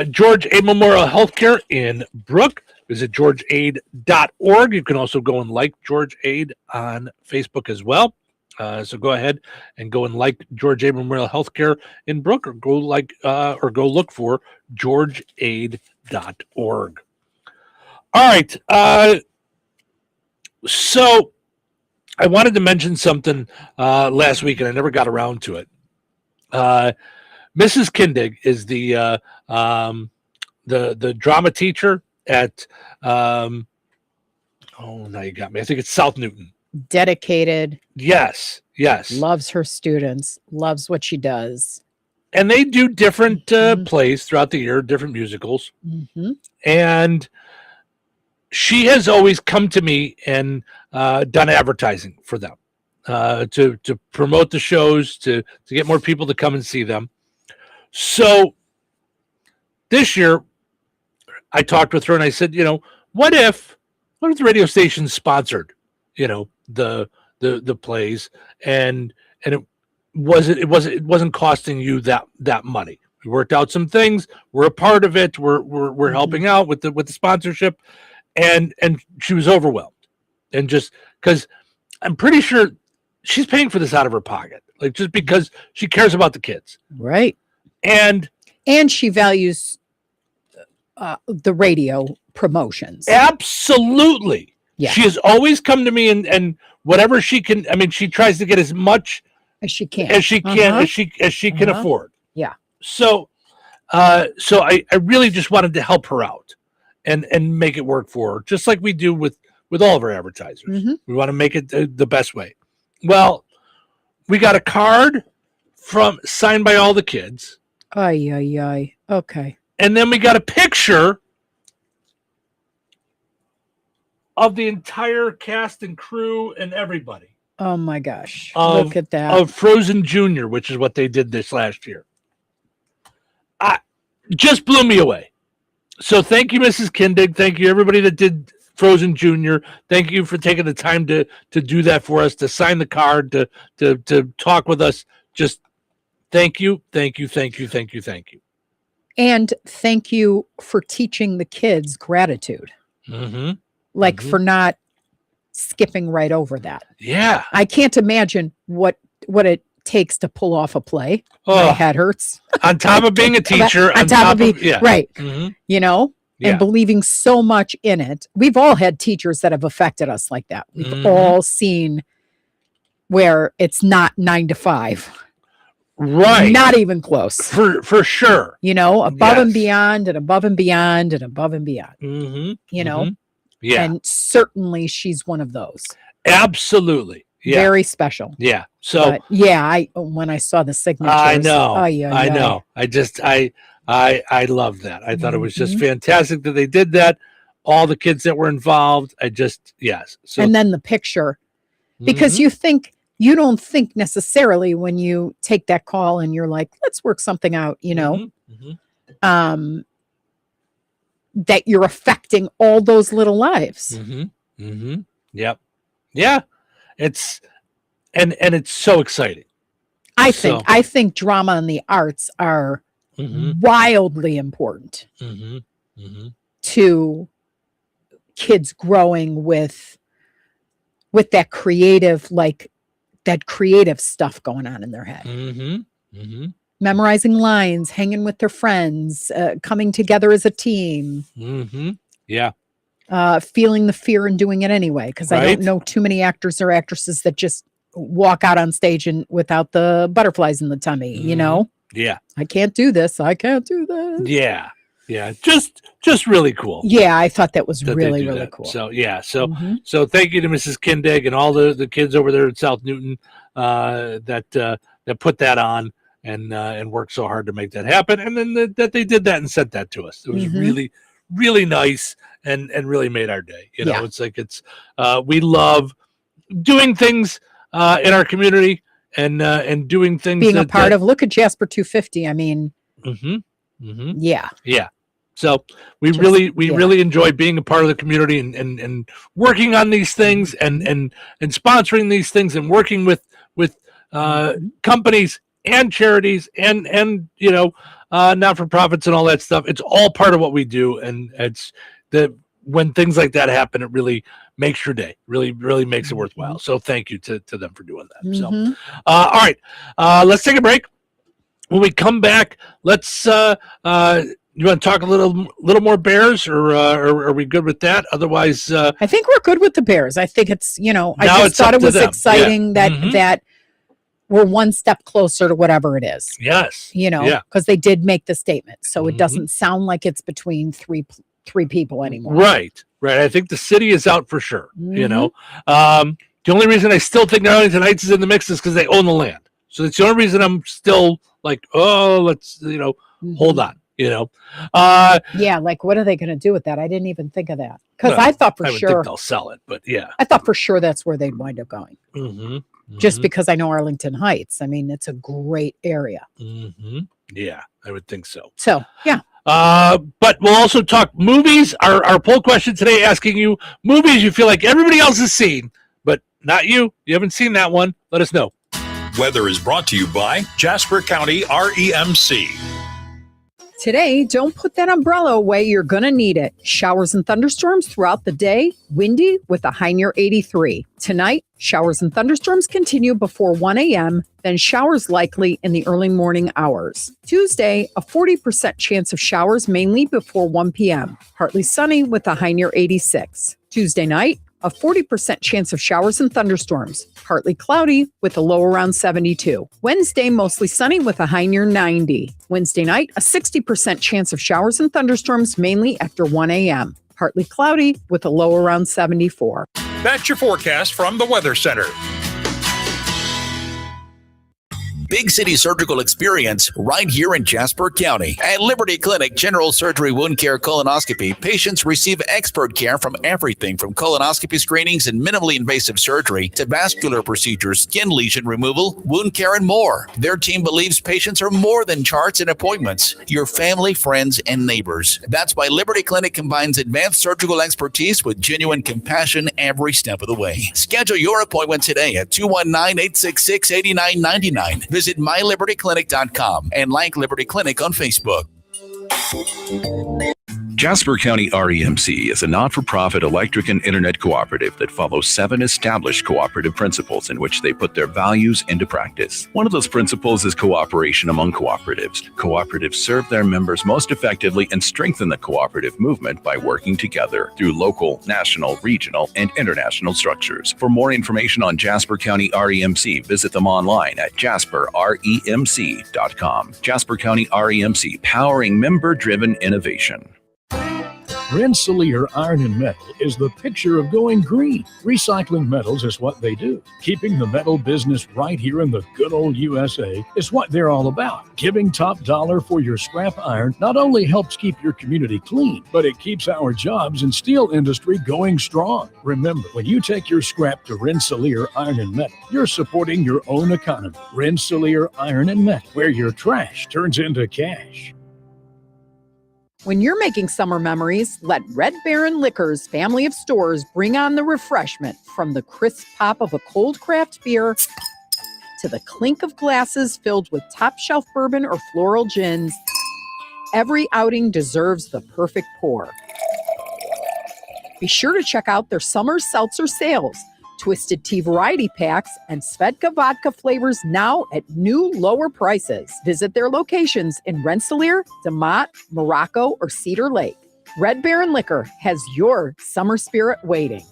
Speaker 8: George A. Memorial Healthcare in Brook. Visit georgeaid.org. You can also go and like George Aid on Facebook as well. So go ahead and go and like George A. Memorial Healthcare in Brook, or go look for georgeaid.org. All right. So I wanted to mention something last week, and I never got around to it. Mrs. Kindig is the drama teacher at now you got me. I think it's South Newton.
Speaker 10: Dedicated.
Speaker 8: Yes.
Speaker 10: Loves her students. Loves what she does.
Speaker 8: And they do different plays throughout the year, different musicals. And she has always come to me and done advertising for them. to promote the shows, to get more people to come and see them. So this year, I talked with her and I said, what if the radio station sponsored, the plays, and it wasn't costing you that money. We worked out some things. We're a part of it. We're helping out with the sponsorship, and she was overwhelmed, and just because I'm pretty sure she's paying for this out of her pocket, like just because she cares about the kids,
Speaker 10: right?
Speaker 8: And
Speaker 10: she values the radio promotions.
Speaker 8: Absolutely. Yeah. She has always come to me and whatever she can. I mean, she tries to get as much
Speaker 10: as she can,
Speaker 8: as she can afford.
Speaker 10: Yeah.
Speaker 8: So I really just wanted to help her out and make it work for her, just like we do with all of our advertisers.
Speaker 10: Mm-hmm.
Speaker 8: We want to make it the best way. Well, we got a card signed by all the kids.
Speaker 10: Ay. Okay.
Speaker 8: And then we got a picture of the entire cast and crew and everybody.
Speaker 10: Oh my gosh. Look at that.
Speaker 8: Of Frozen Junior, which is what they did this last year. Just blew me away. So thank you, Mrs. Kindig. Thank you, everybody that did Frozen Junior. Thank you for taking the time to do that for us, to sign the card, to talk with us. Just thank you.
Speaker 10: And thank you for teaching the kids gratitude.
Speaker 8: Mm-hmm.
Speaker 10: Like for not skipping right over that.
Speaker 8: Yeah.
Speaker 10: I can't imagine what it takes to pull off a play. My head hurts.
Speaker 8: On top of being a teacher.
Speaker 10: on top of being,
Speaker 8: yeah.
Speaker 10: Right.
Speaker 8: Mm-hmm.
Speaker 10: And believing so much in it. We've all had teachers that have affected us like that. We've all seen where it's not 9 to 5.
Speaker 8: Right.
Speaker 10: Not even close.
Speaker 8: For sure.
Speaker 10: Above and beyond and above and beyond and above and beyond.
Speaker 8: Mm-hmm. Yeah.
Speaker 10: And certainly she's one of those.
Speaker 8: Absolutely. Yeah.
Speaker 10: Very special.
Speaker 8: Yeah. So
Speaker 10: when I saw the signatures,
Speaker 8: I know.
Speaker 10: I
Speaker 8: know. I love that. I thought it was just fantastic that they did that. All the kids that were involved. So
Speaker 10: and then the picture, because you don't think necessarily when you take that call and you're like, let's work something out, that you're affecting all those little lives.
Speaker 8: Yep. Yeah. It's and it's so exciting.
Speaker 10: I think drama and the arts are wildly important to kids growing with that creative, that creative stuff going on in their head. Memorizing lines, hanging with their friends, coming together as a team.
Speaker 8: Yeah.
Speaker 10: Feeling the fear and doing it anyway, because I don't know too many actors or actresses that just walk out on stage and without the butterflies in the tummy,
Speaker 8: Yeah.
Speaker 10: I can't do this. I can't do this.
Speaker 8: Yeah. Yeah. Just really cool.
Speaker 10: Yeah, I thought that was really cool.
Speaker 8: So so thank you to Mrs. Kindig and all the kids over there at South Newton that put that on and worked so hard to make that happen, and then that they did that and sent that to us. It was really, really nice and really made our day. It's like we love doing things in our community and doing things,
Speaker 10: being a part of. Look at Jasper 250. I mean, yeah.
Speaker 8: So we really enjoy being a part of the community and working on these things and sponsoring these things and working with companies and charities and not-for-profits and all that stuff. It's all part of what we do, and it's when things like that happen, it really makes your day. Really, really makes it worthwhile. So thank you to them for doing that. So, all right, let's take a break. When we come back, let's. You want to talk a little more Bears, or are we good with that? Otherwise,
Speaker 10: I think we're good with the Bears. I think it's I just thought it was exciting that we're one step closer to whatever it is.
Speaker 8: Yes,
Speaker 10: because they did make the statement, so it doesn't sound like it's between three people anymore.
Speaker 8: Right. I think the city is out for sure. The only reason I still think Arlington Heights is in the mix is because they own the land. So it's the only reason I'm still like, let's hold on.
Speaker 10: Like what are they going to do with that? I didn't even think of that, because I thought for sure
Speaker 8: they'll sell it, but yeah,
Speaker 10: I thought for sure that's where they'd wind up going. just because I know Arlington Heights. I mean, it's a great area.
Speaker 8: Mm-hmm. Yeah, I would think so.
Speaker 10: So, yeah.
Speaker 8: But we'll also talk movies. Our poll question today asking you movies you feel like everybody else has seen, but not you. You haven't seen that one. Let us know.
Speaker 13: Weather is brought to you by Jasper County REMC.
Speaker 10: Today, don't put that umbrella away. You're going to need it. Showers and thunderstorms throughout the day. Windy with a high near 83. Tonight, showers and thunderstorms continue before 1 a.m., then showers likely in the early morning hours. Tuesday, a 40% chance of showers mainly before 1 p.m. Partly sunny with a high near 86. Tuesday night, a 40% chance of showers and thunderstorms. Partly cloudy with a low around 72. Wednesday, mostly sunny with a high near 90. Wednesday night, a 60% chance of showers and thunderstorms mainly after 1 a.m. Partly cloudy with a low around 74.
Speaker 13: That's your forecast from the Weather Center.
Speaker 1: Big city surgical experience right here in Jasper County. At Liberty Clinic General Surgery Wound Care Colonoscopy, patients receive expert care from everything from colonoscopy screenings and minimally invasive surgery to vascular procedures, skin lesion removal, wound care, and more. Their team believes patients are more than charts and appointments, your family, friends, and neighbors. That's why Liberty Clinic combines advanced surgical expertise with genuine compassion every step of the way. Schedule your appointment today at 219-866-8999. Visit mylibertyclinic.com and like Liberty Clinic on Facebook.
Speaker 13: Jasper County REMC is a not-for-profit electric and internet cooperative that follows 7 established cooperative principles in which they put their values into practice. One of those principles is cooperation among cooperatives. Cooperatives serve their members most effectively and strengthen the cooperative movement by working together through local, national, regional, and international structures. For more information on Jasper County REMC, visit them online at jasperremc.com. Jasper County REMC, powering member-driven innovation.
Speaker 2: Rensselaer Iron and Metal is the picture of going green. Recycling metals is what they do. Keeping the metal business right here in the good old USA is what they're all about. Giving top dollar for your scrap iron not only helps keep your community clean, but it keeps our jobs and steel industry going strong. Remember, when you take your scrap to Rensselaer Iron and Metal, you're supporting your own economy. Rensselaer Iron and Metal, where your trash turns into cash.
Speaker 10: When you're making summer memories, let Red Baron Liquors family of stores bring on the refreshment, from the crisp pop of a cold craft beer to the clink of glasses filled with top shelf bourbon or floral gins. Every outing deserves the perfect pour. Be sure to check out their summer seltzer sales. Twisted Tea variety packs and Svedka vodka flavors now at new lower prices. Visit their locations in Rensselaer, DeMotte, Morocco, or Cedar Lake. Red Baron Liquor has your summer spirit waiting.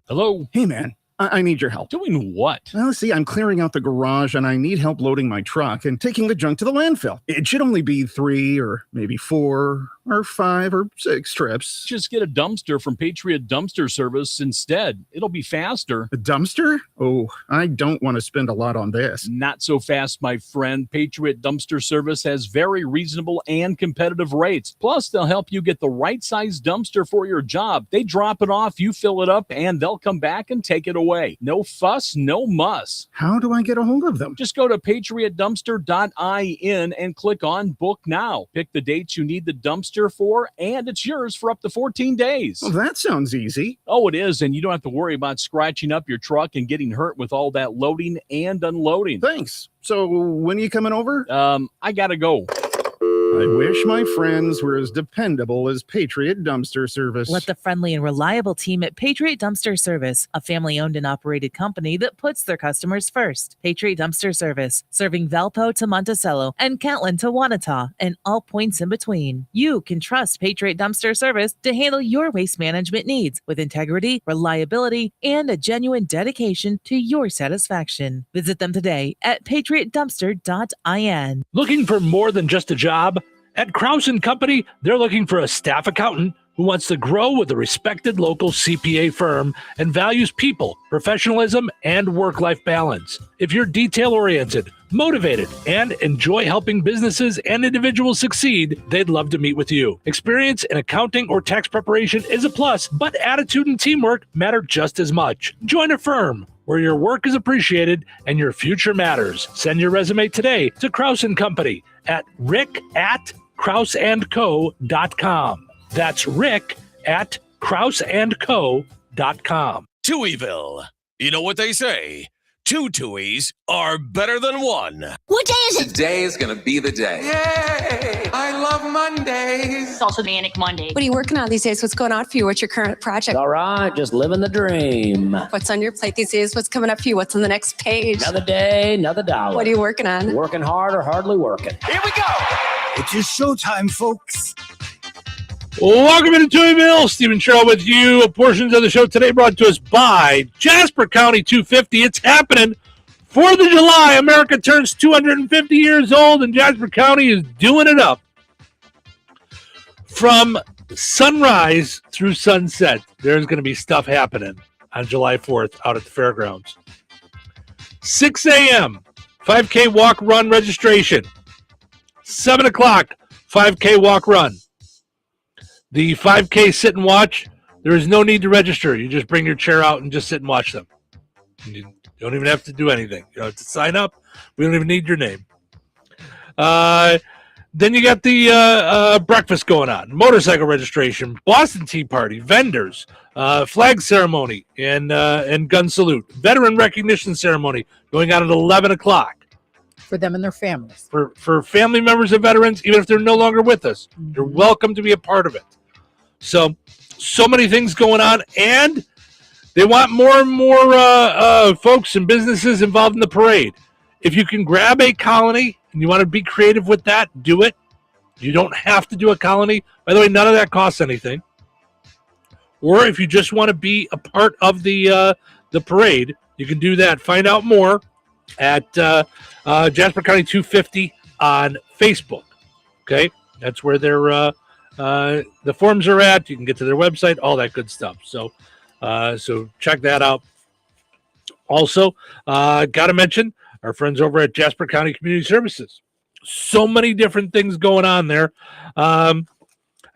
Speaker 4: Hello? Hey, man. I need your help.
Speaker 14: Doing what?
Speaker 4: Well, see, I'm clearing out the garage and I need help loading my truck and taking the junk to the landfill. It should only be 3 or maybe 4 or 5 or 6 trips.
Speaker 14: Just get a dumpster from Patriot Dumpster Service instead. It'll be faster.
Speaker 4: A dumpster? Oh, I don't want to spend a lot on this.
Speaker 14: Not so fast, my friend. Patriot Dumpster Service has very reasonable and competitive rates. Plus, they'll help you get the right size dumpster for your job. They drop it off, you fill it up, and they'll come back and take it away. No fuss, no muss.
Speaker 4: How do I get a hold of them?
Speaker 14: Just go to patriotdumpster.in and click on Book Now. Pick the dates you need the dumpster for, and it's yours for up to 14 days.
Speaker 4: Well, that sounds easy.
Speaker 14: Oh, it is, and you don't have to worry about scratching up your truck and getting hurt with all that loading and unloading.
Speaker 4: Thanks. So when are you coming over?
Speaker 14: I gotta go.
Speaker 4: I wish my friends were as dependable as Patriot Dumpster Service.
Speaker 7: Let the friendly and reliable team at Patriot Dumpster Service, a family-owned and operated company that puts their customers first. Patriot Dumpster Service, serving Valpo to Monticello and Catlin to Wanata and all points in between. You can trust Patriot Dumpster Service to handle your waste management needs with integrity, reliability, and a genuine dedication to your satisfaction. Visit them today at patriotdumpster.in.
Speaker 8: Looking for more than just a job? At Krause & Company, they're looking for a staff accountant,
Speaker 14: who wants to grow with a respected local CPA firm and values people, professionalism, and work-life balance. If you're detail-oriented, motivated, and enjoy helping businesses and individuals succeed, they'd love to meet with you. Experience in accounting or tax preparation is a plus, but attitude and teamwork matter just as much. Join a firm where your work is appreciated and your future matters. Send your resume today to Kraus & Company at rick@krausandco.com. That's rick@krausandco.com.
Speaker 3: Touhyville. You know what they say? 2 Touhies are better than 1.
Speaker 9: What day is it?
Speaker 5: Today is going to be the day.
Speaker 9: Yay!
Speaker 5: I love Mondays.
Speaker 9: It's also Manic Monday.
Speaker 11: What are you working on these days? What's going on for you? What's your current project?
Speaker 12: All right, just living the dream.
Speaker 11: What's on your plate these days? What's coming up for you? What's on the next page?
Speaker 12: Another day, another dollar.
Speaker 11: What are you working on?
Speaker 12: Working hard or hardly working.
Speaker 9: Here we go.
Speaker 15: It's just showtime, folks.
Speaker 8: Welcome into Touhyville. Stephen Sherrill with you. Portions of the show today brought to us by Jasper County 250. It's happening. 4th of July, America turns 250 years old, and Jasper County is doing it up. From sunrise through sunset, there's going to be stuff happening on July 4th out at the fairgrounds. 6 a.m., 5K walk run registration. 7 o'clock, 5K walk run. The 5K sit and watch, there is no need to register. You just bring your chair out and just sit and watch them. You don't even have to do anything. You don't have to sign up. We don't even need your name. Then you got the breakfast going on, motorcycle registration, Boston Tea Party, vendors, flag ceremony, and gun salute. Veteran recognition ceremony going on at 11 o'clock.
Speaker 16: For them and their families.
Speaker 8: For family members of veterans, even if they're no longer with us, you're welcome to be a part of it. So many things going on, and they want more and more folks and businesses involved in the parade. If you can grab a colony and you want to be creative with that, do it. You don't have to do a colony. By the way, none of that costs anything. Or if you just want to be a part of the parade, you can do that. Find out more at Jasper County 250 on Facebook. Okay, that's where the forums are at. You can get to their website, all that good stuff. So check that out. Also, got to mention our friends over at Jasper County Community Services. So many different things going on there. I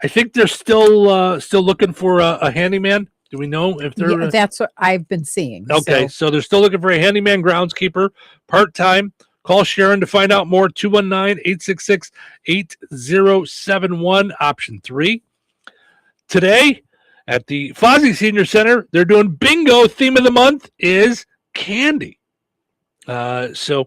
Speaker 8: think they're still looking for a handyman. Do we know if they're...
Speaker 16: Yeah, that's what I've been seeing.
Speaker 8: Okay, so they're still looking for a handyman groundskeeper, part-time. Call Sharon to find out more, 219-866-8071, option 3. Today, at the Fozzie Senior Center, they're doing bingo. Theme of the month is candy. So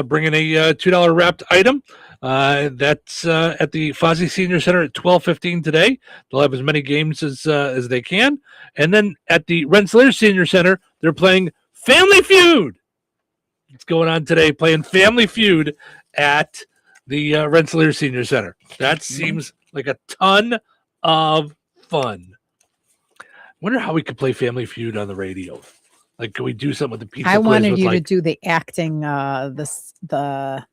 Speaker 8: bring in a $2 wrapped item. That's at the Fozzie Senior Center at 12:15 today. They'll have as many games as they can. And then at the Rensselaer Senior Center, they're playing Family Feud. It's going on today, playing Family Feud at the Rensselaer Senior Center. That seems like a ton of fun. I wonder how we could play Family Feud on the radio. Like, can we do something with the pizza?
Speaker 16: I wanted you to do the acting, the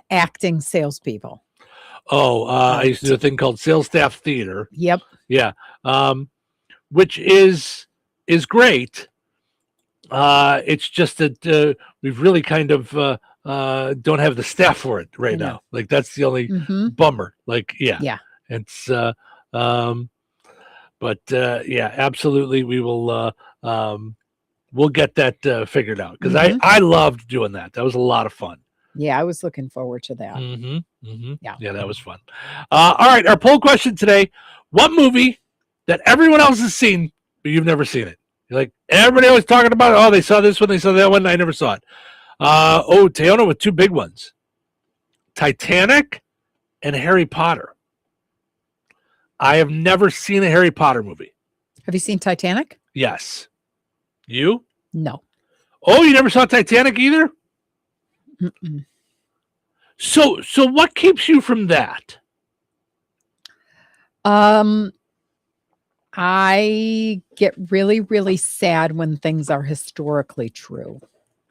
Speaker 16: acting salespeople.
Speaker 8: I used to do a thing called Sales Staff Theater.
Speaker 16: Yep.
Speaker 8: Yeah. Which is great. It's just that we've really kind of don't have the staff for it right now. Like, that's the only bummer. Like, yeah. It's but absolutely, we will we'll get that figured out, because I loved doing that. That was a lot of fun.
Speaker 16: Yeah, I was looking forward to that.
Speaker 8: Yeah, that was fun. All right, our poll question today: what movie that everyone else has seen but you've never seen it? You're like, everybody always talking about it. Oh, they saw this one, they saw that one. I never saw it. Teona with 2 big ones: Titanic and Harry Potter. I have never seen a Harry Potter movie.
Speaker 16: Have you seen Titanic?
Speaker 8: Yes. You?
Speaker 16: No.
Speaker 8: Oh, you never saw Titanic either?
Speaker 16: Mm-mm.
Speaker 8: So what keeps you from that?
Speaker 16: I get really, really sad when things are historically true.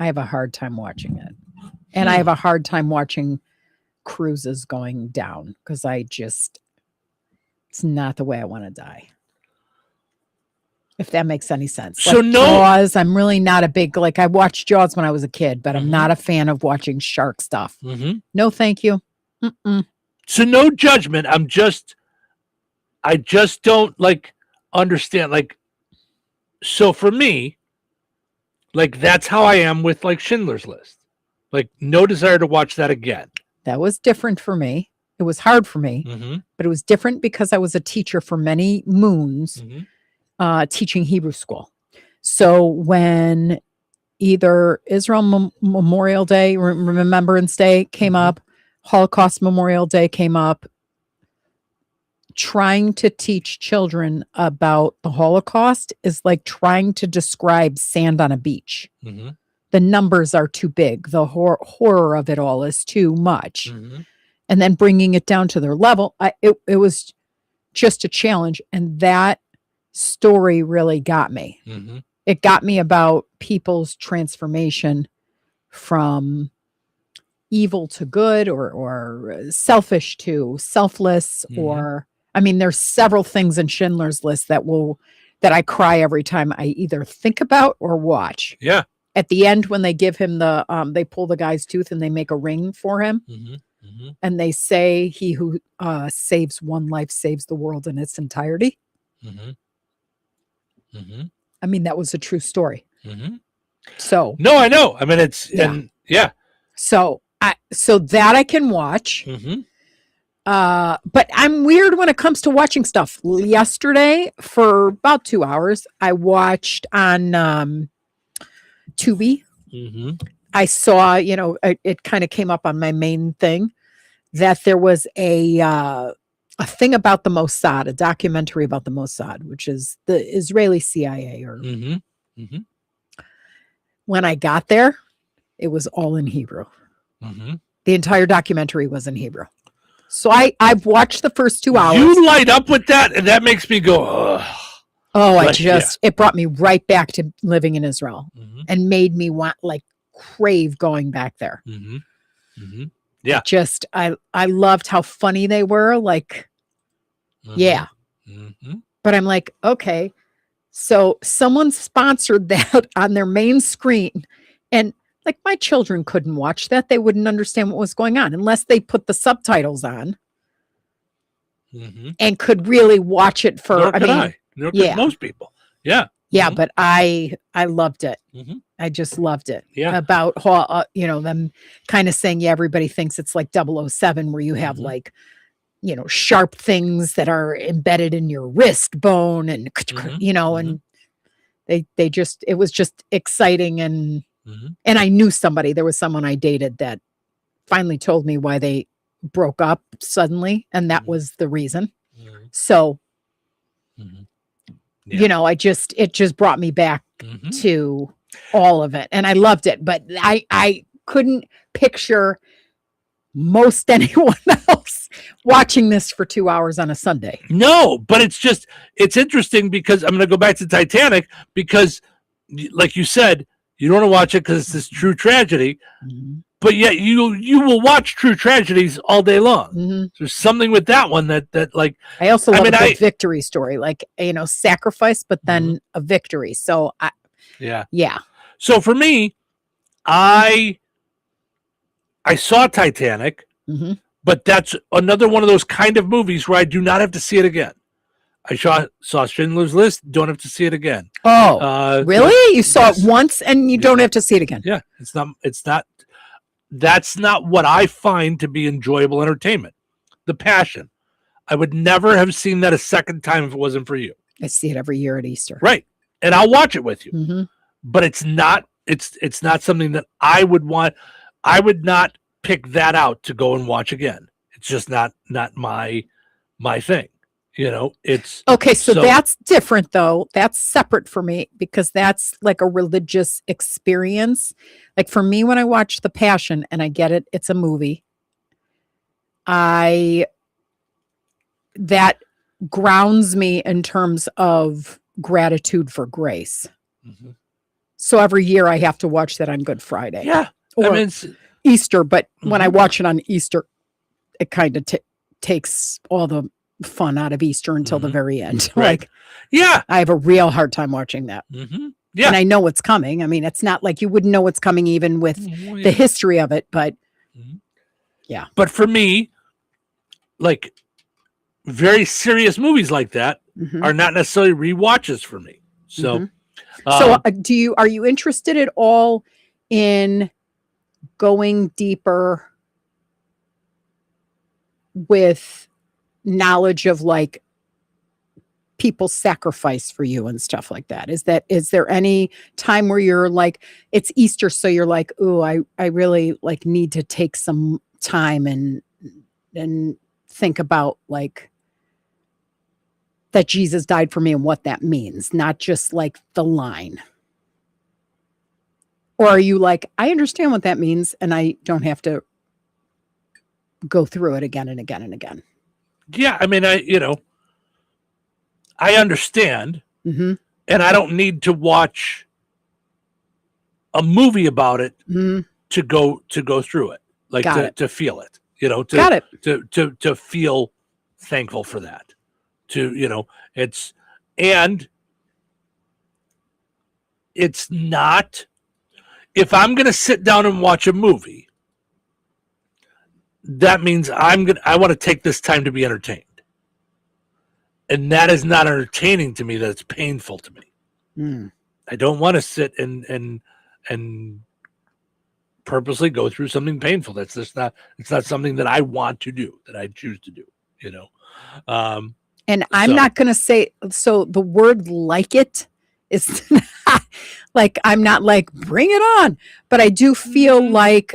Speaker 16: I have a hard time watching it. And I have a hard time watching cruises going down, because It's not the way I want to die. If that makes any sense.
Speaker 8: So
Speaker 16: like Jaws, I'm really not a big, like I watched Jaws when I was a kid, but I'm not a fan of watching shark stuff. No, thank you.
Speaker 8: So no judgment. I just don't like understand. Like, so for me, like that's how I am with like Schindler's List. Like no desire to watch that again.
Speaker 16: That was different for me. It was hard for me, but it was different because I was a teacher for many moons, teaching Hebrew school. So when either Israel Memorial Day, Remembrance Day came up, Holocaust Memorial Day came up, trying to teach children about the Holocaust is like trying to describe sand on a beach. The numbers are too big. The horror of it all is too much. And then bringing it down to their level, it was just a challenge. And that story really got me. It got me about people's transformation from evil to good, or selfish to selfless, or I mean, there's several things in Schindler's List that I cry every time I either think about or watch.
Speaker 8: Yeah.
Speaker 16: At the end, when they give him they pull the guy's tooth and they make a ring for him. And they say, he who saves one life saves the world in its entirety. I mean, that was a true story. So
Speaker 8: no, I know. I mean, it's
Speaker 16: So that I can watch. But I'm weird when it comes to watching stuff. Yesterday, for about 2 hours, I watched on Tubi. I saw, it kind of came up on my main thing that there was a thing about the Mossad, a documentary about the Mossad, which is the Israeli CIA. Or when I got there, it was all in Hebrew. The entire documentary was in Hebrew. So I've watched the first 2 hours.
Speaker 8: You light up with that, and that makes me go, ugh.
Speaker 16: Oh, it brought me right back to living in Israel and made me crave going back there.
Speaker 8: Yeah.
Speaker 16: I loved how funny they were. Yeah. But I'm like, okay, so someone sponsored that on their main screen, and like my children couldn't watch that. They wouldn't understand what was going on unless they put the subtitles on and could really watch it for,
Speaker 8: most people. Yeah.
Speaker 16: Yeah. But I loved it. I just loved it.
Speaker 8: Yeah.
Speaker 16: About how, them kind of saying, everybody thinks it's like 007 where you have sharp things that are embedded in your wrist bone and, and it was just exciting. And I knew somebody, there was someone I dated that finally told me why they broke up suddenly. And that was the reason. So, it just brought me back to all of it. And I loved it, but I couldn't picture most anyone else watching this for 2 hours on a Sunday.
Speaker 8: No, but it's interesting because I'm going to go back to Titanic because like you said, you don't want to watch it because it's this true tragedy, but yet you will watch true tragedies all day long. There's something with that one that
Speaker 16: I also love a good victory story, sacrifice, but then a victory. So yeah.
Speaker 8: So for me, I saw Titanic, but that's another one of those kind of movies where I do not have to see it again. I saw Schindler's List, don't have to see it again.
Speaker 16: Oh, really? You saw it once and you don't have to see it again?
Speaker 8: Yeah, that's not what I find to be enjoyable entertainment. The Passion. I would never have seen that a second time if it wasn't for you.
Speaker 16: I see it every year at Easter.
Speaker 8: Right. And I'll watch it with you. But it's not something that I would want. I would not pick that out to go and watch again. It's just not my thing. It's
Speaker 16: okay. So that's different though. That's separate for me because that's like a religious experience. Like for me, when I watch The Passion, and I get it, it's a movie. That grounds me in terms of gratitude for grace. So every year I have to watch that on Good Friday.
Speaker 8: Yeah.
Speaker 16: Or Easter. But when I watch it on Easter, it kind of takes all the fun out of Easter until the very end.
Speaker 8: Right.
Speaker 16: Like,
Speaker 8: yeah,
Speaker 16: I have a real hard time watching that.
Speaker 8: Yeah.
Speaker 16: And I know what's coming. I mean, it's not like you wouldn't know what's coming even with the history of it, but yeah.
Speaker 8: But for me, like very serious movies like that are not necessarily rewatches for me. So,
Speaker 16: are you interested at all in going deeper with knowledge of like people sacrifice for you and stuff like that? Is there any time where you're like, it's Easter, so you're like, oh, I really like need to take some time and think about like that Jesus died for me and what that means, not just like the line? Or are you like, I understand what that means and I don't have to go through it again and again and again?
Speaker 8: Yeah, I mean, I understand, and I don't need to watch a movie about it to go through it, like to feel it, to feel thankful for that, it's not, if I'm going to sit down and watch a movie, that means I want to take this time to be entertained. And that is not entertaining to me. That's painful to me. I don't want to sit and purposely go through something painful. That's just not. It's not something that I want to do. That I choose to do.
Speaker 16: And I'm not going to say. So the word "like it" is not, like, I'm not like bring it on, but I do feel like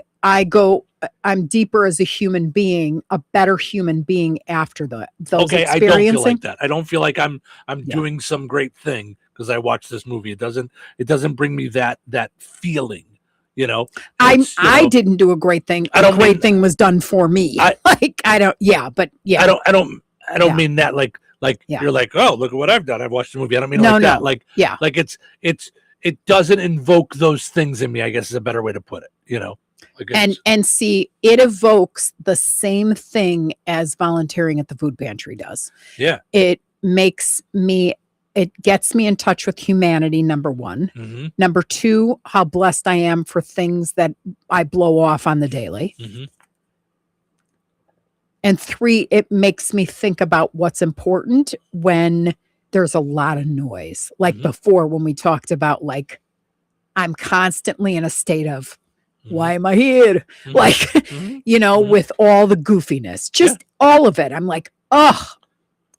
Speaker 16: I'm deeper as a human being, a better human being after those
Speaker 8: okay,
Speaker 16: experiencing.
Speaker 8: I don't feel like that. I don't feel like I'm doing some great thing because I watched this movie. It doesn't bring me that feeling.
Speaker 16: I didn't do a great thing. A great thing was done for me. I don't
Speaker 8: mean that like you're like, oh, look at what I've done. I've watched the movie. I don't mean that. Like it doesn't invoke those things in me, I guess is a better way to put it.
Speaker 16: And see, it evokes the same thing as volunteering at the food pantry does.
Speaker 8: Yeah.
Speaker 16: It gets me in touch with humanity, number one. Number two, how blessed I am for things that I blow off on the daily. And three, it makes me think about what's important when there's a lot of noise. Like before, when we talked about, like, I'm constantly in a state of, why am I here? Like, with all the goofiness, just all of it. I'm like, oh,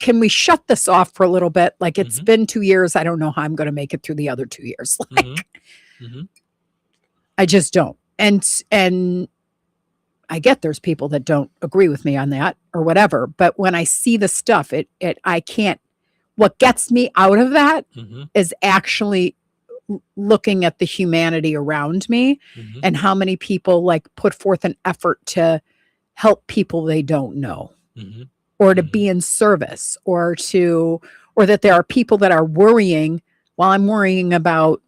Speaker 16: can we shut this off for a little bit? Like, it's been 2 years. I don't know how I'm going to make it through the other 2 years. Like, I just don't. And I get there's people that don't agree with me on that or whatever. But when I see the stuff, I can't, what gets me out of that is actually looking at the humanity around me and how many people like put forth an effort to help people they don't know or to be in service or that there are people that are worrying while I'm worrying about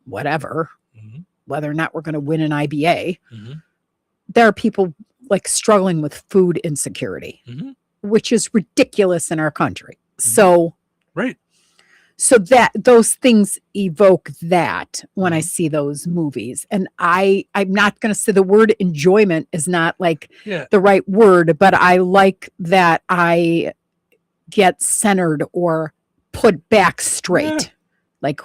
Speaker 16: whatever, whether or not we're going to win an IBA. There are people like struggling with food insecurity, which is ridiculous in our country. So,
Speaker 8: right.
Speaker 16: So that those things evoke that when I see those movies. And I'm not going to say the word enjoyment is not like the right word, but I like that I get centered or put back straight. Like,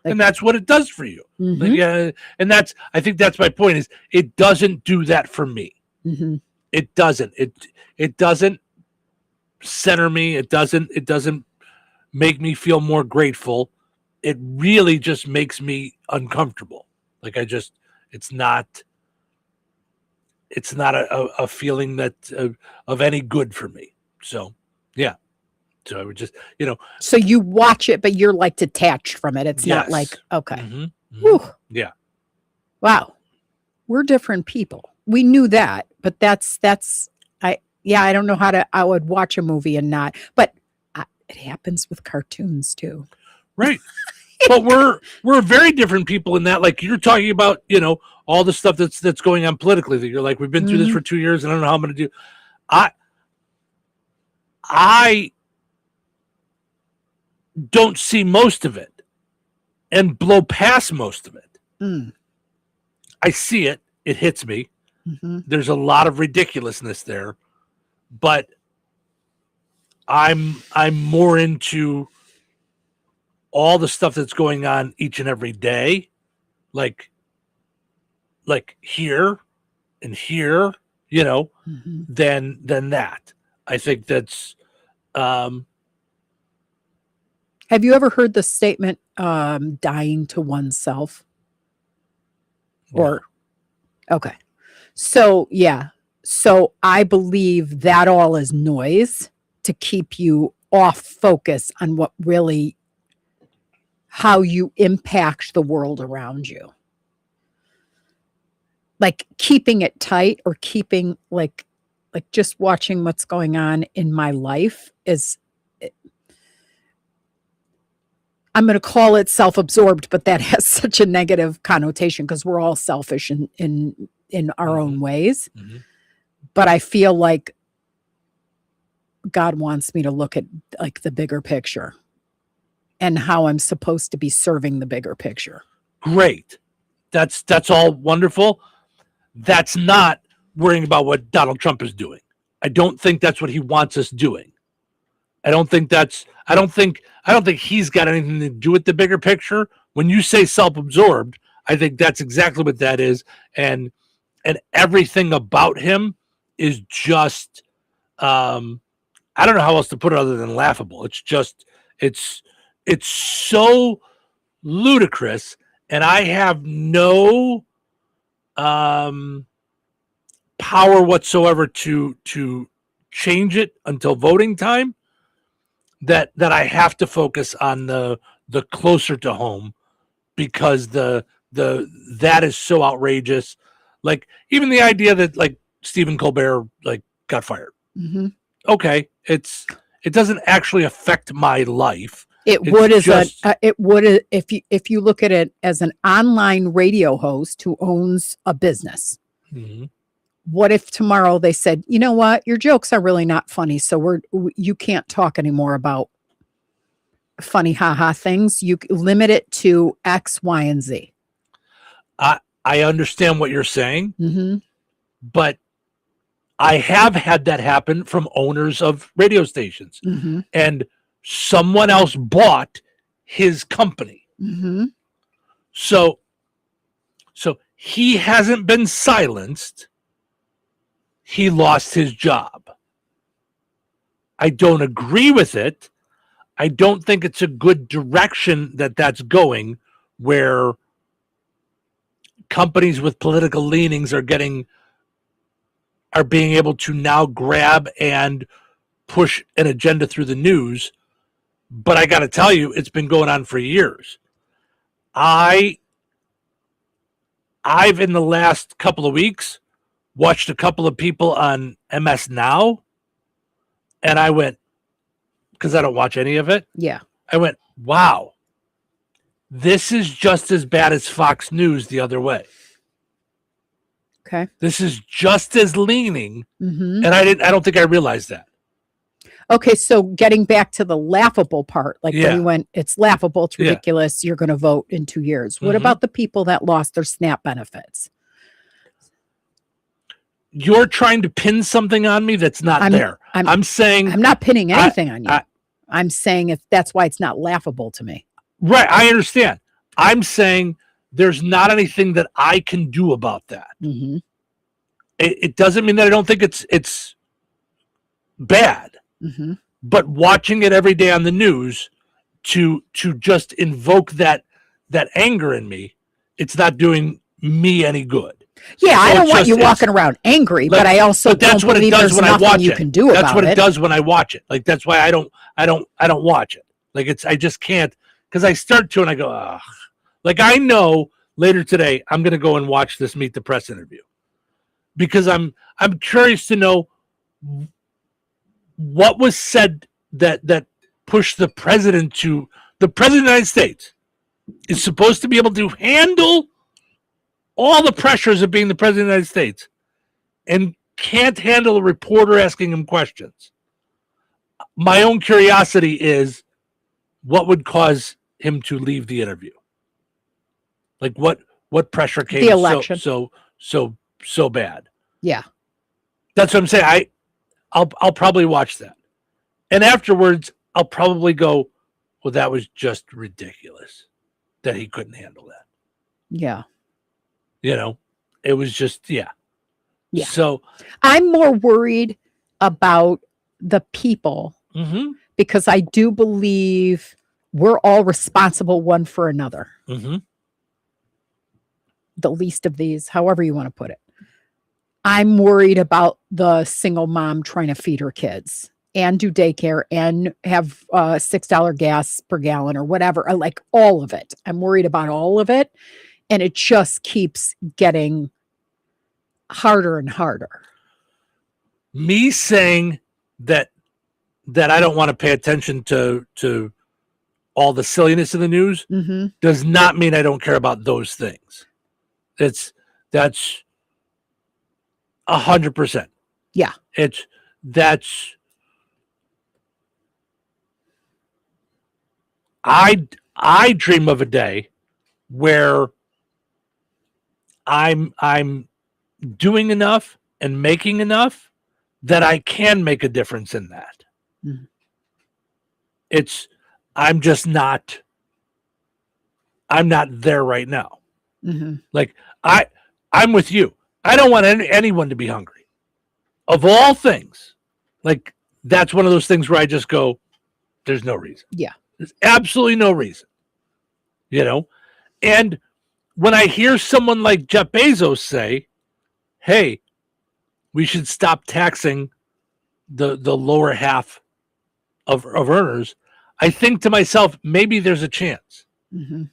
Speaker 8: and that's what it does for you. And I think that's my point is it doesn't do that for me. It doesn't. It doesn't center me. It doesn't make me feel more grateful. It really just makes me uncomfortable. Like it's not a feeling that of any good for me. So, yeah. So I would just,
Speaker 16: So you watch it, but you're like detached from it. It's not like, okay. Whew.
Speaker 8: Yeah.
Speaker 16: Wow. We're different people. We knew that, but I don't know I would watch a movie and not, but it happens with cartoons too.
Speaker 8: Right. But we're very different people in that, like you're talking about, all the stuff that's going on politically that you're like, we've been through this for 2 years and I don't know how I'm going to do. I don't see most of it and blow past most of it. I see it. It hits me. There's a lot of ridiculousness there, but I'm more into all the stuff that's going on each and every day, like here and here, you know, than that. I think that's.
Speaker 16: Have you ever heard the statement dying to oneself? Or okay. So yeah. So I believe that all is noise to keep you off focus on what really how you impact the world around you. Like keeping it tight or keeping like just watching what's going on in my life is I'm going to call it self-absorbed, but that has such a negative connotation because we're all selfish in our own ways. But I feel like God wants me to look at like the bigger picture and how I'm supposed to be serving the bigger picture.
Speaker 8: Great. That's all wonderful. That's not worrying about what Donald Trump is doing. I don't think that's what he wants us doing. I don't think he's got anything to do with the bigger picture. When you say self-absorbed, I think that's exactly what that is. And everything about him is just I don't know how else to put it other than laughable. It's just it's so ludicrous, and I have no power whatsoever to change it until voting time. That I have to focus on the closer to home, because the that is so outrageous. Like even the idea that like Stephen Colbert like got fired. Okay, it doesn't actually affect my life.
Speaker 16: It would if you look at it as an online radio host who owns a business. What if tomorrow they said, you know what, your jokes are really not funny, so you can't talk anymore about funny haha things. You limit it to X, Y, and Z.
Speaker 8: I understand what you're saying, but I have had that happen from owners of radio stations, and someone else bought his company. So he hasn't been silenced. He lost his job. I don't agree with it. I don't think it's a good direction that's going, where companies with political leanings are being able to now grab and push an agenda through the news. But I got to tell you, it's been going on for years. I've in the last couple of weeks watched a couple of people on MS Now, and I went, because I don't watch any of it.
Speaker 16: Yeah.
Speaker 8: I went, wow, this is just as bad as Fox News the other way.
Speaker 16: Okay.
Speaker 8: This is just as leaning, and I don't think I realized that.
Speaker 16: Okay, so getting back to the laughable part, like when you went, it's laughable, it's ridiculous, you're going to vote in 2 years. What about the people that lost their SNAP benefits?
Speaker 8: You're trying to pin something on me that's not there. I'm saying
Speaker 16: I'm not pinning anything on you. I'm saying if that's why it's not laughable to me.
Speaker 8: Right, I understand. I'm saying there's not anything that I can do about that. It doesn't mean that I don't think it's bad. But watching it every day on the news to just invoke that anger in me, it's not doing me any good.
Speaker 16: Yeah, so I don't want you walking around angry, but I also don't believe there's nothing you can do about it.
Speaker 8: That's what it does when I watch it. Like that's why I don't watch it. Like I just can't, because I start to and I go, ugh. Like I know later today I'm gonna go and watch this Meet the Press interview, because I'm curious to know what was said that pushed the president of the United States is supposed to be able to handle all the pressures of being the president of the United States and can't handle a reporter asking him questions. my own curiosity is what would cause him to leave the interview? Like what pressure came
Speaker 16: The election.
Speaker 8: so bad?
Speaker 16: Yeah.
Speaker 8: That's what I'm saying. I'll probably watch that. And afterwards I'll probably go, well, that was just ridiculous that he couldn't handle that.
Speaker 16: Yeah.
Speaker 8: It was just, yeah. So
Speaker 16: I'm more worried about the people because I do believe we're all responsible one for another. The least of these, however you want to put it. I'm worried about the single mom trying to feed her kids and do daycare and have $6 gas per gallon or whatever. I like all of it. I'm worried about all of it. And it just keeps getting harder and harder.
Speaker 8: Me saying that I don't want to pay attention to all the silliness of the news does not mean I don't care about those things. That's 100%.
Speaker 16: Yeah.
Speaker 8: I dream of a day where I'm doing enough and making enough that I can make a difference in that. I'm not there right now. Like I'm with you. I don't want anyone to be hungry. Of all things, like that's one of those things where I just go, there's no reason.
Speaker 16: Yeah.
Speaker 8: There's absolutely no reason. And when I hear someone like Jeff Bezos say, hey, we should stop taxing the lower half of earners, I think to myself, maybe there's a chance.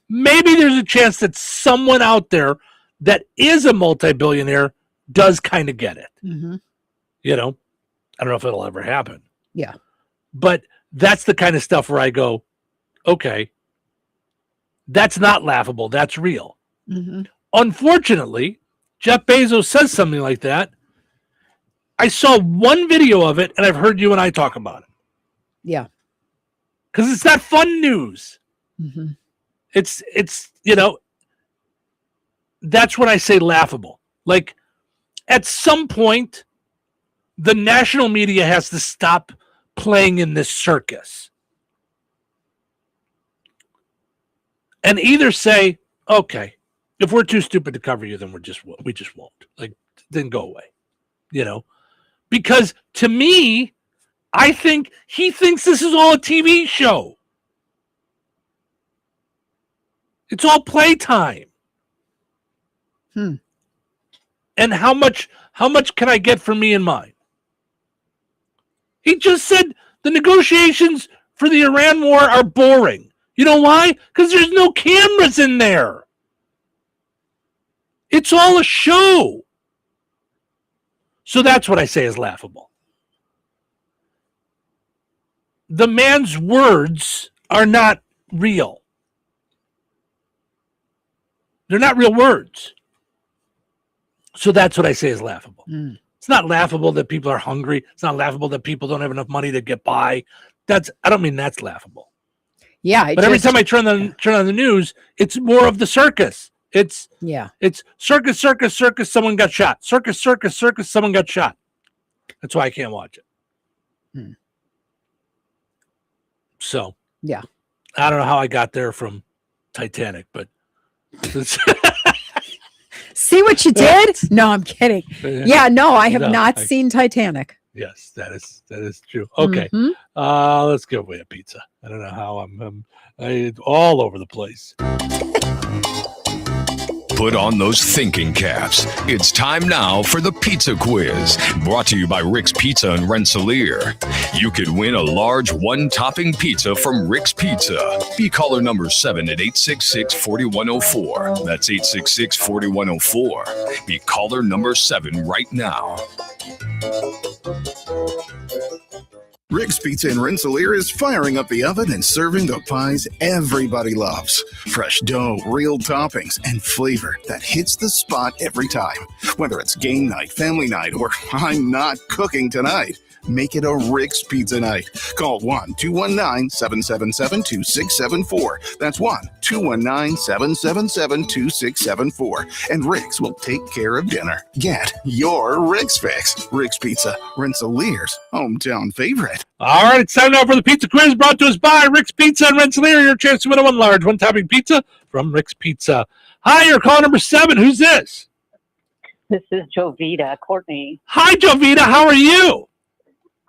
Speaker 8: Maybe there's a chance that someone out there that is a multi-billionaire does kind of get it. I don't know if it'll ever happen.
Speaker 16: Yeah.
Speaker 8: But that's the kind of stuff where I go, okay, that's not laughable. That's real. Unfortunately, Jeff Bezos says something like that. I saw one video of it, and I've heard you and I talk about it.
Speaker 16: Yeah.
Speaker 8: Because it's not fun news. It's that's when I say laughable. Like, at some point, the national media has to stop playing in this circus. And either say, okay, if we're too stupid to cover you, then we just won't. Like, then go away. Because to me, I think he thinks this is all a TV show. It's all playtime. And how much can I get for me and mine? He just said the negotiations for the Iran war are boring. You know why? Because there's no cameras in there. It's all a show. So that's what I say is laughable. The man's words are not real. They're not real words. So that's what I say is laughable. It's not laughable that people are hungry. It's not laughable that people don't have enough money to get by. I don't mean that's laughable.
Speaker 16: Yeah.
Speaker 8: But every time I turn on the news, it's more of the circus. It's circus, circus, circus, someone got shot. Circus, circus, circus, someone got shot. That's why I can't watch it. So,
Speaker 16: yeah.
Speaker 8: I don't know how I got there from Titanic, but
Speaker 16: see what you did? No, I'm kidding. Yeah, no, I have not seen Titanic.
Speaker 8: Yes, that is true. Okay. Let's give away a pizza. I don't know how I'm all over the place.
Speaker 3: Put on those thinking caps. It's time now for the pizza quiz, brought to you by Rick's Pizza in Rensselaer. You could win a large one-topping pizza from Rick's Pizza. Be caller number 7 at 866-4104. That's 866-4104. Be caller number 7 right now.
Speaker 6: Rick's Pizza in Rensselaer is firing up the oven and serving the pies everybody loves. Fresh dough, real toppings, and flavor that hits the spot every time. Whether it's game night, family night, or I'm not cooking tonight, Make it a Rick's Pizza Night. Call 1-219-777-2674. That's 1-219-777-2674. And Rick's will take care of dinner. Get your Rick's fix. Rick's Pizza, Rensselaer's hometown favorite.
Speaker 8: All right, it's time now for the pizza quiz brought to us by Rick's Pizza and Rensselaer. Your chance to win a one large, one topping pizza from Rick's Pizza. Hi, you're call number 7. Who's this?
Speaker 17: This is Jovita, Courtney.
Speaker 8: Hi, Jovita. How are you?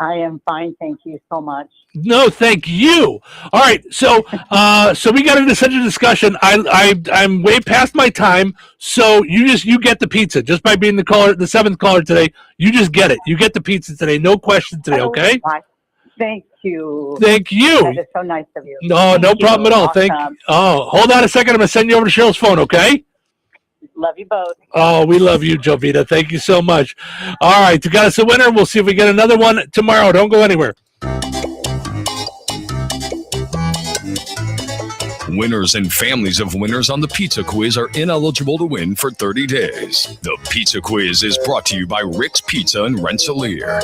Speaker 17: I am fine, thank you so much.
Speaker 8: No, thank you. All right, so we got into such a discussion. I'm way past my time, so you get the pizza just by being the 7th caller today. You just get it. You get the pizza today. No question today. Okay.
Speaker 17: Thank you.
Speaker 8: Thank you.
Speaker 17: That is so nice of you.
Speaker 8: No problem at all.
Speaker 17: Awesome.
Speaker 8: Hold on a second. I'm gonna send you over to Cheryl's phone. Okay.
Speaker 17: Love you both.
Speaker 8: Oh, we love you, Jovita. Thank you so much. All right, you got us a winner. We'll see if we get another one tomorrow. Don't go anywhere.
Speaker 3: Winners and families of winners on the Pizza Quiz are ineligible to win for 30 days. The Pizza Quiz is brought to you by Rick's Pizza and Rensselaer.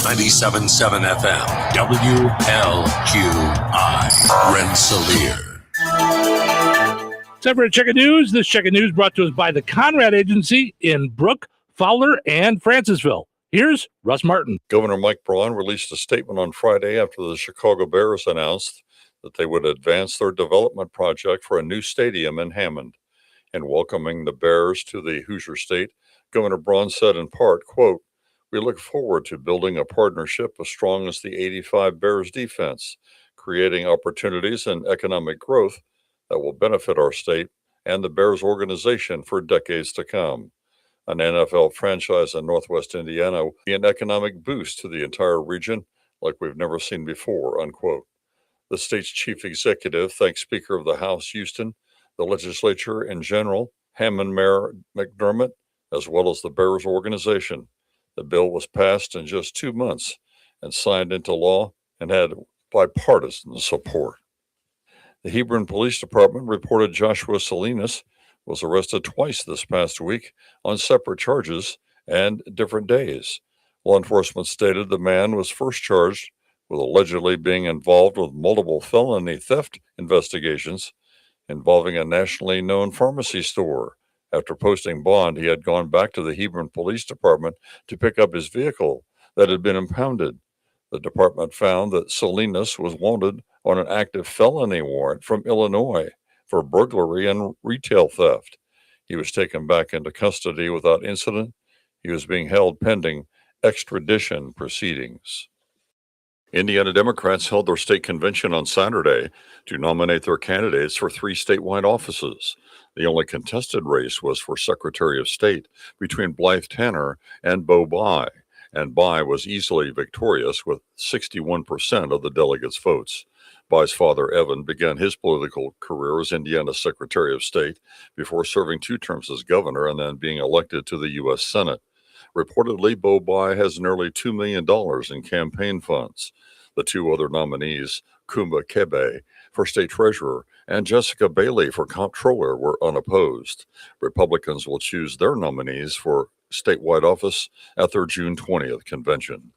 Speaker 18: 97.7 FM, WLQI, Rensselaer.
Speaker 8: Separate Check of News. This Check of News brought to us by the Conrad Agency in Brook, Fowler, and Francisville. Here's Russ Martin.
Speaker 19: Governor Mike Braun released a statement on Friday after the Chicago Bears announced that they would advance their development project for a new stadium in Hammond. In welcoming the Bears to the Hoosier State, Governor Braun said in part, quote, "We look forward to building a partnership as strong as the 85 Bears defense, creating opportunities and economic growth that will benefit our state and the Bears organization for decades to come. An NFL franchise in Northwest Indiana will be an economic boost to the entire region like we've never seen before," unquote. The state's chief executive thanked Speaker of the House Houston, the legislature in general, Hammond Mayor McDermott, as well as the Bears organization. The bill was passed in just 2 months and signed into law and had bipartisan support. The Hebron Police Department reported Joshua Salinas was arrested twice this past week on separate charges and different days. Law enforcement stated the man was first charged with allegedly being involved with multiple felony theft investigations involving a nationally known pharmacy store. After posting bond, he had gone back to the Hebron Police Department to pick up his vehicle that had been impounded. The department found that Salinas was wanted on an active felony warrant from Illinois for burglary and retail theft. He was taken back into custody without incident. He was being held pending extradition proceedings. Indiana Democrats held their state convention on Saturday to nominate their candidates for 3 statewide offices. The only contested race was for Secretary of State between Blythe Tanner and Bo Bai, and Bai was easily victorious with 61% of the delegates' votes. Bai's father, Evan, began his political career as Indiana's Secretary of State before serving 2 terms as governor and then being elected to the U.S. Senate. Reportedly, Bo Bai has nearly $2 million in campaign funds. The 2 other nominees, Kumba Kebe for state treasurer and Jessica Bailey for comptroller, were unopposed. Republicans will choose their nominees for statewide office at their June 20th convention.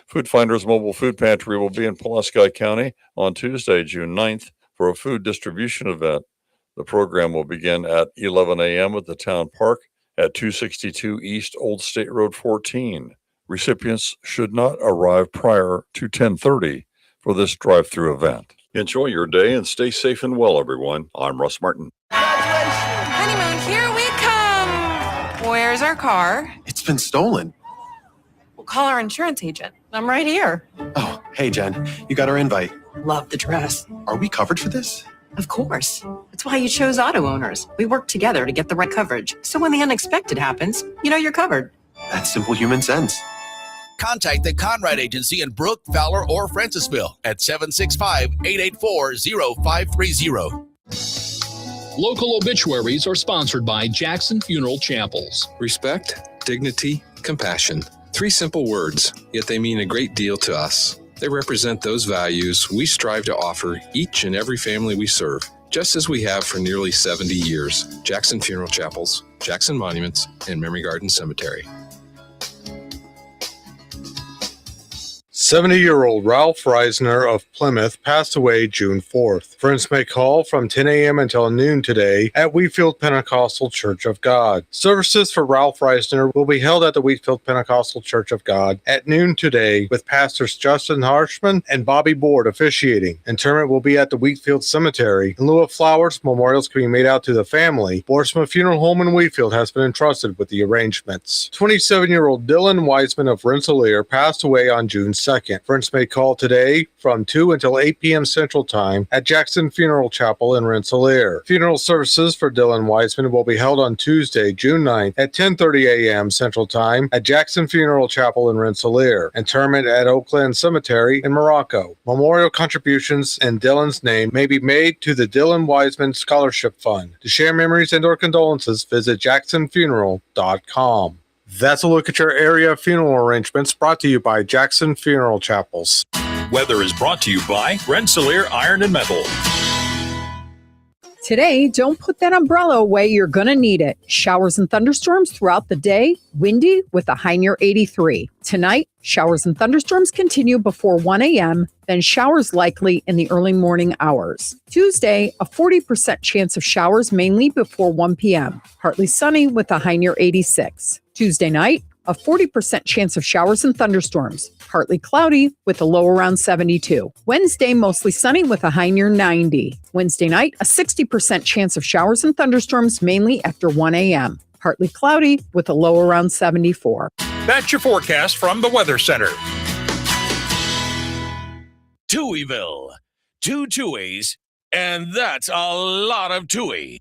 Speaker 19: Food Finders Mobile Food Pantry will be in Pulaski County on Tuesday, June 9th, for a food distribution event. The program will begin at 11 a.m. at the town park at 262 East Old State Road 14. Recipients should not arrive prior to 10:30 for this drive-through event. Enjoy your day and stay safe and well, everyone. I'm Russ Martin.
Speaker 20: Honeymoon, here we come. Where's our car?
Speaker 21: It's been stolen.
Speaker 20: We'll call our insurance agent. I'm right here.
Speaker 21: Oh, hey, Jen. You got our invite.
Speaker 20: Love the dress.
Speaker 21: Are we covered for this?
Speaker 20: Of course. That's why you chose auto owners. We work together to get the right coverage. So when the unexpected happens, you know you're covered.
Speaker 21: That's simple human sense.
Speaker 1: Contact the Conrad Agency in Brook, Fowler, or Francisville at 765-884-0530.
Speaker 14: Local obituaries are sponsored by Jackson Funeral Chapels.
Speaker 26: Respect, dignity, compassion. 3 simple words, yet they mean a great deal to us. They represent those values we strive to offer each and every family we serve. just as we have for nearly 70 years. Jackson Funeral Chapels, Jackson Monuments, and Memory Garden Cemetery.
Speaker 2: 70-year-old Ralph Reisner of Plymouth passed away June 4th. Friends may call from 10 a.m. until noon today at Wheatfield Pentecostal Church of God. Services for Ralph Reisner will be held at the Wheatfield Pentecostal Church of God at noon today with Pastors Justin Harshman and Bobby Board officiating. Interment will be at the Wheatfield Cemetery. In lieu of flowers, memorials can be made out to the family. Borsma Funeral Home in Wheatfield has been entrusted with the arrangements. 27-year-old Dylan Wiseman of Rensselaer passed away on June 2nd. Friends may call today from 2 until 8 p.m. Central Time at Jackson Funeral Chapel in Rensselaer. Funeral services for Dylan Wiseman will be held on Tuesday, June 9th at 10:30 a.m. Central Time at Jackson Funeral Chapel in Rensselaer. Interment at Oakland Cemetery in Morocco. Memorial contributions in Dylan's name may be made to the Dylan Wiseman Scholarship Fund. To share memories and/or condolences, visit jacksonfuneral.com. That's a look at your area funeral arrangements brought to you by Jackson Funeral Chapels.
Speaker 13: Weather is brought to you by Rensselaer Iron and Metal.
Speaker 10: Today, don't put that umbrella away. You're going to need it. Showers and thunderstorms throughout the day. Windy with a high near 83. Tonight, showers and thunderstorms continue before 1 a.m., then showers likely in the early morning hours. Tuesday, a 40% chance of showers mainly before 1 p.m. Partly sunny with a high near 86. Tuesday night, a 40% chance of showers and thunderstorms. Partly cloudy with a low around 72. Wednesday, mostly sunny with a high near 90. Wednesday night, a 60% chance of showers and thunderstorms mainly after 1 a.m. Partly cloudy with a low around 74.
Speaker 13: That's your forecast from the Weather Center.
Speaker 18: Touhyville. 2 Touhies, and that's a lot of Touhy.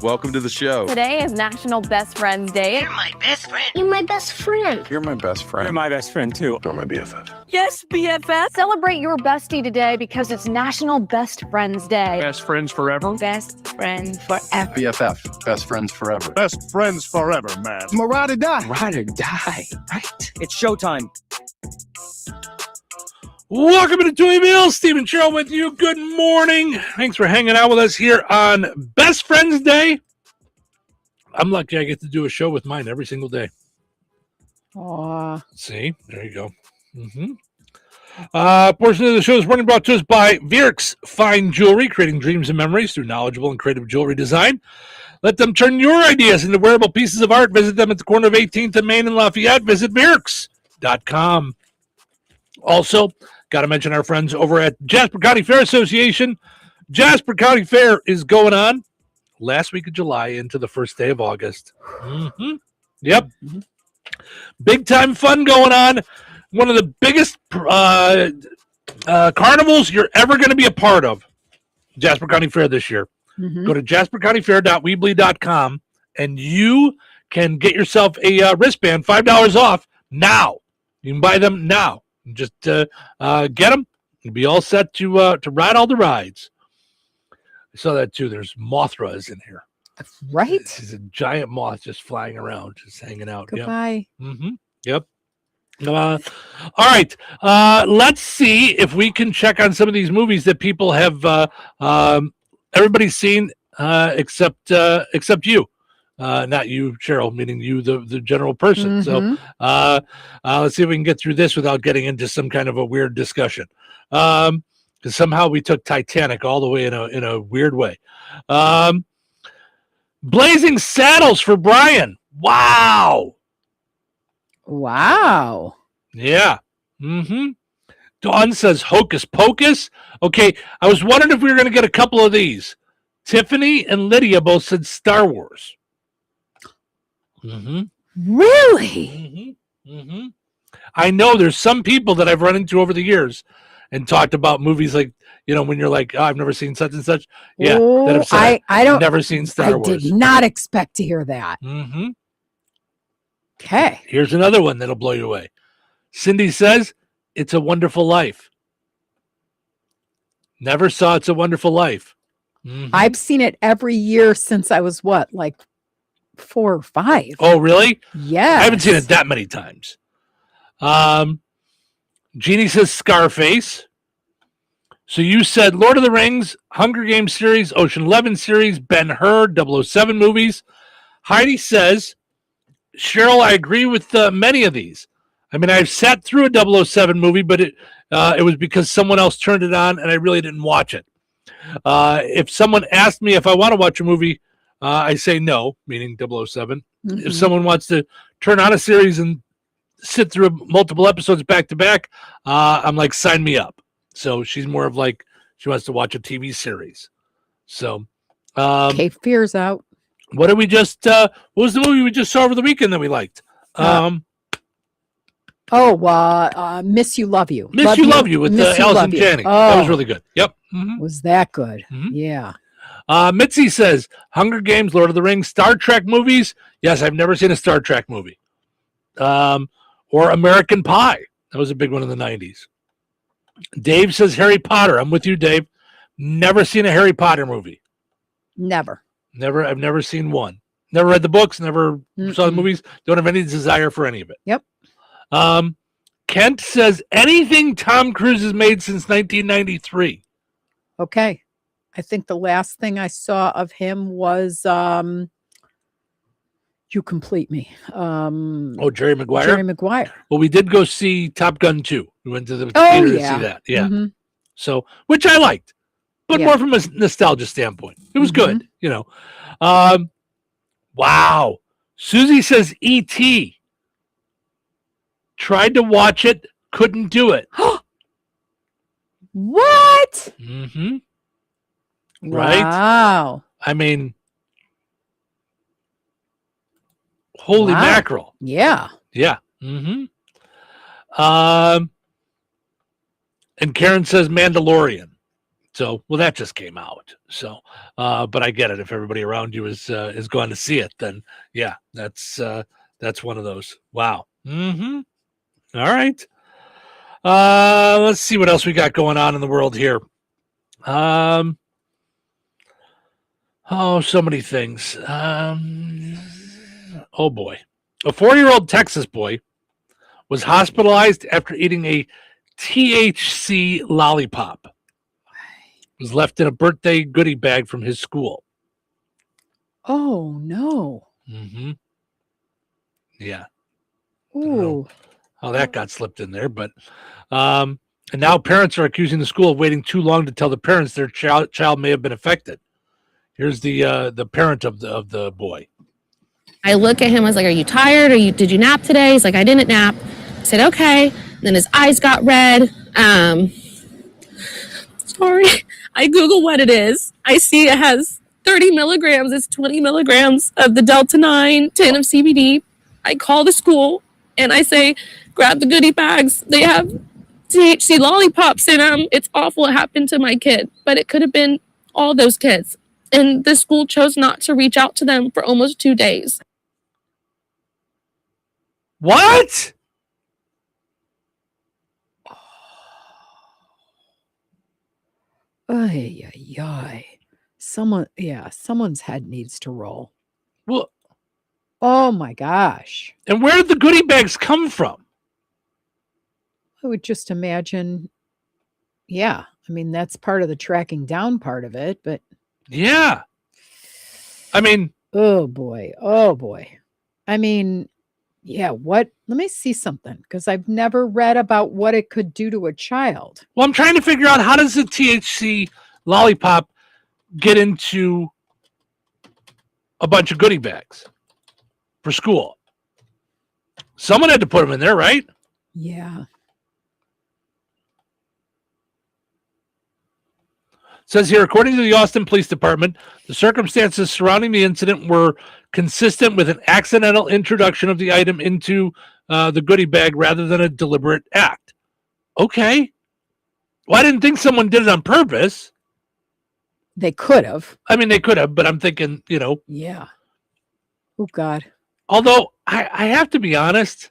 Speaker 22: Welcome to the show.
Speaker 23: Today is National Best Friends Day. You're my best friend. You're my best friend.
Speaker 22: You're my best friend. You're my best friend, too. You're my BFF.
Speaker 23: Yes, BFF. Celebrate your bestie today because it's National Best Friends Day.
Speaker 22: Best friends forever.
Speaker 23: Best friends forever.
Speaker 22: BFF. Best friends forever.
Speaker 8: Best friends forever, man.
Speaker 15: Ride or die.
Speaker 22: Ride or die. Right.
Speaker 15: It's showtime.
Speaker 8: Welcome to Touhyville. Stephen Sherrill with you. Good morning. Thanks for hanging out with us here on Best Friends Day. I'm lucky I get to do a show with mine every single day.
Speaker 16: Aw.
Speaker 8: See? There you go. Portion of the show is brought to us by Vierk's Fine Jewelry, creating dreams and memories through knowledgeable and creative jewelry design. Let them turn your ideas into wearable pieces of art. Visit them at the corner of 18th and Main in Lafayette. Visit Vierks.com. Also, got to mention our friends over at Jasper County Fair Association. Jasper County Fair is going on last week of July into the first day of August. Yep. Big time fun going on. One of the biggest carnivals you're ever going to be a part of. Jasper County Fair this year. Go to jaspercountyfair.weebly.com and you can get yourself a wristband, $5 off now. You can buy them now. Just get them. You'll be all set to ride all the rides. I saw that too. There's Mothras in here.
Speaker 16: Right?
Speaker 8: There's a giant moth just flying around, just hanging out.
Speaker 16: Goodbye.
Speaker 8: Yep. All right. Let's see if we can check on some of these movies that people have everybody's seen except you. Not you, Cheryl, meaning you, the general person. So let's see if we can get through this without getting into some kind of a weird discussion. Because somehow we took Titanic all the way in a weird way. Blazing Saddles for Brian. Wow. Yeah. Dawn says Hocus Pocus. Okay, I was wondering if we were going to get a couple of these. Tiffany and Lydia both said Star Wars.
Speaker 16: Really?
Speaker 8: I know there's some people that I've run into over the years and talked about movies like, when you're like, I've never seen such and such. Yeah, that have said, I've never seen Star Wars.
Speaker 16: I did not expect to hear that. Okay.
Speaker 8: Here's another one that'll blow you away. Cindy says, It's a Wonderful Life. Never saw It's a Wonderful Life.
Speaker 16: I've seen it every year since I was 4 or 5.
Speaker 8: Oh, really?
Speaker 16: Yeah.
Speaker 8: I haven't seen it that many times. Jeannie says Scarface. So you said Lord of the Rings, Hunger Games series, Ocean 11 series, Ben-Hur, 007 movies. Heidi says, Cheryl, I agree with many of these. I mean, I've sat through a 007 movie, but it was because someone else turned it on and I really didn't watch it. If someone asked me if I want to watch a movie, I say no, meaning 007. Mm-hmm. If someone wants to turn on a series and sit through multiple episodes back to back, I'm like, sign me up. So she's more of like, she wants to watch a TV series. So,
Speaker 16: okay, Fear's out.
Speaker 8: What did we just, what was the movie we just saw over the weekend that we liked?
Speaker 16: Miss You, Love You.
Speaker 8: Love You with Allison Janney. That was really good. Yep. Mm-hmm.
Speaker 16: Was that good?
Speaker 8: Mm-hmm.
Speaker 16: Yeah.
Speaker 8: Mitzi says, Hunger Games, Lord of the Rings, Star Trek movies. Yes, I've never seen a Star Trek movie. Or American Pie. That was a big one in the 90s. Dave says Harry Potter. I'm with you, Dave. Never seen a Harry Potter movie.
Speaker 16: Never.
Speaker 8: I've never seen one. Never read the books, never saw the movies. Don't have any desire for any of it.
Speaker 16: Yep.
Speaker 8: Kent says anything Tom Cruise has made since 1993.
Speaker 16: Okay. I think the last thing I saw of him was You Complete Me.
Speaker 8: Jerry Maguire?
Speaker 16: Jerry Maguire.
Speaker 8: Well, we did go see Top Gun 2. We went to the theater to see that. Yeah. Mm-hmm. So, which I liked, but more from a nostalgia standpoint. It was good, you know. Wow. Susie says E.T. Tried to watch it, couldn't do it.
Speaker 16: What?
Speaker 8: Mm-hmm. Right?
Speaker 16: Wow.
Speaker 8: I mean, holy mackerel.
Speaker 16: Yeah.
Speaker 8: Yeah. Mm-hmm. And Karen says Mandalorian. So, well, that just came out. So, but I get it. If everybody around you is going to see it, then yeah, that's one of those. Wow. Mm-hmm. All right. Let's see what else we got going on in the world here. So many things. Oh boy. A 4-year-old Texas boy was hospitalized after eating a THC lollipop. It was left in a birthday goodie bag from his school.
Speaker 16: Oh no.
Speaker 8: Mm-hmm. Yeah.
Speaker 16: Ooh.
Speaker 8: How that got slipped in there, but and now parents are accusing the school of waiting too long to tell the parents their child may have been affected. Here's the parent of the boy.
Speaker 4: I look at him, I was like, are you tired? Did you nap today? He's like, I didn't nap. I said, okay. And then his eyes got red. Sorry. I Google what it is. I see it has 30 milligrams. It's 20 milligrams of the Delta 9, 10 of CBD. I call the school and I say, grab the goodie bags. They have THC lollipops in them. It's awful. It happened to my kid, but it could have been all those kids. And the school chose not to reach out to them for almost 2 days.
Speaker 8: What?
Speaker 16: Ay, ay, ay. Someone's head needs to roll.
Speaker 8: Well,
Speaker 16: oh my gosh.
Speaker 8: And where did the goodie bags come from?
Speaker 16: I would just imagine, yeah. I mean, that's part of the tracking down part of it, but
Speaker 8: yeah. I mean,
Speaker 16: oh boy. I mean, yeah, what? Let me see something, because I've never read about what it could do to a child.
Speaker 8: Well, I'm trying to figure out, how does the THC lollipop get into a bunch of goodie bags for school? Someone had to put them in there, right?
Speaker 16: Yeah.
Speaker 8: It says here, according to the Austin Police Department, the circumstances surrounding the incident were consistent with an accidental introduction of the item into the goodie bag rather than a deliberate act. Okay. Well, I didn't think someone did it on purpose.
Speaker 16: They could have.
Speaker 8: I mean, they could have, but I'm thinking, you know.
Speaker 16: Yeah. Oh, God.
Speaker 8: Although, I have to be honest,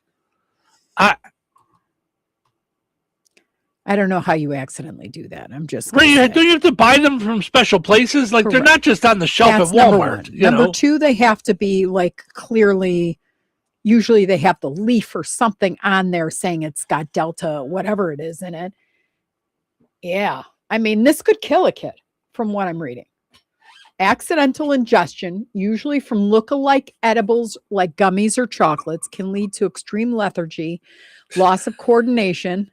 Speaker 16: I don't know how you accidentally do that. I'm just
Speaker 8: right. Don't you have to buy them from special places? Like,
Speaker 16: correct.
Speaker 8: They're not just on the shelf
Speaker 16: That's
Speaker 8: at Walmart.
Speaker 16: Number two, they have to be like clearly usually they have the leaf or something on there saying it's got Delta, whatever it is in it. Yeah. I mean, this could kill a kid from what I'm reading. Accidental ingestion, usually from look-alike edibles like gummies or chocolates, can lead to extreme lethargy, loss of coordination.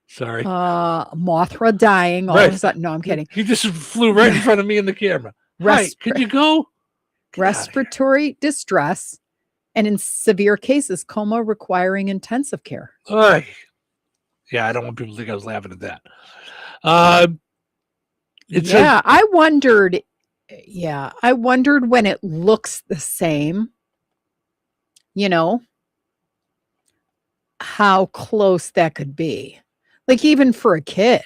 Speaker 8: Sorry.
Speaker 16: Mothra dying all of a sudden. No, I'm kidding.
Speaker 8: He just flew right in front of me in the camera. Right. Could you go?
Speaker 16: Respiratory distress, and in severe cases, coma requiring intensive care.
Speaker 8: Yeah, I don't want people to think I was laughing at that.
Speaker 16: I wondered. Yeah, I wondered when it looks the same, how close that could be. Like even for a kid,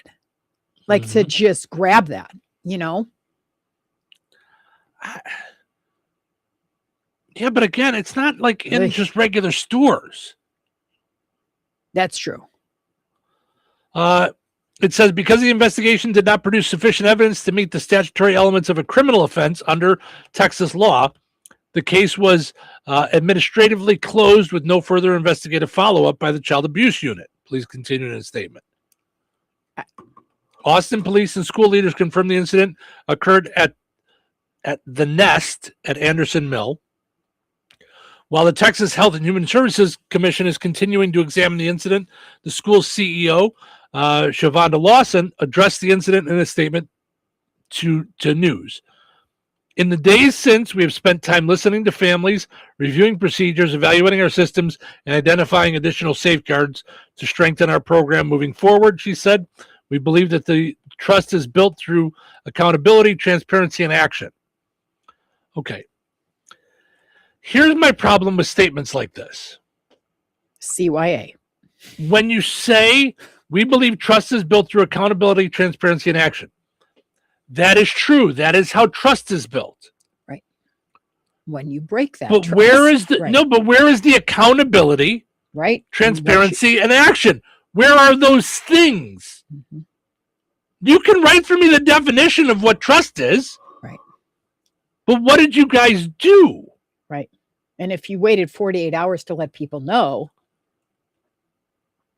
Speaker 16: like to just grab that, Yeah,
Speaker 8: but again, it's not like in just regular stores.
Speaker 16: That's true.
Speaker 8: It says because the investigation did not produce sufficient evidence to meet the statutory elements of a criminal offense under Texas law, the case was administratively closed with no further investigative follow-up by the Child Abuse Unit. Please continue in a statement. Austin police and school leaders confirmed the incident occurred at the Nest at Anderson Mill. While the Texas Health and Human Services Commission is continuing to examine the incident, the school's CEO, Shavonda Lawson, addressed the incident in a statement to news. In the days since, we have spent time listening to families, reviewing procedures, evaluating our systems, and identifying additional safeguards to strengthen our program moving forward, she said. We believe that the trust is built through accountability, transparency, and action. Okay. Here's my problem with statements like this.
Speaker 16: CYA.
Speaker 8: When you say we believe trust is built through accountability, transparency, and action, that is true. That is how trust is built.
Speaker 16: Right. When you break that,
Speaker 8: but
Speaker 16: trust,
Speaker 8: where is the But where is the accountability?
Speaker 16: Right.
Speaker 8: Transparency and action. Where are those things? Mm-hmm. You can write for me the definition of what trust is.
Speaker 16: Right.
Speaker 8: But what did you guys do?
Speaker 16: Right. And if you waited 48 hours to let people know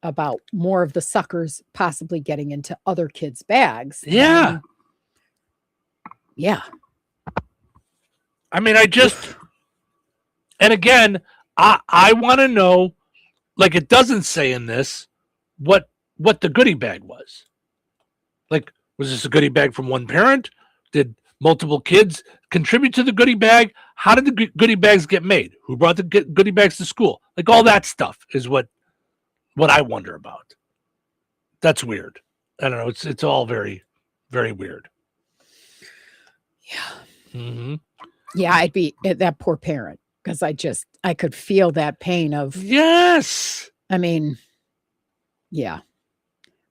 Speaker 16: about more of the suckers possibly getting into other kids' bags.
Speaker 8: Yeah.
Speaker 16: Yeah.
Speaker 8: I mean, and again, I want to know, like it doesn't say in this, what the goodie bag was. Like, was this a goodie bag from one parent? Did multiple kids contribute to the goodie bag? How did the goodie bags get made? Who brought the goodie bags to school? Like all that stuff is what I wonder about. That's weird. I don't know. It's all very, very weird.
Speaker 16: Yeah.
Speaker 8: Mm-hmm.
Speaker 16: Yeah, I'd be that poor parent because I could feel that pain of.
Speaker 8: Yes.
Speaker 16: I mean, yeah.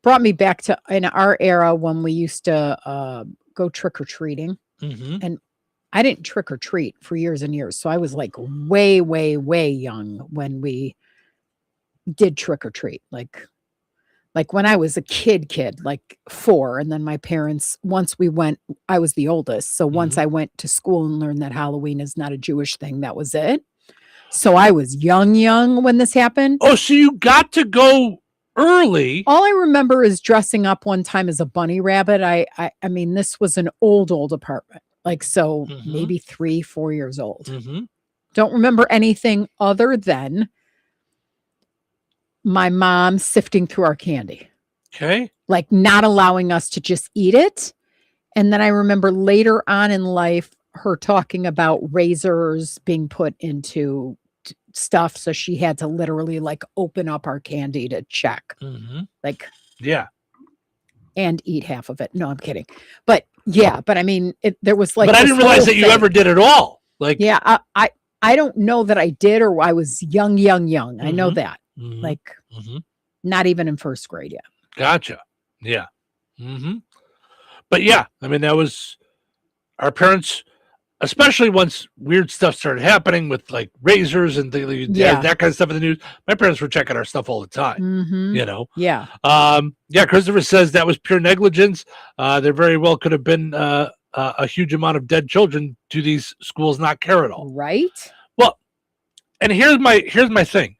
Speaker 16: Brought me back to in our era when we used to go trick-or-treating.
Speaker 8: Mm-hmm.
Speaker 16: And I didn't trick or treat for years and years. So I was like way, way, way young when we did trick or treat. Like when I was a kid, like 4. And then my parents, once we went, I was the oldest. So once I went to school and learned that Halloween is not a Jewish thing, that was it. So I was young when this happened.
Speaker 8: Oh, so you got to go early.
Speaker 16: All I remember is dressing up one time as a bunny rabbit. I mean, this was an old apartment. Like, so maybe 3-4 years old.
Speaker 8: Mm-hmm.
Speaker 16: Don't remember anything other than my mom sifting through our candy.
Speaker 8: Okay.
Speaker 16: Like not allowing us to just eat it. And then I remember later on in life, her talking about razors being put into stuff. So she had to literally like open up our candy to check.
Speaker 8: Mm-hmm.
Speaker 16: Like,
Speaker 8: yeah.
Speaker 16: And eat half of it. No, I'm kidding. But yeah, but I mean, there was like.
Speaker 8: But I didn't realize that you ever did it all. Like,
Speaker 16: yeah, I don't know that I did, or I was young. I know that.
Speaker 8: Mm-hmm.
Speaker 16: Like, not even in first grade yet.
Speaker 8: Gotcha. Yeah. Mm-hmm. But yeah, I mean, that was our parents, especially once weird stuff started happening with like razors and that kind of stuff in the news. My parents were checking our stuff all the time.
Speaker 16: Mm-hmm.
Speaker 8: You know.
Speaker 16: Yeah.
Speaker 8: Yeah. Christopher says that was pure negligence. There very well could have been a huge amount of dead children. Do these schools not care at all?
Speaker 16: Right.
Speaker 8: Well, And here's my thing.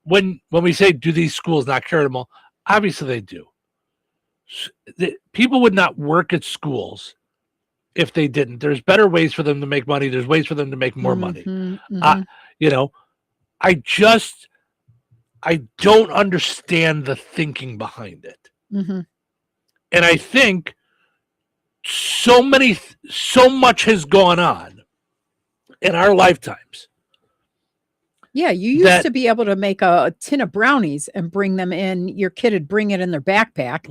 Speaker 8: When we say, do these schools not care them all? Obviously they do. People would not work at schools if they didn't. There's better ways for them to make money. There's ways for them to make more money. You know, I don't understand the thinking behind it. And I think so much has gone on in our lifetimes.
Speaker 16: Yeah, you used to be able to make a tin of brownies and bring them in. Your kid would bring it in their backpack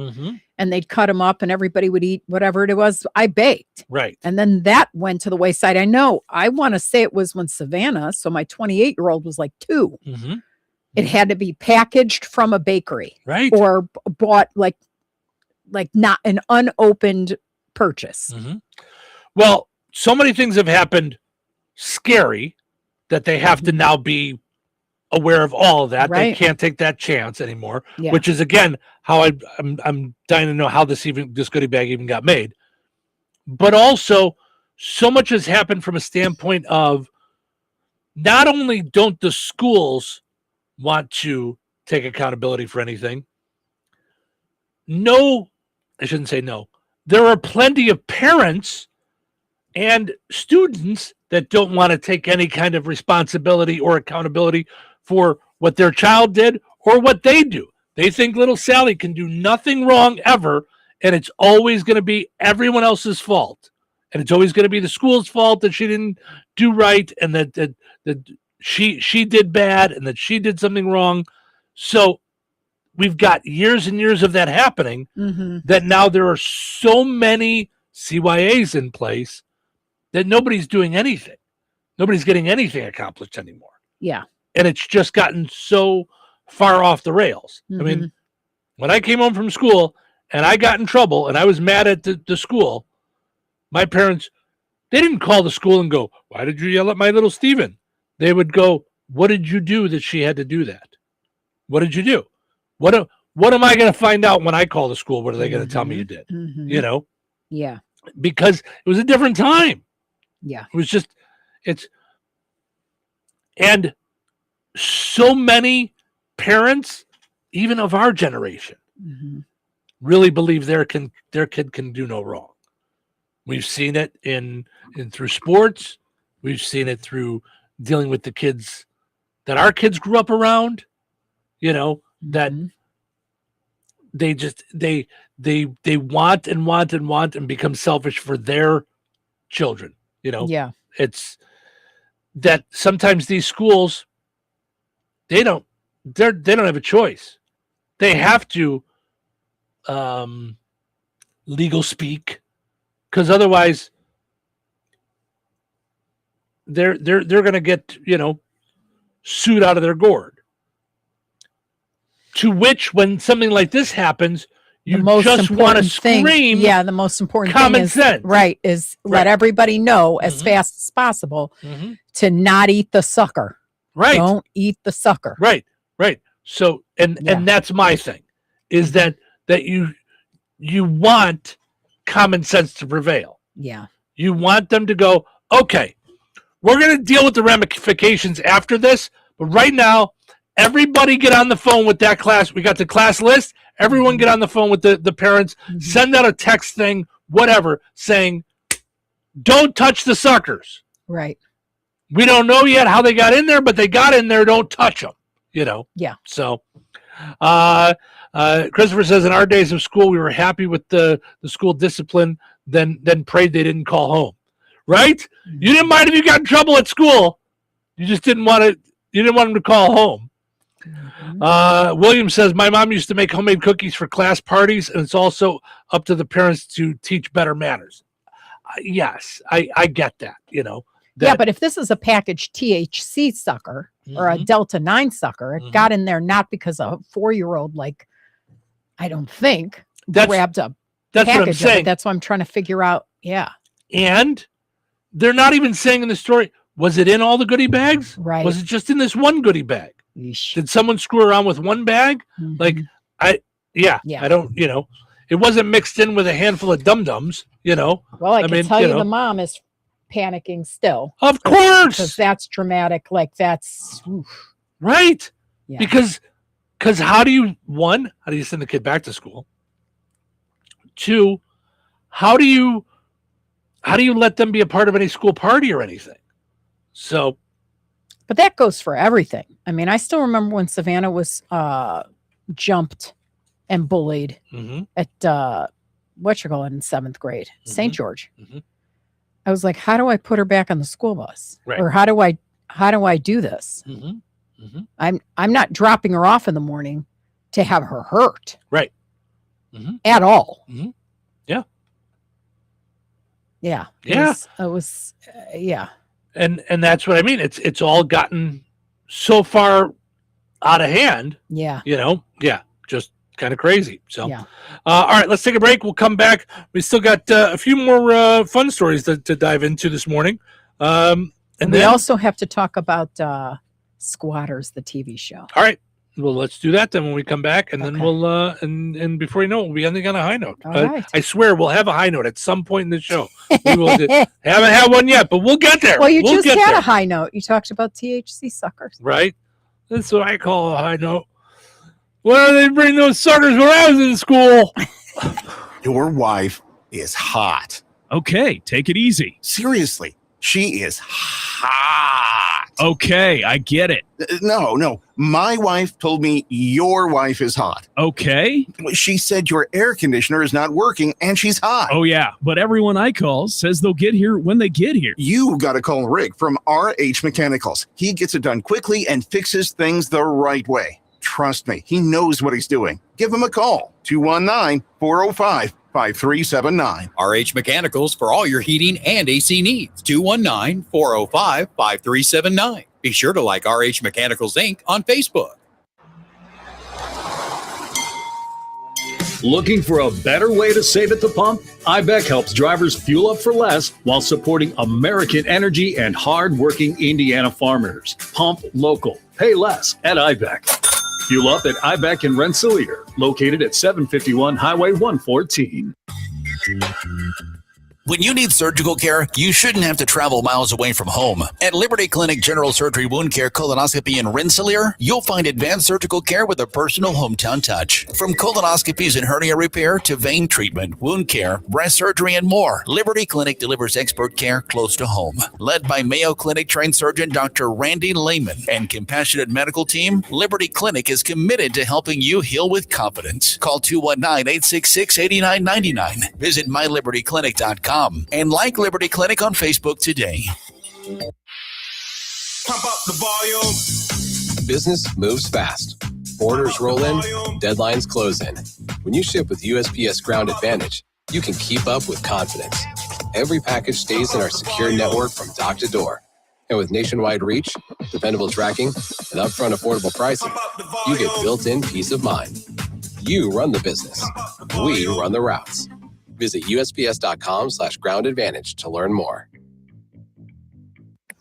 Speaker 16: and they'd cut them up and everybody would eat whatever it was I baked.
Speaker 8: Right.
Speaker 16: And then that went to the wayside. I know. I want to say it was when Savannah, so my 28-year-old was like 2. It had to be packaged from a bakery.
Speaker 8: Right.
Speaker 16: Or bought like not an unopened purchase.
Speaker 8: Well, so many things have happened scary that they have to now be aware of all of that.
Speaker 16: Right.
Speaker 8: They can't take that chance anymore,
Speaker 16: Yeah.
Speaker 8: which is again how I'm dying to know how this goodie bag even got made. But also, so much has happened from a standpoint of not only don't the schools want to take accountability for anything. No, I shouldn't say no. There are plenty of parents and students that don't want to take any kind of responsibility or accountability for what their child did or what they do. They think little Sally can do nothing wrong ever, and it's always going to be everyone else's fault. And it's always going to be the school's fault that she didn't do right and that she did bad and that she did something wrong. So we've got years and years of that happening that now there are so many CYAs in place that nobody's doing anything. Nobody's getting anything accomplished anymore.
Speaker 16: Yeah.
Speaker 8: And it's just gotten so far off the rails. I mean, when I came home from school and I got in trouble and I was mad at the school, my parents, they didn't call the school and go, why did you yell at my little Steven? They would go, what did you do that she had to do that? What did you do? What am I going to find out when I call the school? What are they going to tell me you did? You know?
Speaker 16: Yeah.
Speaker 8: Because it was a different time.
Speaker 16: Yeah.
Speaker 8: It was just, and so many parents, even of our generation, really believe their kid can do no wrong. We've seen it in through sports. We've seen it through dealing with the kids that our kids grew up around, you know, that they just, they want and want and want and become selfish for their children. You know, it's that sometimes these schools, they don't have a choice. They have to legal speak, because otherwise they're going to get, you know, sued out of their gourd. To which, when something like this happens, you just want to scream.
Speaker 16: Yeah, the most important
Speaker 8: common
Speaker 16: thing is,
Speaker 8: sense.
Speaker 16: right, is let everybody know as fast as possible to not eat the sucker.
Speaker 8: Right.
Speaker 16: Don't eat the sucker.
Speaker 8: Right. So, and that's my thing, is that you want common sense to prevail.
Speaker 16: Yeah.
Speaker 8: You want them to go, okay, we're going to deal with the ramifications after this, but right now, everybody get on the phone with that class. We got the class list. Everyone get on the phone with the parents. Send out a text thing, whatever, saying, don't touch the suckers.
Speaker 16: Right.
Speaker 8: We don't know yet how they got in there, but they got in there. Don't touch them, you know?
Speaker 16: Yeah.
Speaker 8: So, Christopher says, in our days of school, we were happy with the school discipline, then prayed they didn't call home. Right? You didn't mind if you got in trouble at school. You just didn't want them to call home. William says, my mom used to make homemade cookies for class parties, and it's also up to the parents to teach better manners. Yes, I get that, you know.
Speaker 16: Yeah, but if this is a packaged THC sucker or a Delta 9 sucker, it got in there not because a 4-year-old, like, I don't think, grabbed a
Speaker 8: that's
Speaker 16: package
Speaker 8: what I'm saying.
Speaker 16: of it. That's what I'm trying to figure out. Yeah.
Speaker 8: And they're not even saying in the story, was it in all the goodie bags?
Speaker 16: Right.
Speaker 8: Was it just in this one goodie bag?
Speaker 16: Yeesh.
Speaker 8: Did someone screw around with one bag? Like, I don't, you know, it wasn't mixed in with a handful of dum-dums, you know.
Speaker 16: Well, I can tell
Speaker 8: you
Speaker 16: you
Speaker 8: know,
Speaker 16: the mom is panicking still.
Speaker 8: Of course.
Speaker 16: Because that's traumatic. Like that's
Speaker 8: right.
Speaker 16: Yeah.
Speaker 8: Because how do you send the kid back to school? 2, how do you let them be a part of any school party or anything? So,
Speaker 16: but that goes for everything. I mean, I still remember when Savannah was jumped and bullied at what you call it in 7th grade, St. George. I was like, how do I put her back on the school bus?
Speaker 8: Right.
Speaker 16: Or how do I do this? I'm not dropping her off in the morning to have her hurt.
Speaker 8: Right.
Speaker 16: At all.
Speaker 8: Yeah.
Speaker 16: Yeah.
Speaker 8: Yeah.
Speaker 16: It was yeah.
Speaker 8: And that's what I mean. It's all gotten so far out of hand.
Speaker 16: Yeah.
Speaker 8: Just kind of crazy. So,
Speaker 16: yeah.
Speaker 8: All right, let's take a break. We'll come back. We still got a few more fun stories to dive into this morning. And
Speaker 16: we also have to talk about Squatters, the TV show.
Speaker 8: All right. Well, let's do that then when we come back, and then we'll and before you know it, we'll be ending on a high note.
Speaker 16: All right.
Speaker 8: I swear we'll have a high note at some point in the show. We will haven't had one yet, but we'll get there.
Speaker 16: Well, you
Speaker 8: We'll
Speaker 16: just
Speaker 8: get
Speaker 16: had
Speaker 8: there.
Speaker 16: a high note. You talked about THC suckers.
Speaker 8: Right? That's what I call a high note. Why do they bring those suckers when I was in school?
Speaker 6: Your wife is hot.
Speaker 13: Okay, take it easy.
Speaker 6: Seriously, she is hot.
Speaker 13: Okay, I get it.
Speaker 6: No. My wife told me your wife is hot.
Speaker 13: Okay.
Speaker 6: She said your air conditioner is not working and she's hot.
Speaker 13: Oh, yeah, but everyone I call says they'll get here when they get here.
Speaker 6: You got to call Rick from RH Mechanicals. He gets it done quickly and fixes things the right way. Trust me, he knows what he's doing. Give him a call, 219-405-5379.
Speaker 5: RH Mechanicals for all your heating and AC needs. 219-405-5379. Be sure to like RH Mechanicals Inc. on Facebook.
Speaker 13: Looking for a better way to save at the pump? IBEC helps drivers fuel up for less while supporting American energy and hard-working Indiana farmers. Pump local. Pay less at IBEC. Fuel up at IBEC in Rensselaer, located at 751 Highway 114.
Speaker 1: When you need surgical care, you shouldn't have to travel miles away from home. At Liberty Clinic General Surgery Wound Care Colonoscopy in Rensselaer, you'll find advanced surgical care with a personal hometown touch. From colonoscopies and hernia repair to vein treatment, wound care, breast surgery, and more, Liberty Clinic delivers expert care close to home. Led by Mayo Clinic trained surgeon Dr. Randy Lehman and compassionate medical team, Liberty Clinic is committed to helping you heal with confidence. Call 219-866-8999. Visit mylibertyclinic.com. And like Liberty Clinic on Facebook today.
Speaker 15: Pump up the volume.
Speaker 26: Business moves fast. Orders roll in, deadlines close in. When you ship with USPS Ground Advantage, you can keep up with confidence. Every package stays in our secure network from dock to door. And with nationwide reach, dependable tracking, and upfront affordable pricing, you get built-in peace of mind. You run the business. We run the routes. Visit USPS.com/Ground Advantage to learn more.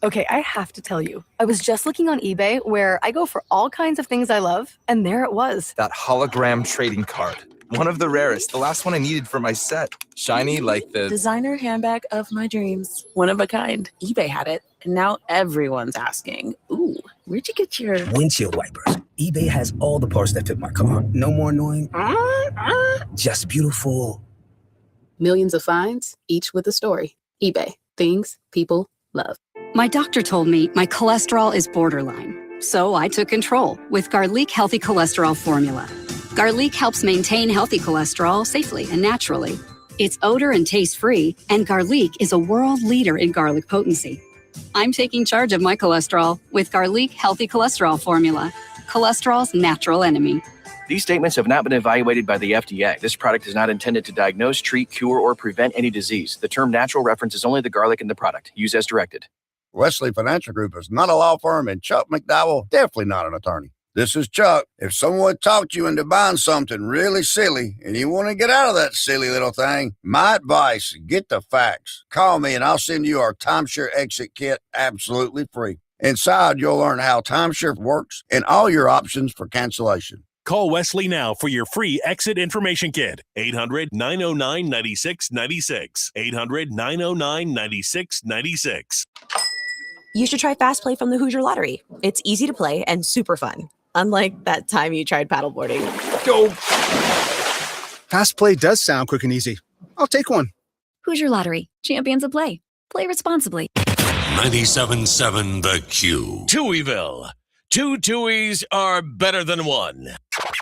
Speaker 7: Okay, I have to tell you, I was just looking on eBay where I go for all kinds of things I love, and there it was.
Speaker 11: That hologram trading card. One of the rarest. The last one I needed for my set. Shiny like the
Speaker 12: designer handbag of my dreams. One of a kind. eBay had it, and now everyone's asking, ooh, where'd you get your
Speaker 24: windshield wipers? eBay has all the parts that fit my car. No more annoying. Just beautiful.
Speaker 12: Millions of finds, each with a story. eBay. Things people love.
Speaker 25: My doctor told me my cholesterol is borderline, so I took control with Garlic Healthy Cholesterol Formula. Garlic helps maintain healthy cholesterol safely and naturally. It's odor and taste-free, and Garlic is a world leader in garlic potency. I'm taking charge of my cholesterol with Garlic Healthy Cholesterol Formula, cholesterol's natural enemy.
Speaker 27: These statements have not been evaluated by the FDA. This product is not intended to diagnose, treat, cure, or prevent any disease. The term natural references only the garlic in the product. Use as directed.
Speaker 28: Wesley Financial Group is not a law firm, and Chuck McDowell definitely not an attorney. This is Chuck. If someone talked you into buying something really silly and you want to get out of that silly little thing, my advice, get the facts. Call me and I'll send you our timeshare exit kit absolutely free. Inside, you'll learn how timeshare works and all your options for cancellation.
Speaker 18: Call Wesley now for your free exit information kit. 800-909-9696. 800-909-9696.
Speaker 2: You should try Fast Play from the Hoosier Lottery. It's easy to play and super fun. Unlike that time you tried paddleboarding.
Speaker 3: Go! Fast Play does sound quick and easy. I'll take one.
Speaker 25: Hoosier Lottery. Champions of play. Play responsibly.
Speaker 18: 97.7 The Q. Touhyville. Two Tuohys are better than one.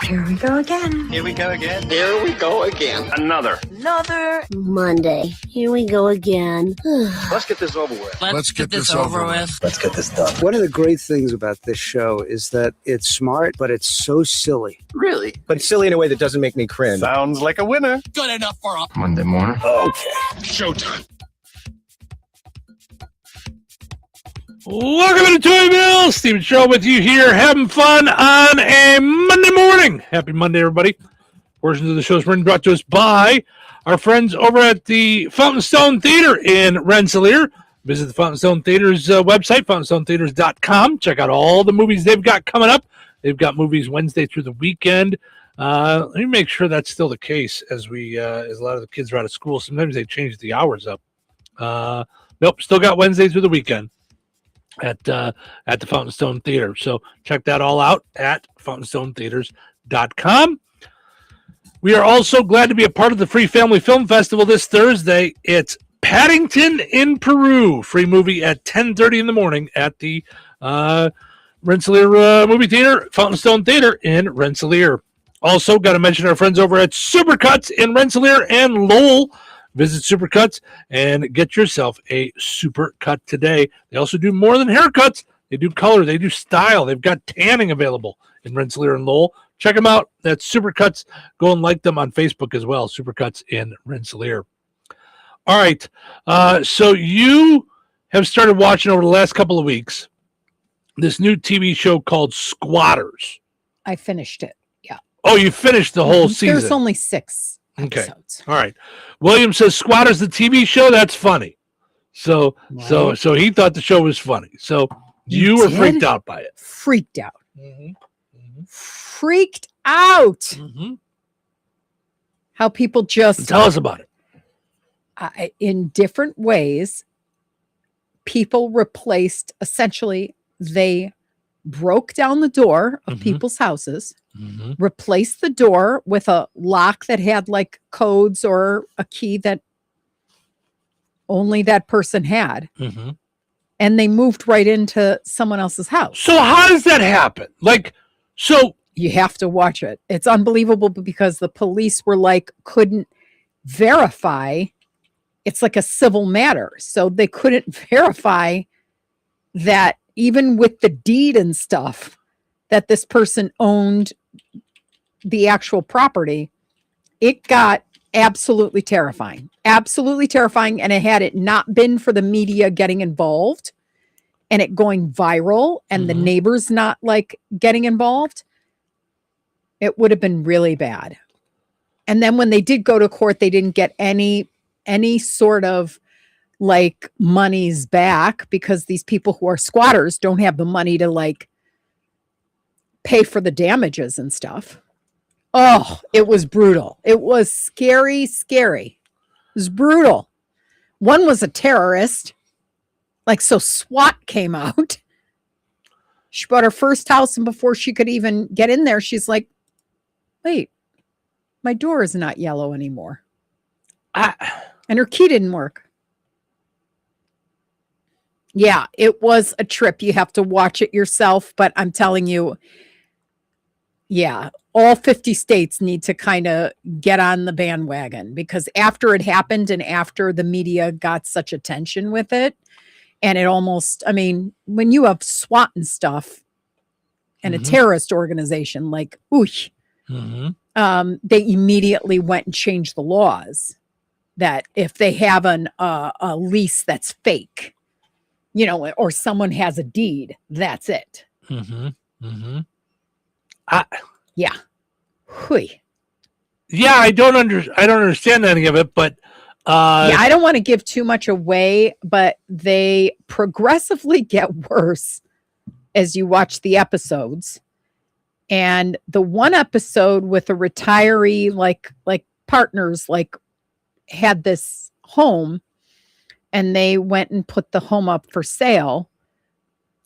Speaker 9: Here we go again.
Speaker 15: Here we go again.
Speaker 9: Here we go again.
Speaker 15: Another
Speaker 9: Monday. Here we go again.
Speaker 15: Let's get this over with.
Speaker 9: Let's get this over with.
Speaker 15: Let's get this done.
Speaker 14: One of the great things about this show is that it's smart, but it's so silly.
Speaker 15: Really?
Speaker 14: But it's silly in a way that doesn't make me cringe.
Speaker 15: Sounds like a winner.
Speaker 18: Good enough for a
Speaker 15: Monday morning.
Speaker 18: Okay. Showtime.
Speaker 8: Welcome to Touhyville. Steven Show with you here, having fun on a Monday morning. Happy Monday, everybody. Portions of the show is brought to us by our friends over at the Fountain Stone Theater in Rensselaer. Visit the Fountain Stone Theater's website, fountainstonetheaters.com. Check out all the movies they've got coming up. They've got movies Wednesday through the weekend. Let me make sure that's still the case as a lot of the kids are out of school. Sometimes they change the hours up. Nope, still got Wednesday through the weekend at the Fountain Stone Theater. So check that all out at fountainstonetheaters.com. We are also glad to be a part of the Free Family Film Festival this Thursday. It's Paddington in Peru, free movie at 10:30 in the morning at the Rensselaer Movie Theater, Fountain Stone Theater in Rensselaer. Also, got to mention our friends over at Supercuts in Rensselaer and Lowell. Visit Supercuts and get yourself a supercut today. They also do more than haircuts. They do color. They do style. They've got tanning available in Rensselaer and Lowell. Check them out. That's Supercuts. Go and like them on Facebook as well. Supercuts in Rensselaer. All right. So you have started watching over the last couple of weeks this new TV show called Squatters.
Speaker 16: I finished it. Yeah.
Speaker 8: Oh, you finished the whole season.
Speaker 16: There's only 6
Speaker 8: okay.
Speaker 16: episodes.
Speaker 8: All right. William says Squatters, the TV show. That's funny. So he thought the show was funny. So you were freaked out by it.
Speaker 16: Freaked out. Freaked out. How people just
Speaker 8: tell us about it.
Speaker 16: In different ways, people replaced, essentially, they broke down the door of people's houses, replaced the door with a lock that had like codes or a key that only that person had. And they moved right into someone else's house.
Speaker 8: So how does that happen? So
Speaker 16: you have to watch it. It's unbelievable because the police were couldn't verify. It's like a civil matter. So they couldn't verify that even with the deed and stuff that this person owned the actual property. It got absolutely terrifying. Absolutely terrifying. And had it not been for the media getting involved and it going viral and the neighbors not getting involved, it would have been really bad. And then when they did go to court, they didn't get any sort of monies back because these people who are squatters don't have the money to pay for the damages and stuff. Oh, it was brutal. It was scary. It was brutal. One was a terrorist. So SWAT came out. She bought her first house, and before she could even get in there, she's like, wait, my door is not yellow anymore. And her key didn't work. Yeah, it was a trip. You have to watch it yourself, but I'm telling you, yeah, all 50 states need to kind of get on the bandwagon because after it happened and after the media got such attention with it, and it almost, when you have SWAT and stuff and a terrorist organization they immediately went and changed the laws that if they have a lease that's fake, or someone has a deed, that's it. Yeah. Hui.
Speaker 8: Yeah, I don't understand any of it, but
Speaker 16: yeah, I don't want to give too much away, but they progressively get worse as you watch the episodes. And the one episode with a retiree, like partners, like had this home and they went and put the home up for sale.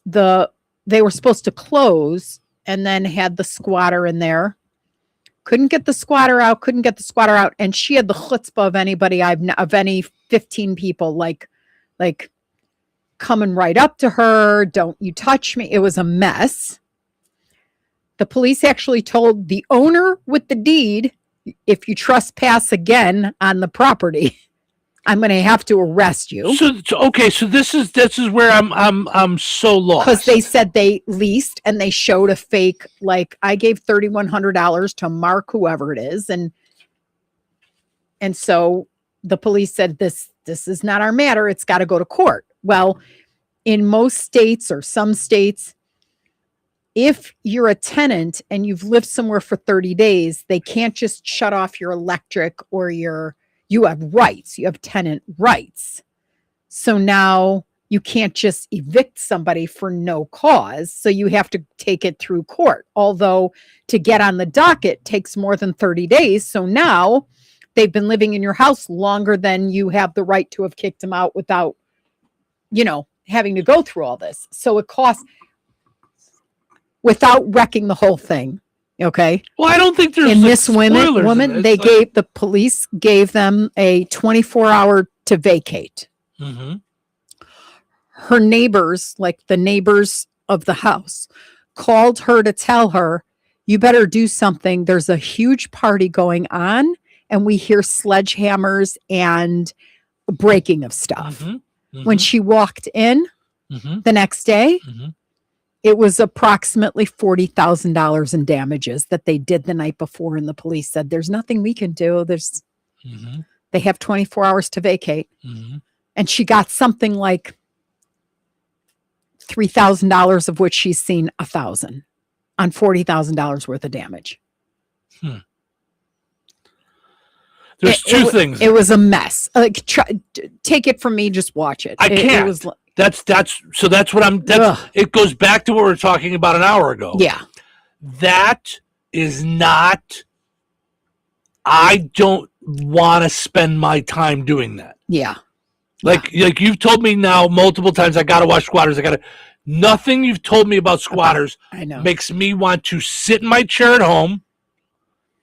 Speaker 16: They were supposed to close and then had the squatter in there. Couldn't get the squatter out. And she had the chutzpah of anybody of any 15 people, like coming right up to her. Don't you touch me. It was a mess. The police actually told the owner with the deed, if you trespass again on the property, I'm going to have to arrest you.
Speaker 8: So this is where I'm so lost.
Speaker 16: Because they said they leased and they showed a fake, like I gave $3,100 to Mark, whoever it is. And so the police said, this is not our matter. It's got to go to court. Well, in most states or some states, if you're a tenant and you've lived somewhere for 30 days, they can't just shut off your electric or you have rights. You have tenant rights. So now you can't just evict somebody for no cause. So you have to take it through court. Although to get on the docket takes more than 30 days. So now they've been living in your house longer than you have the right to have kicked them out without, having to go through all this. So it costs, without wrecking the whole thing. Okay.
Speaker 8: Well, I don't think there's
Speaker 16: in this woman, the police gave them a 24-hour to vacate.
Speaker 8: Mm-hmm.
Speaker 16: Her neighbors, like the neighbors of the house, called her to tell her, you better do something. There's a huge party going on and we hear sledgehammers and breaking of stuff.
Speaker 8: Mm-hmm. Mm-hmm.
Speaker 16: When she walked in the next day, it was approximately $40,000 in damages that they did the night before. And the police said, there's nothing we can do. They have 24 hours to vacate. And she got something like $3,000, of which she's seen $1,000 on $40,000 worth of damage.
Speaker 8: There's two things.
Speaker 16: It was a mess. Like, take it from me, just watch it.
Speaker 8: I can't.
Speaker 16: It was,
Speaker 8: that's what it goes back to what we were talking about an hour ago.
Speaker 16: Yeah.
Speaker 8: That is not, I don't want to spend my time doing that.
Speaker 16: Yeah.
Speaker 8: Like you've told me now multiple times, I got to watch Squatters. Nothing you've told me about Squatters makes me want to sit in my chair at home,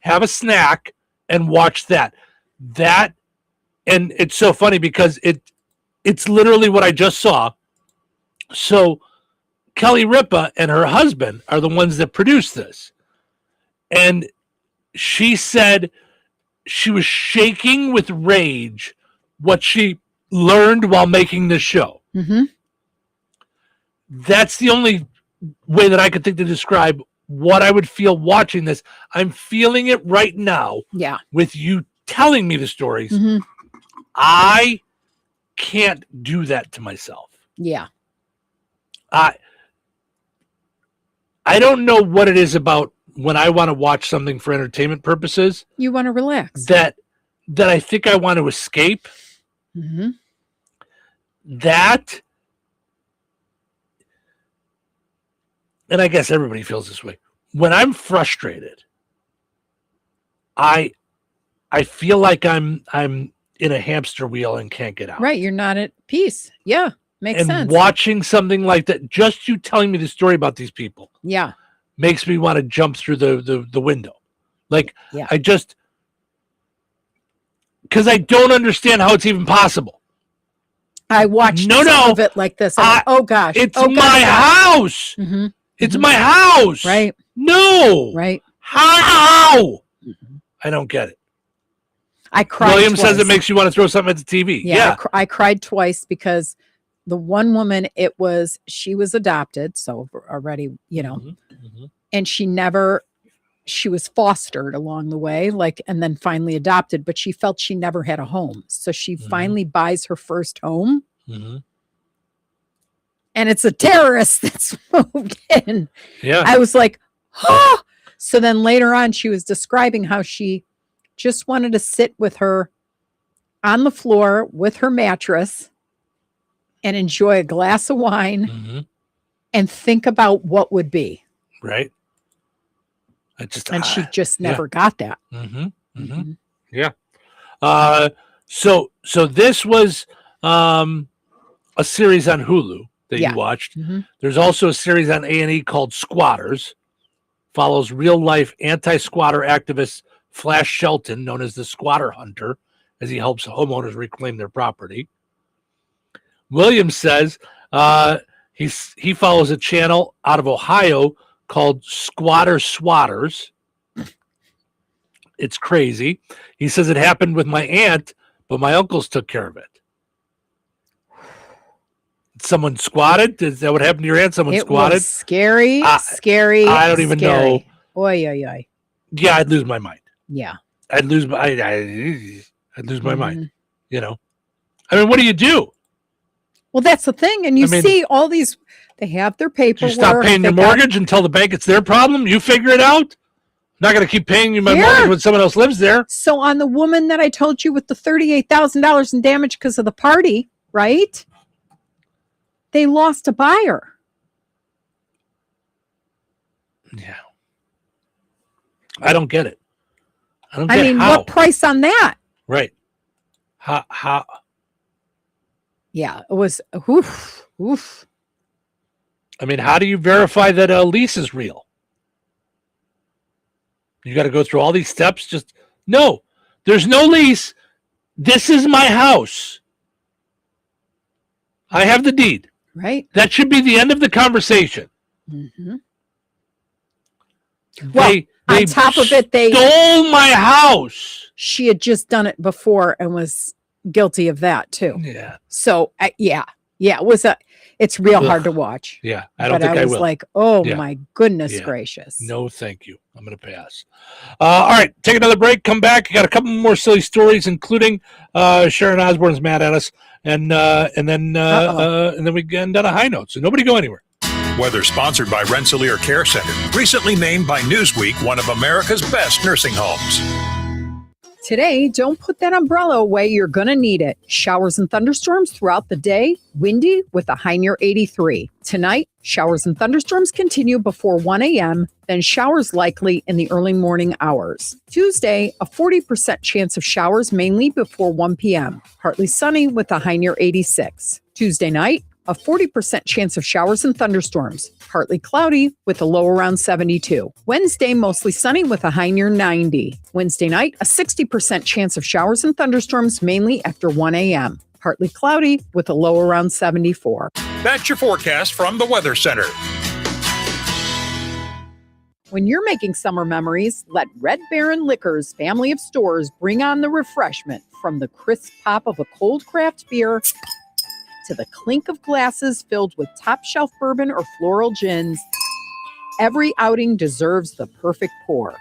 Speaker 8: have a snack, and watch that. And it's so funny because it's literally what I just saw. So Kelly Ripa and her husband are the ones that produced this. And she said she was shaking with rage what she learned while making this show. That's the only way that I could think to describe what I would feel watching this. I'm feeling it right now.
Speaker 16: Yeah.
Speaker 8: With you telling me the stories. I can't do that to myself.
Speaker 16: Yeah.
Speaker 8: I don't know what it is about when I want to watch something for entertainment purposes.
Speaker 16: You want to relax.
Speaker 8: That I think I want to escape. That, and I guess everybody feels this way. When I'm frustrated, I feel like I'm in a hamster wheel and can't get out.
Speaker 16: Right. You're not at peace. Yeah. Makes sense.
Speaker 8: And watching something like that, just you telling me the story about these people.
Speaker 16: Yeah.
Speaker 8: Makes me want to jump through the window. Like,
Speaker 16: yeah.
Speaker 8: Because I don't understand how it's even possible.
Speaker 16: I watched some of it like this. Oh gosh.
Speaker 8: It's my house. It's my house.
Speaker 16: Right.
Speaker 8: No.
Speaker 16: Right.
Speaker 8: How? I don't get it.
Speaker 16: I cried.
Speaker 8: William
Speaker 16: twice.
Speaker 8: says it makes you want to throw something at the TV. Yeah.
Speaker 16: I cried twice because the one woman, she was adopted. So already, and she was fostered along the way, and then finally adopted, but she felt she never had a home. So she finally buys her first home. And it's a terrorist that's moved in.
Speaker 8: Yeah.
Speaker 16: I was like, oh. So then later on, she was describing how she just wanted to sit with her on the floor with her mattress and enjoy a glass of wine and think about what would be.
Speaker 8: Right.
Speaker 16: And she just never got that.
Speaker 8: Yeah. So this was a series on Hulu that you watched. There's also a series on A&E called Squatters. Follows real-life anti-squatter activist Flash Shelton, known as the Squatter Hunter, as he helps homeowners reclaim their property. Williams says he follows a channel out of Ohio called Squatter Swatters. It's crazy. He says it happened with my aunt, but my uncles took care of it. Someone squatted? Is that what happened to your aunt? Someone squatted?
Speaker 16: Was scary, scary.
Speaker 8: I don't even know.
Speaker 16: Oy, oy, oy.
Speaker 8: Yeah, I'd lose my mind.
Speaker 16: Yeah.
Speaker 8: I'd lose my mind. You know, I mean, what do you do?
Speaker 16: Well, that's the thing. And you see all these, they have their paperwork.
Speaker 8: You stop paying your mortgage and tell the bank it's their problem? You figure it out? I'm not going to keep paying you my mortgage when someone else lives there.
Speaker 16: So on the woman that I told you with the $38,000 in damage because of the party, right? They lost a buyer.
Speaker 8: Yeah. I don't get it. I
Speaker 16: mean, what price on that?
Speaker 8: Right. How?
Speaker 16: Yeah, it was oof.
Speaker 8: I mean, how do you verify that a lease is real? You got to go through all these steps. No, there's no lease. This is my house. I have the deed.
Speaker 16: Right.
Speaker 8: That should be the end of the conversation.
Speaker 16: Well, on top of it, they
Speaker 8: stole my house.
Speaker 16: She had just done it before and was guilty of that too.
Speaker 8: Yeah.
Speaker 16: So it's real hard to watch.
Speaker 8: Yeah, I don't think I will.
Speaker 16: I was like, oh my goodness gracious.
Speaker 8: No, thank you. I'm going to pass. All right, take another break. Come back. You got a couple more silly stories, including Sharon Osbourne's mad at us, and then we end on a high note. So nobody go anywhere.
Speaker 4: Weather sponsored by Rensselaer Care Center, recently named by Newsweek one of America's best nursing homes.
Speaker 16: Today, don't put that umbrella away. You're going to need it. Showers and thunderstorms throughout the day. Windy with a high near 83. Tonight, showers and thunderstorms continue before 1 a.m., then showers likely in the early morning hours. Tuesday, a 40% chance of showers mainly before 1 p.m. Partly sunny with a high near 86. Tuesday night, a 40% chance of showers and thunderstorms, partly cloudy with a low around 72. Wednesday, mostly sunny with a high near 90. Wednesday night, a 60% chance of showers and thunderstorms, mainly after 1 a.m. Partly cloudy with a low around 74.
Speaker 4: That's your forecast from the Weather Center.
Speaker 16: When you're making summer memories, let Red Baron Liquor's family of stores bring on the refreshment, from the crisp pop of a cold craft beer to the clink of glasses filled with top shelf bourbon or floral gins. Every outing deserves the perfect pour.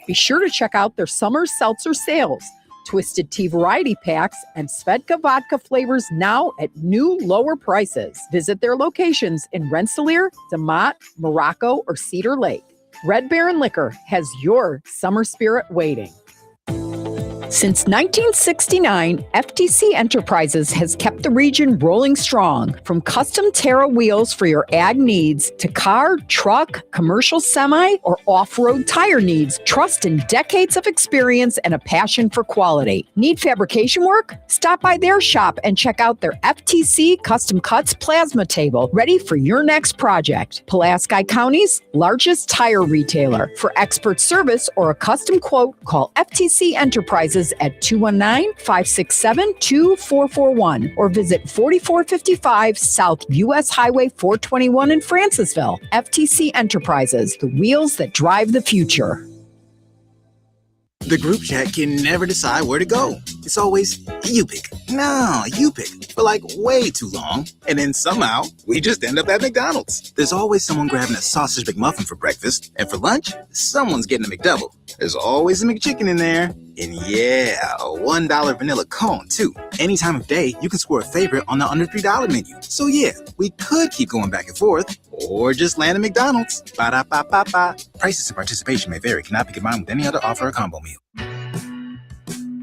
Speaker 16: Be sure to check out their summer seltzer sales, Twisted Tea variety packs, and Svedka vodka flavors now at new lower prices. Visit their locations in Rensselaer, DeMotte, Morocco, or Cedar Lake. Red Baron Liquor has your summer spirit waiting. Since 1969, FTC Enterprises has kept the region rolling strong. From custom Terra wheels for your ag needs to car, truck, commercial semi, or off-road tire needs, trust in decades of experience and a passion for quality. Need fabrication work? Stop by their shop and check out their FTC Custom Cuts plasma table, ready for your next project. Pulaski County's largest tire retailer. For expert service or a custom quote, call FTC Enterprises at 219-567-2441 or visit 4455 South U.S. Highway 421 in Francisville. FTC Enterprises, the wheels that drive the future.
Speaker 10: The group chat can never decide where to go. It's always, you pick. No, you pick. For like way too long. And then somehow, we just end up at McDonald's. There's always someone grabbing a sausage McMuffin for breakfast. And for lunch, someone's getting a McDouble. There's always a McChicken in there. And yeah, a $1 vanilla cone, too. Any time of day, you can score a favorite on the under $3 menu. So yeah, we could keep going back and forth, or just land at McDonald's. Ba-da-ba-ba-ba. Prices and participation may vary. Cannot be combined with any other offer or combo meal.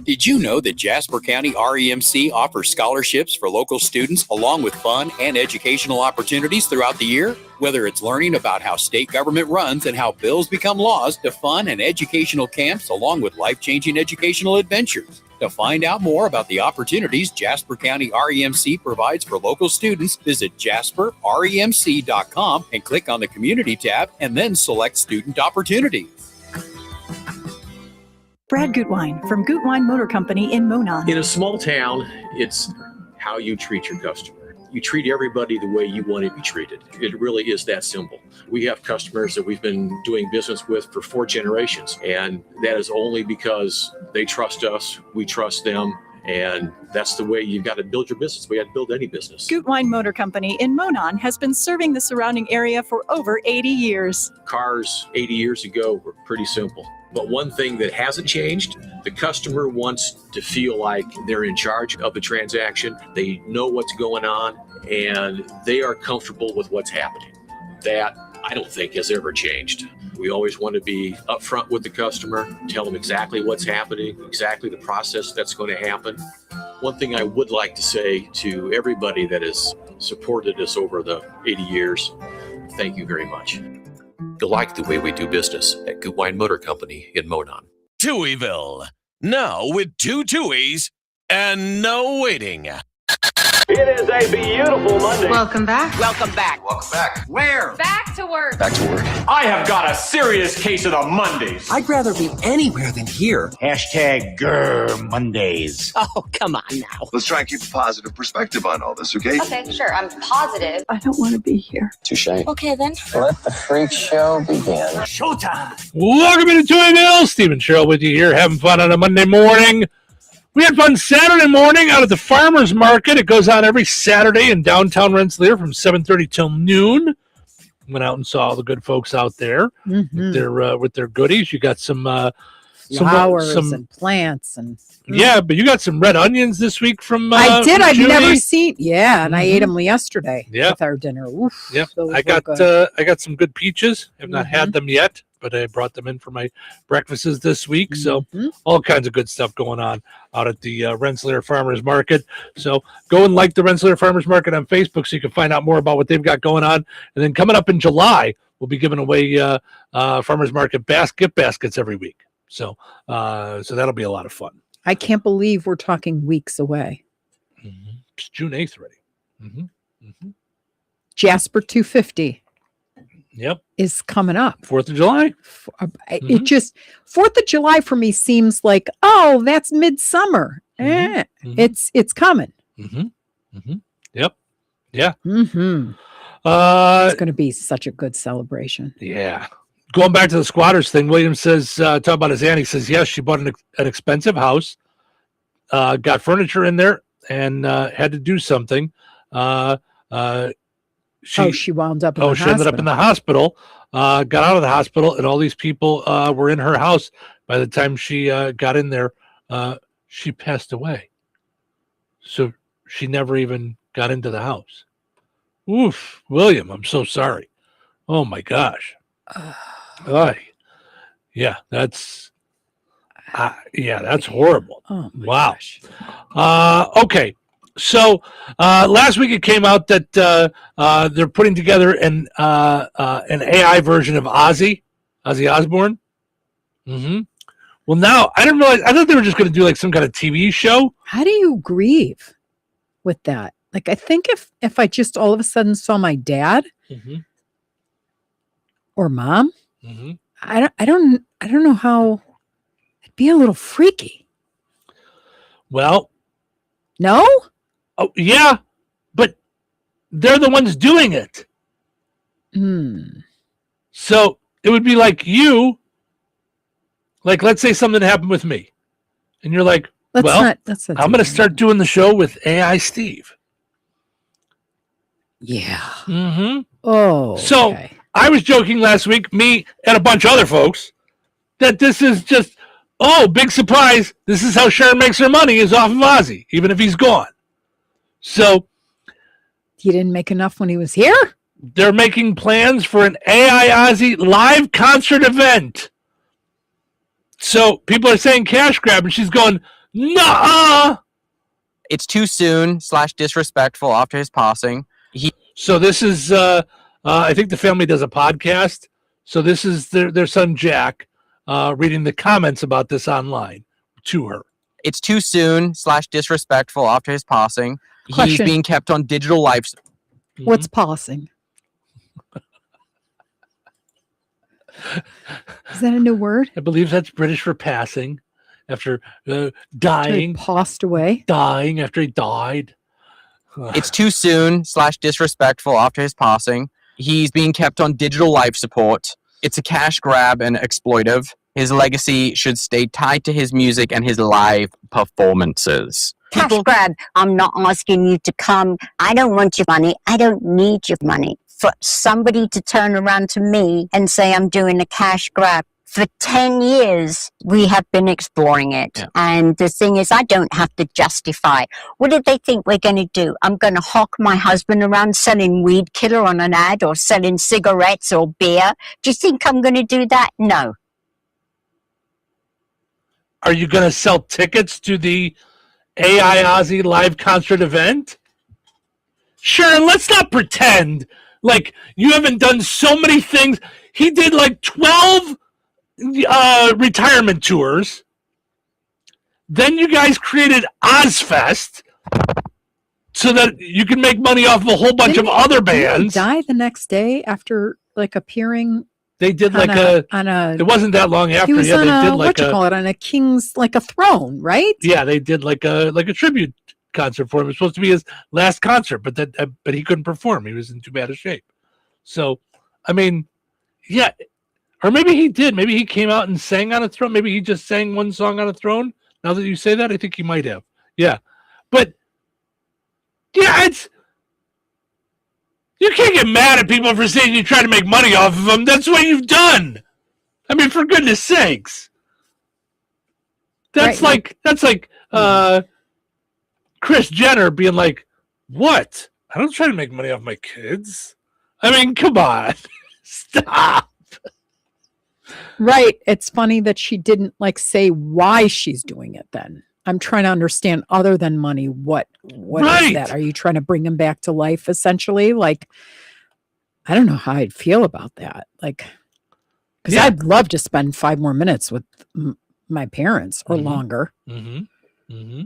Speaker 5: Did you know that Jasper County REMC offers scholarships for local students along with fun and educational opportunities throughout the year? Whether it's learning about how state government runs and how bills become laws, to fun and educational camps along with life-changing educational adventures. To find out more about the opportunities Jasper County REMC provides for local students, visit jasperremc.com and click on the Community tab and then select Student Opportunities.
Speaker 6: Brad Gutwein from Gutwein Motor Company in Monon.
Speaker 17: In a small town, it's how you treat your customer. You treat everybody the way you want to be treated. It really is that simple. We have customers that we've been doing business with for 4 generations, and that is only because they trust us, we trust them, and that's the way you've got to build your business. We got to build any business.
Speaker 6: Gutwein Motor Company in Monon has been serving the surrounding area for over 80 years.
Speaker 17: Cars 80 years ago were pretty simple. But one thing that hasn't changed, the customer wants to feel like they're in charge of the transaction. They know what's going on, and they are comfortable with what's happening. That, I don't think, has ever changed. We always want to be upfront with the customer, tell them exactly what's happening, exactly the process that's going to happen. One thing I would like to say to everybody that has supported us over the 80 years, thank you very much.
Speaker 19: You'll like the way we do business at Gutwein Motor Company in Monon.
Speaker 18: Touhyville, now with 2 Touhies and no waiting.
Speaker 20: It is a beautiful Monday.
Speaker 21: Welcome back.
Speaker 20: Welcome back. Welcome back. Where?
Speaker 21: Back to work.
Speaker 19: Back to work.
Speaker 20: I have got a serious case of the Mondays.
Speaker 21: I'd rather be anywhere than here.
Speaker 20: Hashtag Grr Mondays.
Speaker 21: Oh, come on now.
Speaker 22: Let's try and keep a positive perspective on all this, okay?
Speaker 21: Okay, sure. I'm positive. I don't want to be here.
Speaker 19: Touche.
Speaker 21: Okay, then.
Speaker 22: Let the freak show begin.
Speaker 20: Showtime. Welcome to Touhyville. Stephen Sherrill with you here, having fun on a Monday morning. We had fun Saturday morning out at the farmers market. It goes on every Saturday in downtown Rensselaer from 7:30 till noon. Went out and saw all the good folks out there with their goodies. You got some
Speaker 16: flowers and plants and
Speaker 20: yeah, but you got some red onions this week from
Speaker 16: I did.
Speaker 20: from
Speaker 16: I've
Speaker 20: Judy.
Speaker 16: never seen. Yeah, and I ate them yesterday with our dinner. Oof,
Speaker 20: Yep,
Speaker 16: those
Speaker 20: I
Speaker 16: were good.
Speaker 20: got some good peaches. I've not had them yet, but I brought them in for my breakfasts this week. So all kinds of good stuff going on out at the Rensselaer Farmers Market. So go and like the Rensselaer Farmers Market on Facebook so you can find out more about what they've got going on. And then coming up in July, we'll be giving away Farmers Market gift baskets every week. So so that'll be a lot of fun.
Speaker 16: I can't believe we're talking weeks away.
Speaker 20: It's June 8th already.
Speaker 16: Jasper 250.
Speaker 20: Yep.
Speaker 16: Is coming up.
Speaker 20: 4th of July.
Speaker 16: It just 4th of July for me seems like, oh, that's midsummer. It's coming.
Speaker 20: Yep. Yeah.
Speaker 16: It's going to be such a good celebration.
Speaker 20: Yeah. Going back to the squatters thing, William says, talk about his aunt. He says, yes, she bought an expensive house, got furniture in there, and had to do something.
Speaker 16: She wound up in the hospital.
Speaker 20: She ended up in the hospital, got out of the hospital, and all these people were in her house. By the time she got in there, she passed away. So she never even got into the house. Oof, William, I'm so sorry. Oh, my gosh. Yeah, that's horrible.
Speaker 16: Oh, my
Speaker 20: wow.
Speaker 16: gosh.
Speaker 20: Okay. So last week it came out that they're putting together an AI version of Ozzy Osbourne. Well, now I didn't realize. I thought they were just going to do like some kind of TV show.
Speaker 16: How do you grieve with that? Like, I think if I just all of a sudden saw my dad or mom, I don't know how. It'd be a little freaky.
Speaker 20: Well,
Speaker 16: no.
Speaker 20: Oh, yeah, but they're the ones doing it. So it would be like you, like, let's say something happened with me, and you're like, I'm going to start doing the show with AI Steve.
Speaker 16: Yeah. Oh.
Speaker 20: So I was joking last week, me and a bunch of other folks, that this is just, big surprise. This is how Sharon makes her money, is off of Ozzy, even if he's gone. So
Speaker 16: he didn't make enough when he was here?
Speaker 20: They're making plans for an AI Ozzy live concert event. So people are saying cash grab, and she's going,
Speaker 8: Nuh-uh.
Speaker 1: It's too soon / disrespectful after his passing.
Speaker 20: So this is, I think the family does a podcast. So this is their son, Jack, reading the comments about this online to her.
Speaker 1: It's too soon / disrespectful after his passing. He's
Speaker 16: Question.
Speaker 1: being kept on digital life.
Speaker 16: What's passing? Is that a new word?
Speaker 20: I believe that's British for passing. After
Speaker 16: He
Speaker 20: dying.
Speaker 16: passed away.
Speaker 20: Dying after he died.
Speaker 1: It's too soon / disrespectful after his passing. He's being kept on digital life support. It's a cash grab and exploitive. His legacy should stay tied to his music and his live performances.
Speaker 7: Cash grab. I'm not asking you to come. I don't want your money. I don't need your money. For somebody to turn around to me and say I'm doing a cash grab. For 10 years, we have been exploring it. Yeah. And the thing is, I don't have to justify. What do they think we're going to do? I'm going to hawk my husband around selling weed killer on an ad or selling cigarettes or beer? Do you think I'm going to do that? No.
Speaker 20: Are you going to sell tickets to the AI Ozzy live concert event? Sure, and let's not pretend like you haven't done so many things. He did like 12 retirement tours. Then you guys created Ozfest so that you can make money off of a whole bunch of other bands.
Speaker 16: Did he die the next day after like appearing?
Speaker 20: They did
Speaker 16: on
Speaker 20: like
Speaker 16: a.
Speaker 20: It wasn't that long after.
Speaker 16: He was
Speaker 20: yeah,
Speaker 16: on
Speaker 20: they did
Speaker 16: a
Speaker 20: like
Speaker 16: on a king's like a throne, right?
Speaker 20: Yeah, they did like a tribute concert for him. It was supposed to be his last concert, but he couldn't perform. He was in too bad a shape. So, I mean, yeah. Or maybe he did. Maybe he came out and sang on a throne. Maybe he just sang one song on a throne. Now that you say that, I think he might have. Yeah. But, yeah, you can't get mad at people for saying you try to make money off of them. That's what you've done. I mean, for goodness sakes. That's like Kris Jenner being like, what? I don't try to make money off my kids. I mean, come on. Stop.
Speaker 16: Right. It's funny that she didn't like say why she's doing it then. I'm trying to understand other than money. What is that? Are you trying to bring him back to life essentially? Like, I don't know how I'd feel about that. Like, because I'd love to spend 5 more minutes with my parents or longer.
Speaker 20: Mm-hmm. Mm-hmm.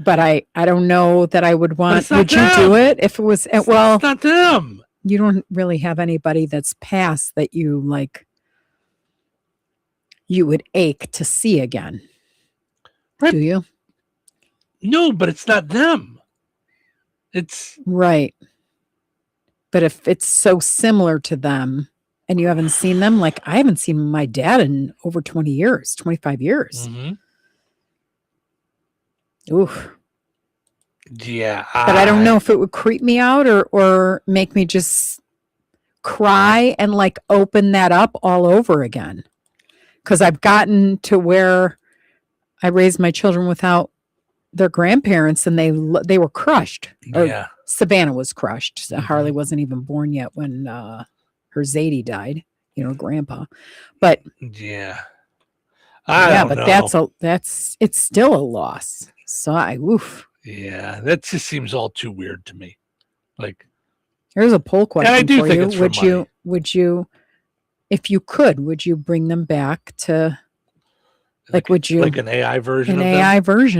Speaker 16: But I don't know that I would want. Would you do it if it was? Well,
Speaker 20: it's not them.
Speaker 16: You don't really have anybody that's passed that you like. You would ache to see again.
Speaker 20: Right.
Speaker 16: Do you?
Speaker 20: No, but it's not them. It's
Speaker 16: right. But if it's so similar to them and you haven't seen them, like I haven't seen my dad in over 20 years, 25 years.
Speaker 20: Mm-hmm.
Speaker 16: Oof.
Speaker 20: Yeah.
Speaker 16: But I don't know if it would creep me out or make me just cry and like open that up all over again. Because I've gotten to where I raised my children without their grandparents and they were crushed.
Speaker 20: Yeah.
Speaker 16: Savannah was crushed. So Harley wasn't even born yet when her Zadie died, grandpa. But
Speaker 20: yeah.
Speaker 16: It's still a loss. So
Speaker 20: yeah, that just seems all too weird to me. Like,
Speaker 16: here's a poll question
Speaker 20: I do
Speaker 16: for
Speaker 20: think
Speaker 16: you.
Speaker 20: it's for money.
Speaker 16: Would you, if you could, would you bring them back to, would you
Speaker 20: like an AI version?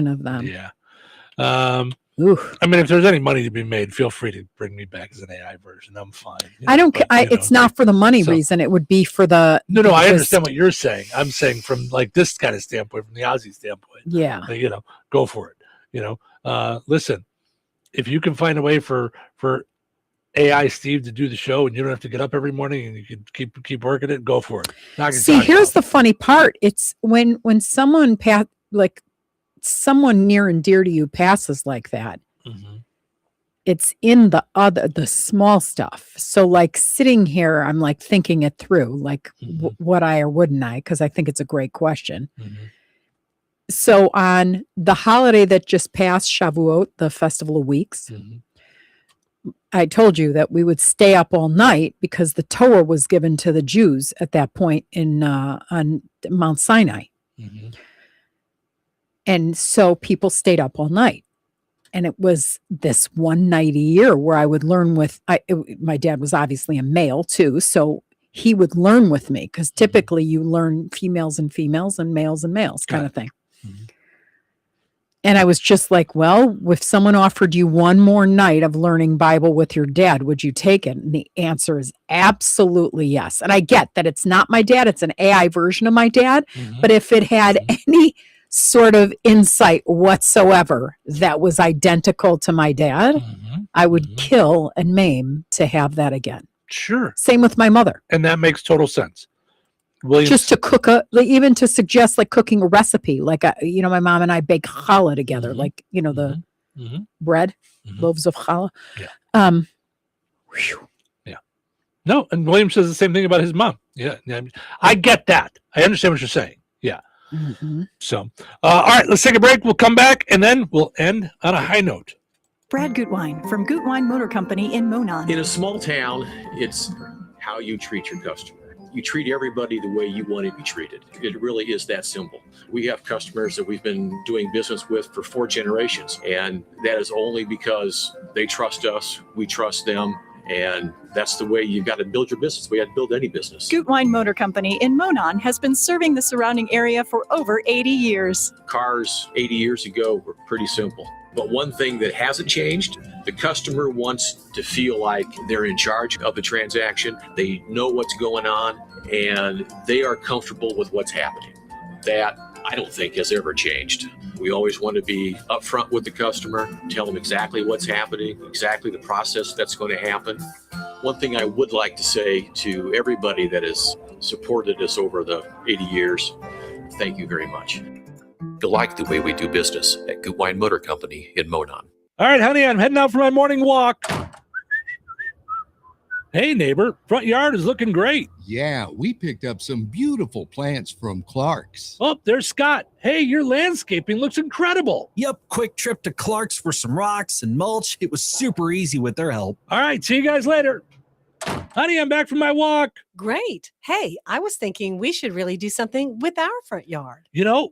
Speaker 16: Of them?
Speaker 20: Yeah. I mean, if there's any money to be made, feel free to bring me back as an AI version. I'm fine.
Speaker 16: I don't. It's not for the money reason. It would be for the.
Speaker 20: No. I understand what you're saying. I'm saying from like this kind of standpoint, from the Ozzy standpoint.
Speaker 16: Yeah.
Speaker 20: Go for it. Listen, if you can find a way for AI Steve to do the show and you don't have to get up every morning and you can keep working it, go for it.
Speaker 16: See, here's the funny part. It's when someone someone near and dear to you passes like that.
Speaker 20: Mm-hmm.
Speaker 16: It's in the small stuff. So like sitting here, I'm like thinking it through, like would I or wouldn't I? Because I think it's a great question.
Speaker 20: Mm-hmm.
Speaker 16: So on the holiday that just passed, Shavuot, the Festival of Weeks, I told you that we would stay up all night because the Torah was given to the Jews at that point on Mount Sinai.
Speaker 20: Mm-hmm.
Speaker 16: And so people stayed up all night. And it was this one night a year where I would learn with, my dad was obviously a male too. So he would learn with me because typically you learn females and females and males kind of thing. Mm-hmm. And I was just like, well, if someone offered you one more night of learning Bible with your dad, would you take it? And the answer is absolutely yes. And I get that it's not my dad. It's an AI version of my dad. Mm-hmm. But if it had any sort of insight whatsoever that was identical to my dad, mm-hmm. I would mm-hmm. kill and maim to have that again.
Speaker 20: Sure.
Speaker 16: Same with my mother.
Speaker 20: And that makes total sense.
Speaker 16: Just to cook even to suggest like cooking a recipe, like, my mom and I bake challah together, mm-hmm. like, the mm-hmm. bread, mm-hmm. loaves of challah.
Speaker 20: Yeah. Yeah. No. And William says the same thing about his mom. Yeah. I get that. I understand what you're saying. Yeah. Mm-hmm. So, all right, let's take a break. We'll come back and then we'll end on a high note.
Speaker 6: Brad Gutwein from Gutwein Motor Company in Monon.
Speaker 17: In a small town, it's how you treat your customer. You treat everybody the way you want to be treated. It really is that simple. We have customers that we've been doing business with for 4 generations, and that is only because they trust us, we trust them, and that's the way you've got to build your business. We have to build any business.
Speaker 6: Gutwein Motor Company in Monon has been serving the surrounding area for over 80 years.
Speaker 17: Cars 80 years ago were pretty simple. But one thing that hasn't changed, the customer wants to feel like they're in charge of the transaction. They know what's going on, and they are comfortable with what's happening. That, I don't think, has ever changed. We always want to be upfront with the customer, tell them exactly what's happening, exactly the process that's going to happen. One thing I would like to say to everybody that has supported us over the 80 years, thank you very much.
Speaker 19: You'll like the way we do business at Gutwein Motor Company in Monon.
Speaker 20: All right, honey, I'm heading out for my morning walk. Hey, neighbor, front yard is looking great.
Speaker 11: Yeah, we picked up some beautiful plants from Clark's.
Speaker 20: Oh, there's Scott. Hey, your landscaping looks incredible.
Speaker 12: Yep, quick trip to Clark's for some rocks and mulch. It was super easy with their help.
Speaker 20: All right, see you guys later. Honey, I'm back from my walk.
Speaker 13: Great. Hey, I was thinking we should really do something with our front yard.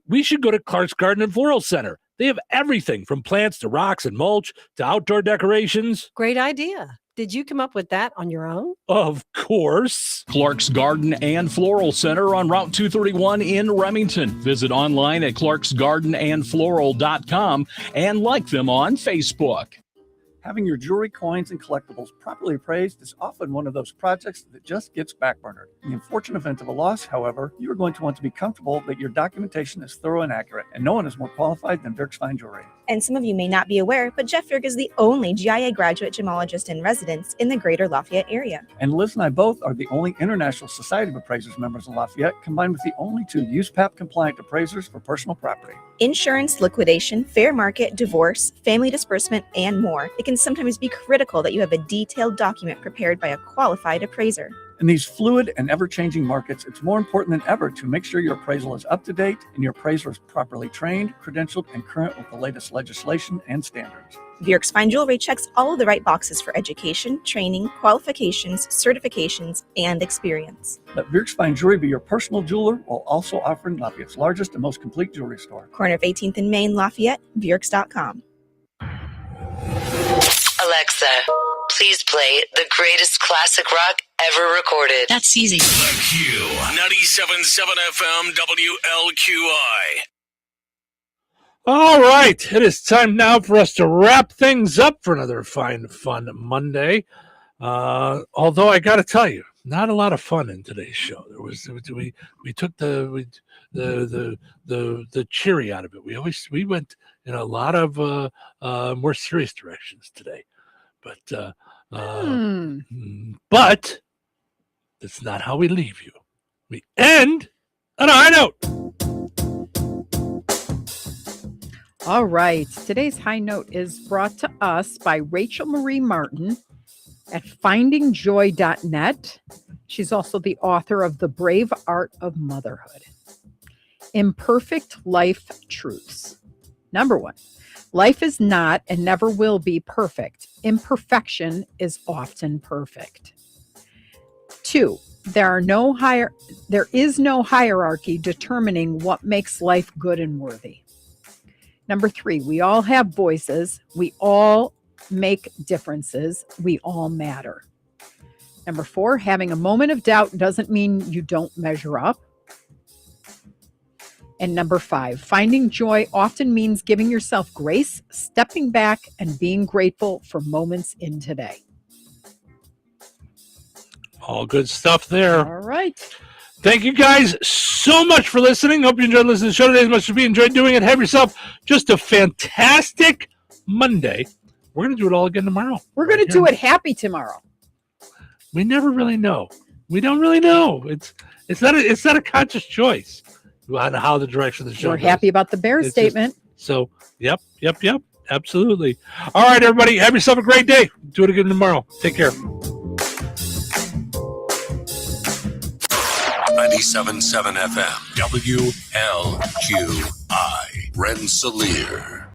Speaker 20: We should go to Clark's Garden and Floral Center. They have everything from plants to rocks and mulch to outdoor decorations.
Speaker 13: Great idea. Did you come up with that on your own?
Speaker 20: Of course.
Speaker 23: Clark's Garden and Floral Center on Route 231 in Remington. Visit online at clarksgardenandfloral.com and like them on Facebook.
Speaker 24: Having your jewelry, coins, and collectibles properly appraised is often one of those projects that just gets backburnered. In the unfortunate event of a loss, however, you are going to want to be comfortable that your documentation is thorough and accurate, and no one is more qualified than Virk's Fine Jewelry.
Speaker 26: And some of you may not be aware, but Jeff Virk is the only GIA graduate gemologist in residence in the greater Lafayette area.
Speaker 24: And Liz and I both are the only International Society of Appraisers members in Lafayette, combined with the only 2 USPAP-compliant appraisers for personal property.
Speaker 26: Insurance, liquidation, fair market, divorce, family disbursement, and more. It can sometimes be critical that you have a detailed document prepared by a qualified appraiser.
Speaker 24: In these fluid and ever-changing markets, it's more important than ever to make sure your appraisal is up to date and your appraiser is properly trained, credentialed, and current with the latest legislation and standards.
Speaker 26: Virk's Fine Jewelry checks all of the right boxes for education, training, qualifications, certifications, and experience.
Speaker 24: Let Virk's Fine Jewelry be your personal jeweler while also offering Lafayette's largest and most complete jewelry store.
Speaker 26: Corner of 18th and Main, Lafayette, Virks.com.
Speaker 27: Alexa, please play the greatest classic rock ever recorded.
Speaker 28: That's easy.
Speaker 18: The Q, 97.7 FM WLQI.
Speaker 20: All right, it is time now for us to wrap things up for another fine, fun Monday. Although I got to tell you, not a lot of fun in today's show. We took the cheery out of it. We went in a lot of more serious directions today, but that's not how we leave you. We end on a high note.
Speaker 16: All right. Today's high note is brought to us by Rachel Marie Martin at findingjoy.net. She's also the author of The Brave Art of Motherhood. Imperfect life truths. Number 1, life is not and never will be perfect. Imperfection is often perfect. 2, there is no hierarchy determining what makes life good and worthy. Number 3, we all have voices. We all make differences. We all matter. Number 4, having a moment of doubt doesn't mean you don't measure up. And number 5, finding joy often means giving yourself grace, stepping back, and being grateful for moments in today.
Speaker 20: All good stuff there.
Speaker 16: All right.
Speaker 20: Thank you guys so much for listening. Hope you enjoyed listening to the show today as much as we enjoyed doing it. Have yourself just a fantastic Monday. We're going to do it all again tomorrow.
Speaker 16: We're going to do it happy tomorrow.
Speaker 20: We never really know. We don't really know. It's not a conscious choice on how the direction of the show
Speaker 16: We're
Speaker 20: goes.
Speaker 16: happy about the Bears statement.
Speaker 20: So, yep. Absolutely. All right, everybody. Have yourself a great day. Do it again tomorrow. Take care.
Speaker 18: 97.7 FM, WLQI, Rensselaer.